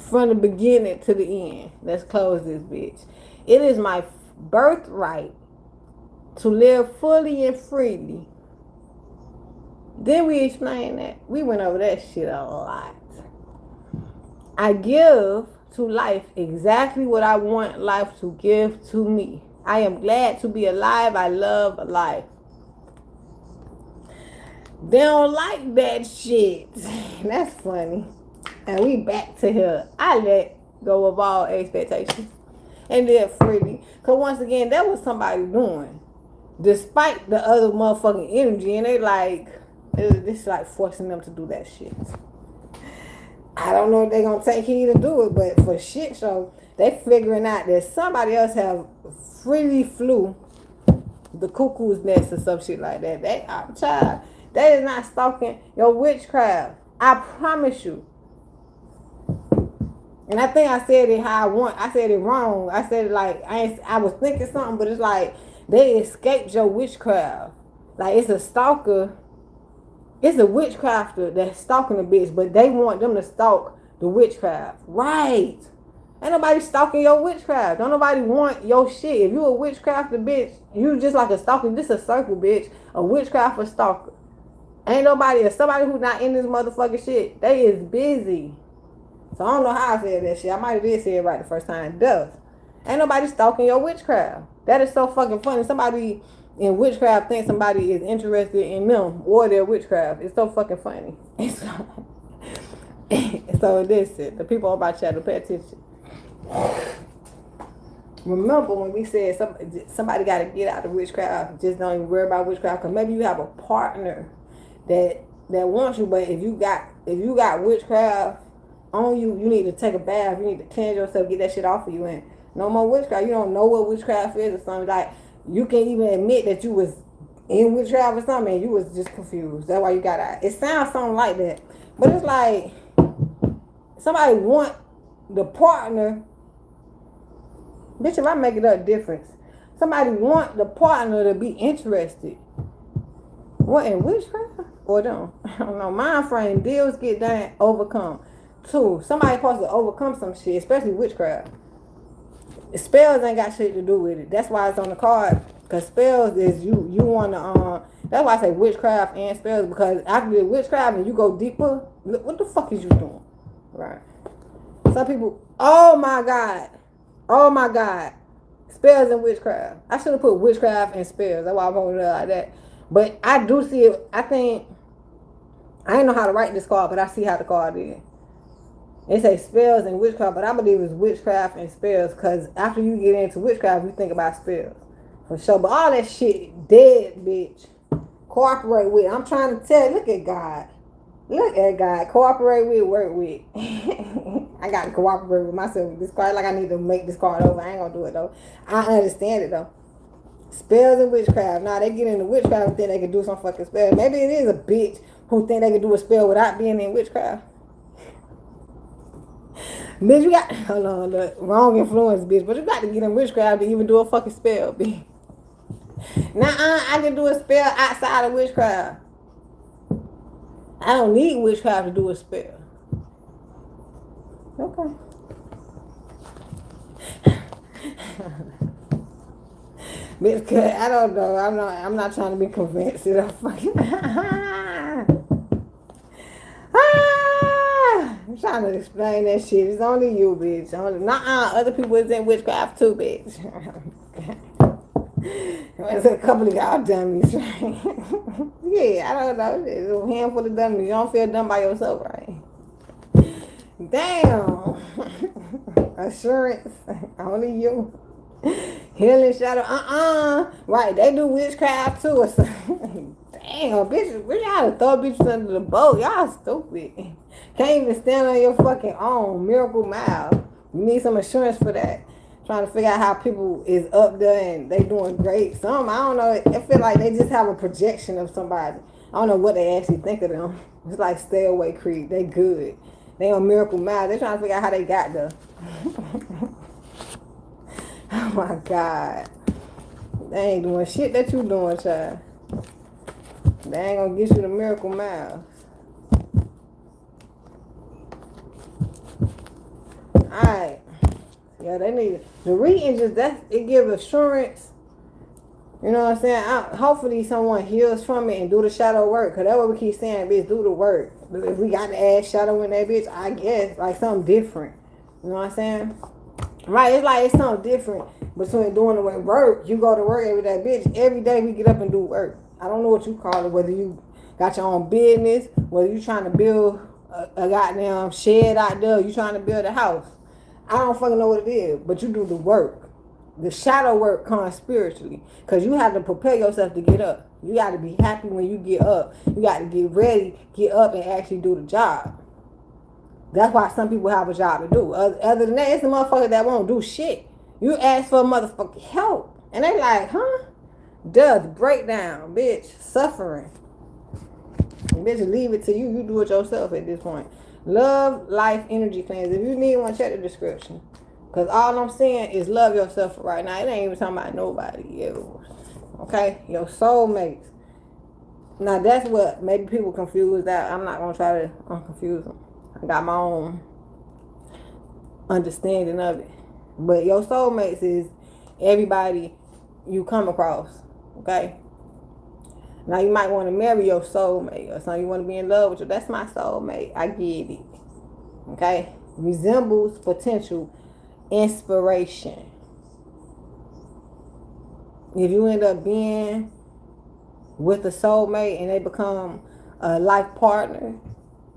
from the beginning to the end. Let's close this bitch. It is my birthright to live fully and freely. Then we explained that. We went over that shit a lot. I give to life exactly what I want life to give to me. I am glad to be alive. I love life. They don't like that shit. That's funny. And we back to here. I let go of all expectations and live freely. Because once again, that was somebody doing. Despite the other motherfucking energy. And they like, this is like forcing them to do that shit. I don't know if they're going to take heed to do it. But for shit show, they figuring out that somebody else have freely flew the cuckoo's nest or some shit like that. That is not stalking your witchcraft. I promise you. And I think I said it how I want. I said it wrong. I said it like I was thinking something, but it's like they escaped your witchcraft. Like it's a stalker. It's a witchcrafter that's stalking the bitch, but they want them to stalk the witchcraft. Right. Ain't nobody stalking your witchcraft. Don't nobody want your shit. If you a witchcrafter, bitch, you just like a stalker. This a circle, bitch. A witchcrafter stalker. Ain't nobody, if somebody who's not in this motherfucking shit, they is busy. So I don't know how I said that shit. I might have did say it right the first time. Duh. Ain't nobody stalking your witchcraft. That is so fucking funny. Somebody in witchcraft thinks somebody is interested in them or their witchcraft. It's so fucking funny. So listen, the people on my channel, pay attention. Remember when we said somebody got to get out of witchcraft, just don't even worry about witchcraft, because maybe you have a partner that wants you, but if you got witchcraft on you, you need to take a bath, you need to cleanse yourself, get that shit off of you, and no more witchcraft. You don't know what witchcraft is or something. Like you can't even admit that you was in witchcraft or something, and you was just confused. That's why you got out. It sounds something like that, but it's like somebody want the partner. Bitch, if I make it up difference, somebody want the partner to be interested. What, in witchcraft? or them. I don't know. Mind frame, deals get done, overcome. 2, somebody supposed to overcome some shit, especially witchcraft. Spells ain't got shit to do with it. That's why it's on the card. Cause spells is you wanna that's why I say witchcraft and spells, because after the witchcraft and you go deeper, what the fuck is you doing? Right. Some people, oh my God. Spells and witchcraft. I should have put witchcraft and spells. That's why I'm holding it like that. But I do see it. I think I didn't know how to write this card, but I see how the card is. It says spells and witchcraft, but I believe it's witchcraft and spells, because after you get into witchcraft, you think about spells. For sure. But all that shit dead, bitch. Cooperate with. I'm trying to tell you, look at God. Look at God. Cooperate with, work with. I got to cooperate with myself with this card. Like I need to make this card over. I ain't gonna do it though. I understand it though. Spells and witchcraft. Now they get into witchcraft and think they can do some fucking spell. Maybe it is a bitch who think they can do a spell without being in witchcraft. Bitch, you got, hold on, look, wrong influence, bitch. But you got to get in witchcraft to even do a fucking spell, bitch. Nuh-uh, I can do a spell outside of witchcraft. I don't need witchcraft to do a spell. Okay. Bitch, I don't know. I'm not trying to be convinced. You know, fucking. I'm trying to explain that shit. It's only you, bitch. Other people is in witchcraft too, bitch. There's a couple of y'all dummies, right? Yeah, I don't know. There's a handful of dummies. You don't feel dumb by yourself, right? Damn. Assurance. Only you. Healing shadow. Right, they do witchcraft too or something. Damn, bitch, we gotta throw bitches under the boat. Y'all stupid. Can't even stand on your fucking own. Miracle Mile. You need some assurance for that. Trying to figure out how people is up there and they doing great. Some, I don't know. I feel like they just have a projection of somebody. I don't know what they actually think of them. It's like Stay Away Creek. They good. They on Miracle Mile. They trying to figure out how they got there. Oh my God. They ain't doing shit that you doing, child. They ain't gonna get you the Miracle Mile. Alright. Yeah, they need the reading. Just that it gives assurance. You know what I'm saying? Hopefully someone heals from it and do the shadow work. Because that's what we keep saying, bitch, do the work. But if we got to add shadow in that bitch, I guess, like something different. You know what I'm saying? Right, it's like it's something different between doing the work. You go to work every day, bitch. Every day we get up and do work. I don't know what you call it, whether you got your own business, whether you trying to build a goddamn shed out there, you trying to build a house. I don't fucking know what it is, but you do the work. The shadow work comes spiritually, because you have to prepare yourself to get up. You got to be happy when you get up. You got to get ready, get up, and actually do the job. That's why some people have a job to do. Other than that, it's the motherfuckers that won't do shit. You ask for motherfucking help, and they like, huh? Death, breakdown, bitch, suffering. Bitch, leave it to you. You do it yourself at this point. Love, life, energy cleanse. If you need one, check the description. Because all I'm saying is love yourself right now. It ain't even talking about nobody else. Okay? Your soulmates. Now, that's what maybe people confuse that. I'm not going to try to unconfuse them. I got my own understanding of it. But your soulmates is everybody you come across. Okay? Now, you might want to marry your soulmate or something. You want to be in love with you. That's my soulmate. I get it. Okay? Resembles potential inspiration. If you end up being with a soulmate and they become a life partner,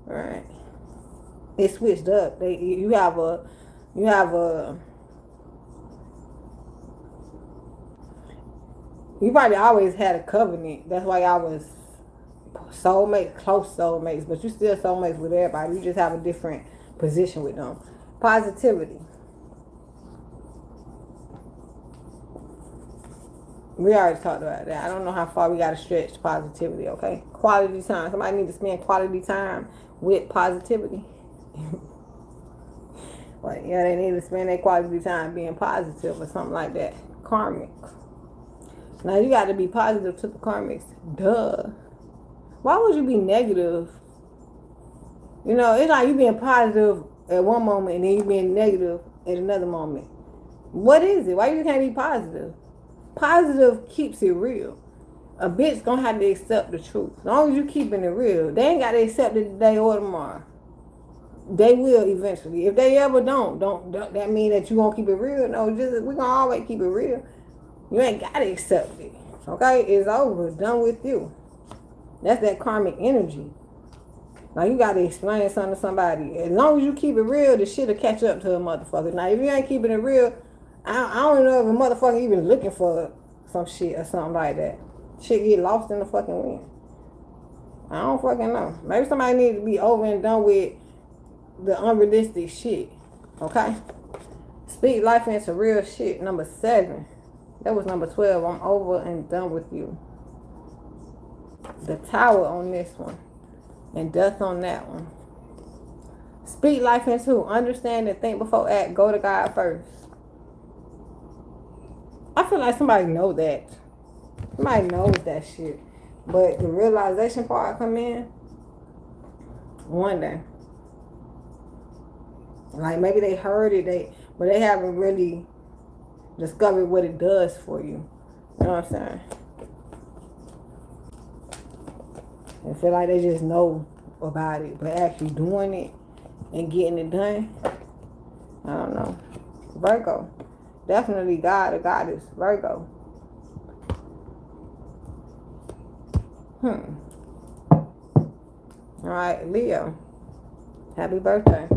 right? It switched up. You have a you probably always had a covenant. That's why y'all was soulmates, close soulmates, but you still soulmates with everybody. You just have a different position with them. Positivity. We already talked about that. I don't know how far we got to stretch positivity, okay? Quality time. Somebody need to spend quality time with positivity. Like, yeah, they need to spend their quality time being positive or something like that. Karmic. Now, you got to be positive to the karmics. Duh. Why would you be negative? You know, it's like you being positive at one moment and then you being negative at another moment. What is it? Why you can't be positive? Positive keeps it real. A bitch gonna have to accept the truth. As long as you keeping it real, they ain't gotta accept it today or tomorrow. They will eventually. If they ever don't that mean that you won't keep it real? No, just we gonna always keep it real. You ain't gotta accept it. Okay, it's over. Done with you. That's that karmic energy. Now you gotta explain something to somebody. As long as you keep it real, the shit'll catch up to a motherfucker. Now if you ain't keeping it real, I don't know if a motherfucker even looking for some shit or something like that. Shit get lost in the fucking wind. I don't fucking know. Maybe somebody needs to be over and done with the unrealistic shit. Okay? Speak life into real shit. Number 7. That was number 12. I'm over and done with you. The Tower on this one. And Death on that one. Speak life into. Understand and think before act. Go to God first. I feel like somebody know that. Somebody knows that shit. But the realization part come in one day. Like maybe they heard it, but they haven't really discovered what it does for you. You know what I'm saying? I feel like they just know about it, but actually doing it and getting it done, I don't know. Virgo. Definitely God or Goddess. Virgo. Alright, Leo. Happy birthday.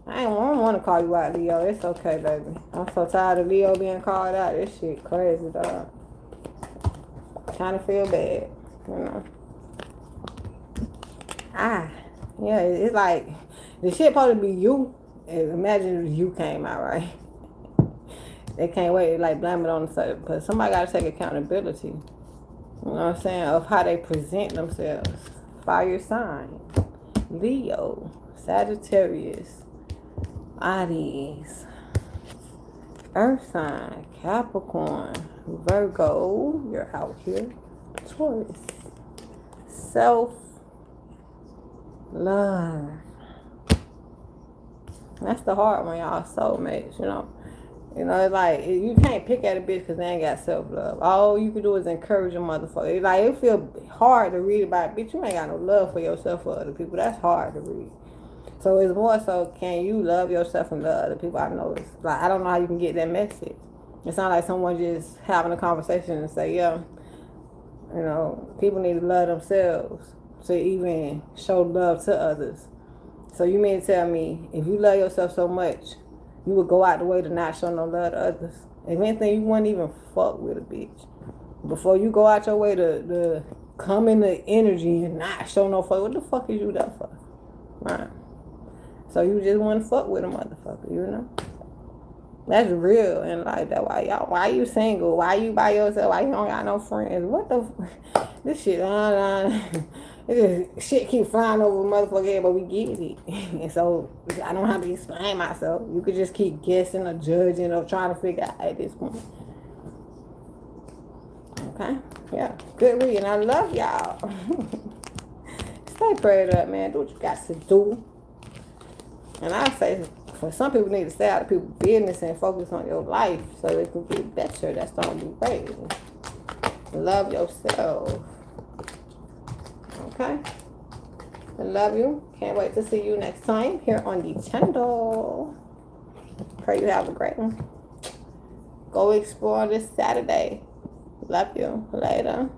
I don't want to call you out, Leo. It's okay, baby. I'm so tired of Leo being called out. This shit crazy, dog. Kind of feel bad, you know. Yeah, it's like the shit supposed to be you. Imagine if you came out, right? They can't wait to like blame it on the side, but somebody got to take accountability. You know what I'm saying? Of how they present themselves. Fire sign. Leo. Sagittarius. Aries. Earth sign. Capricorn. Virgo. You're out here. Taurus. Self. Love. That's the hard one, y'all. Soulmates, you know. You know, it's like, you can't pick at a bitch because they ain't got self-love. All you can do is encourage a motherfucker. It's like, it feel hard to read about, bitch, you ain't got no love for yourself or other people. That's hard to read. So it's more so, can you love yourself and love other people? I know it's like, I don't know how you can get that message. It's not like someone just having a conversation and say, yeah, you know, people need to love themselves to even show love to others. So you mean to tell me, if you love yourself so much, you would go out the way to not show no love to others? If anything, you wouldn't even fuck with a bitch. Before you go out your way to come in the energy and not show no fuck, what the fuck is you there for? Right. So you just want to fuck with a motherfucker, you know? That's real and like that. Why you single? Why you by yourself? Why you don't got no friends? What the this shit it just shit keep flying over motherfucker head, but we get it. And so I don't have to explain myself. You could just keep guessing or judging or trying to figure out at this point. Okay? Yeah. Good reading. I love y'all. Stay prayed up, man. Do what you got to do. And I say, for some people need to stay out of people's business and focus on your life so they can get better. That's the only way. Love yourself. Okay? I love you. Can't wait to see you next time here on the channel. Pray you have a great one. Go explore this Saturday. Love you. Later.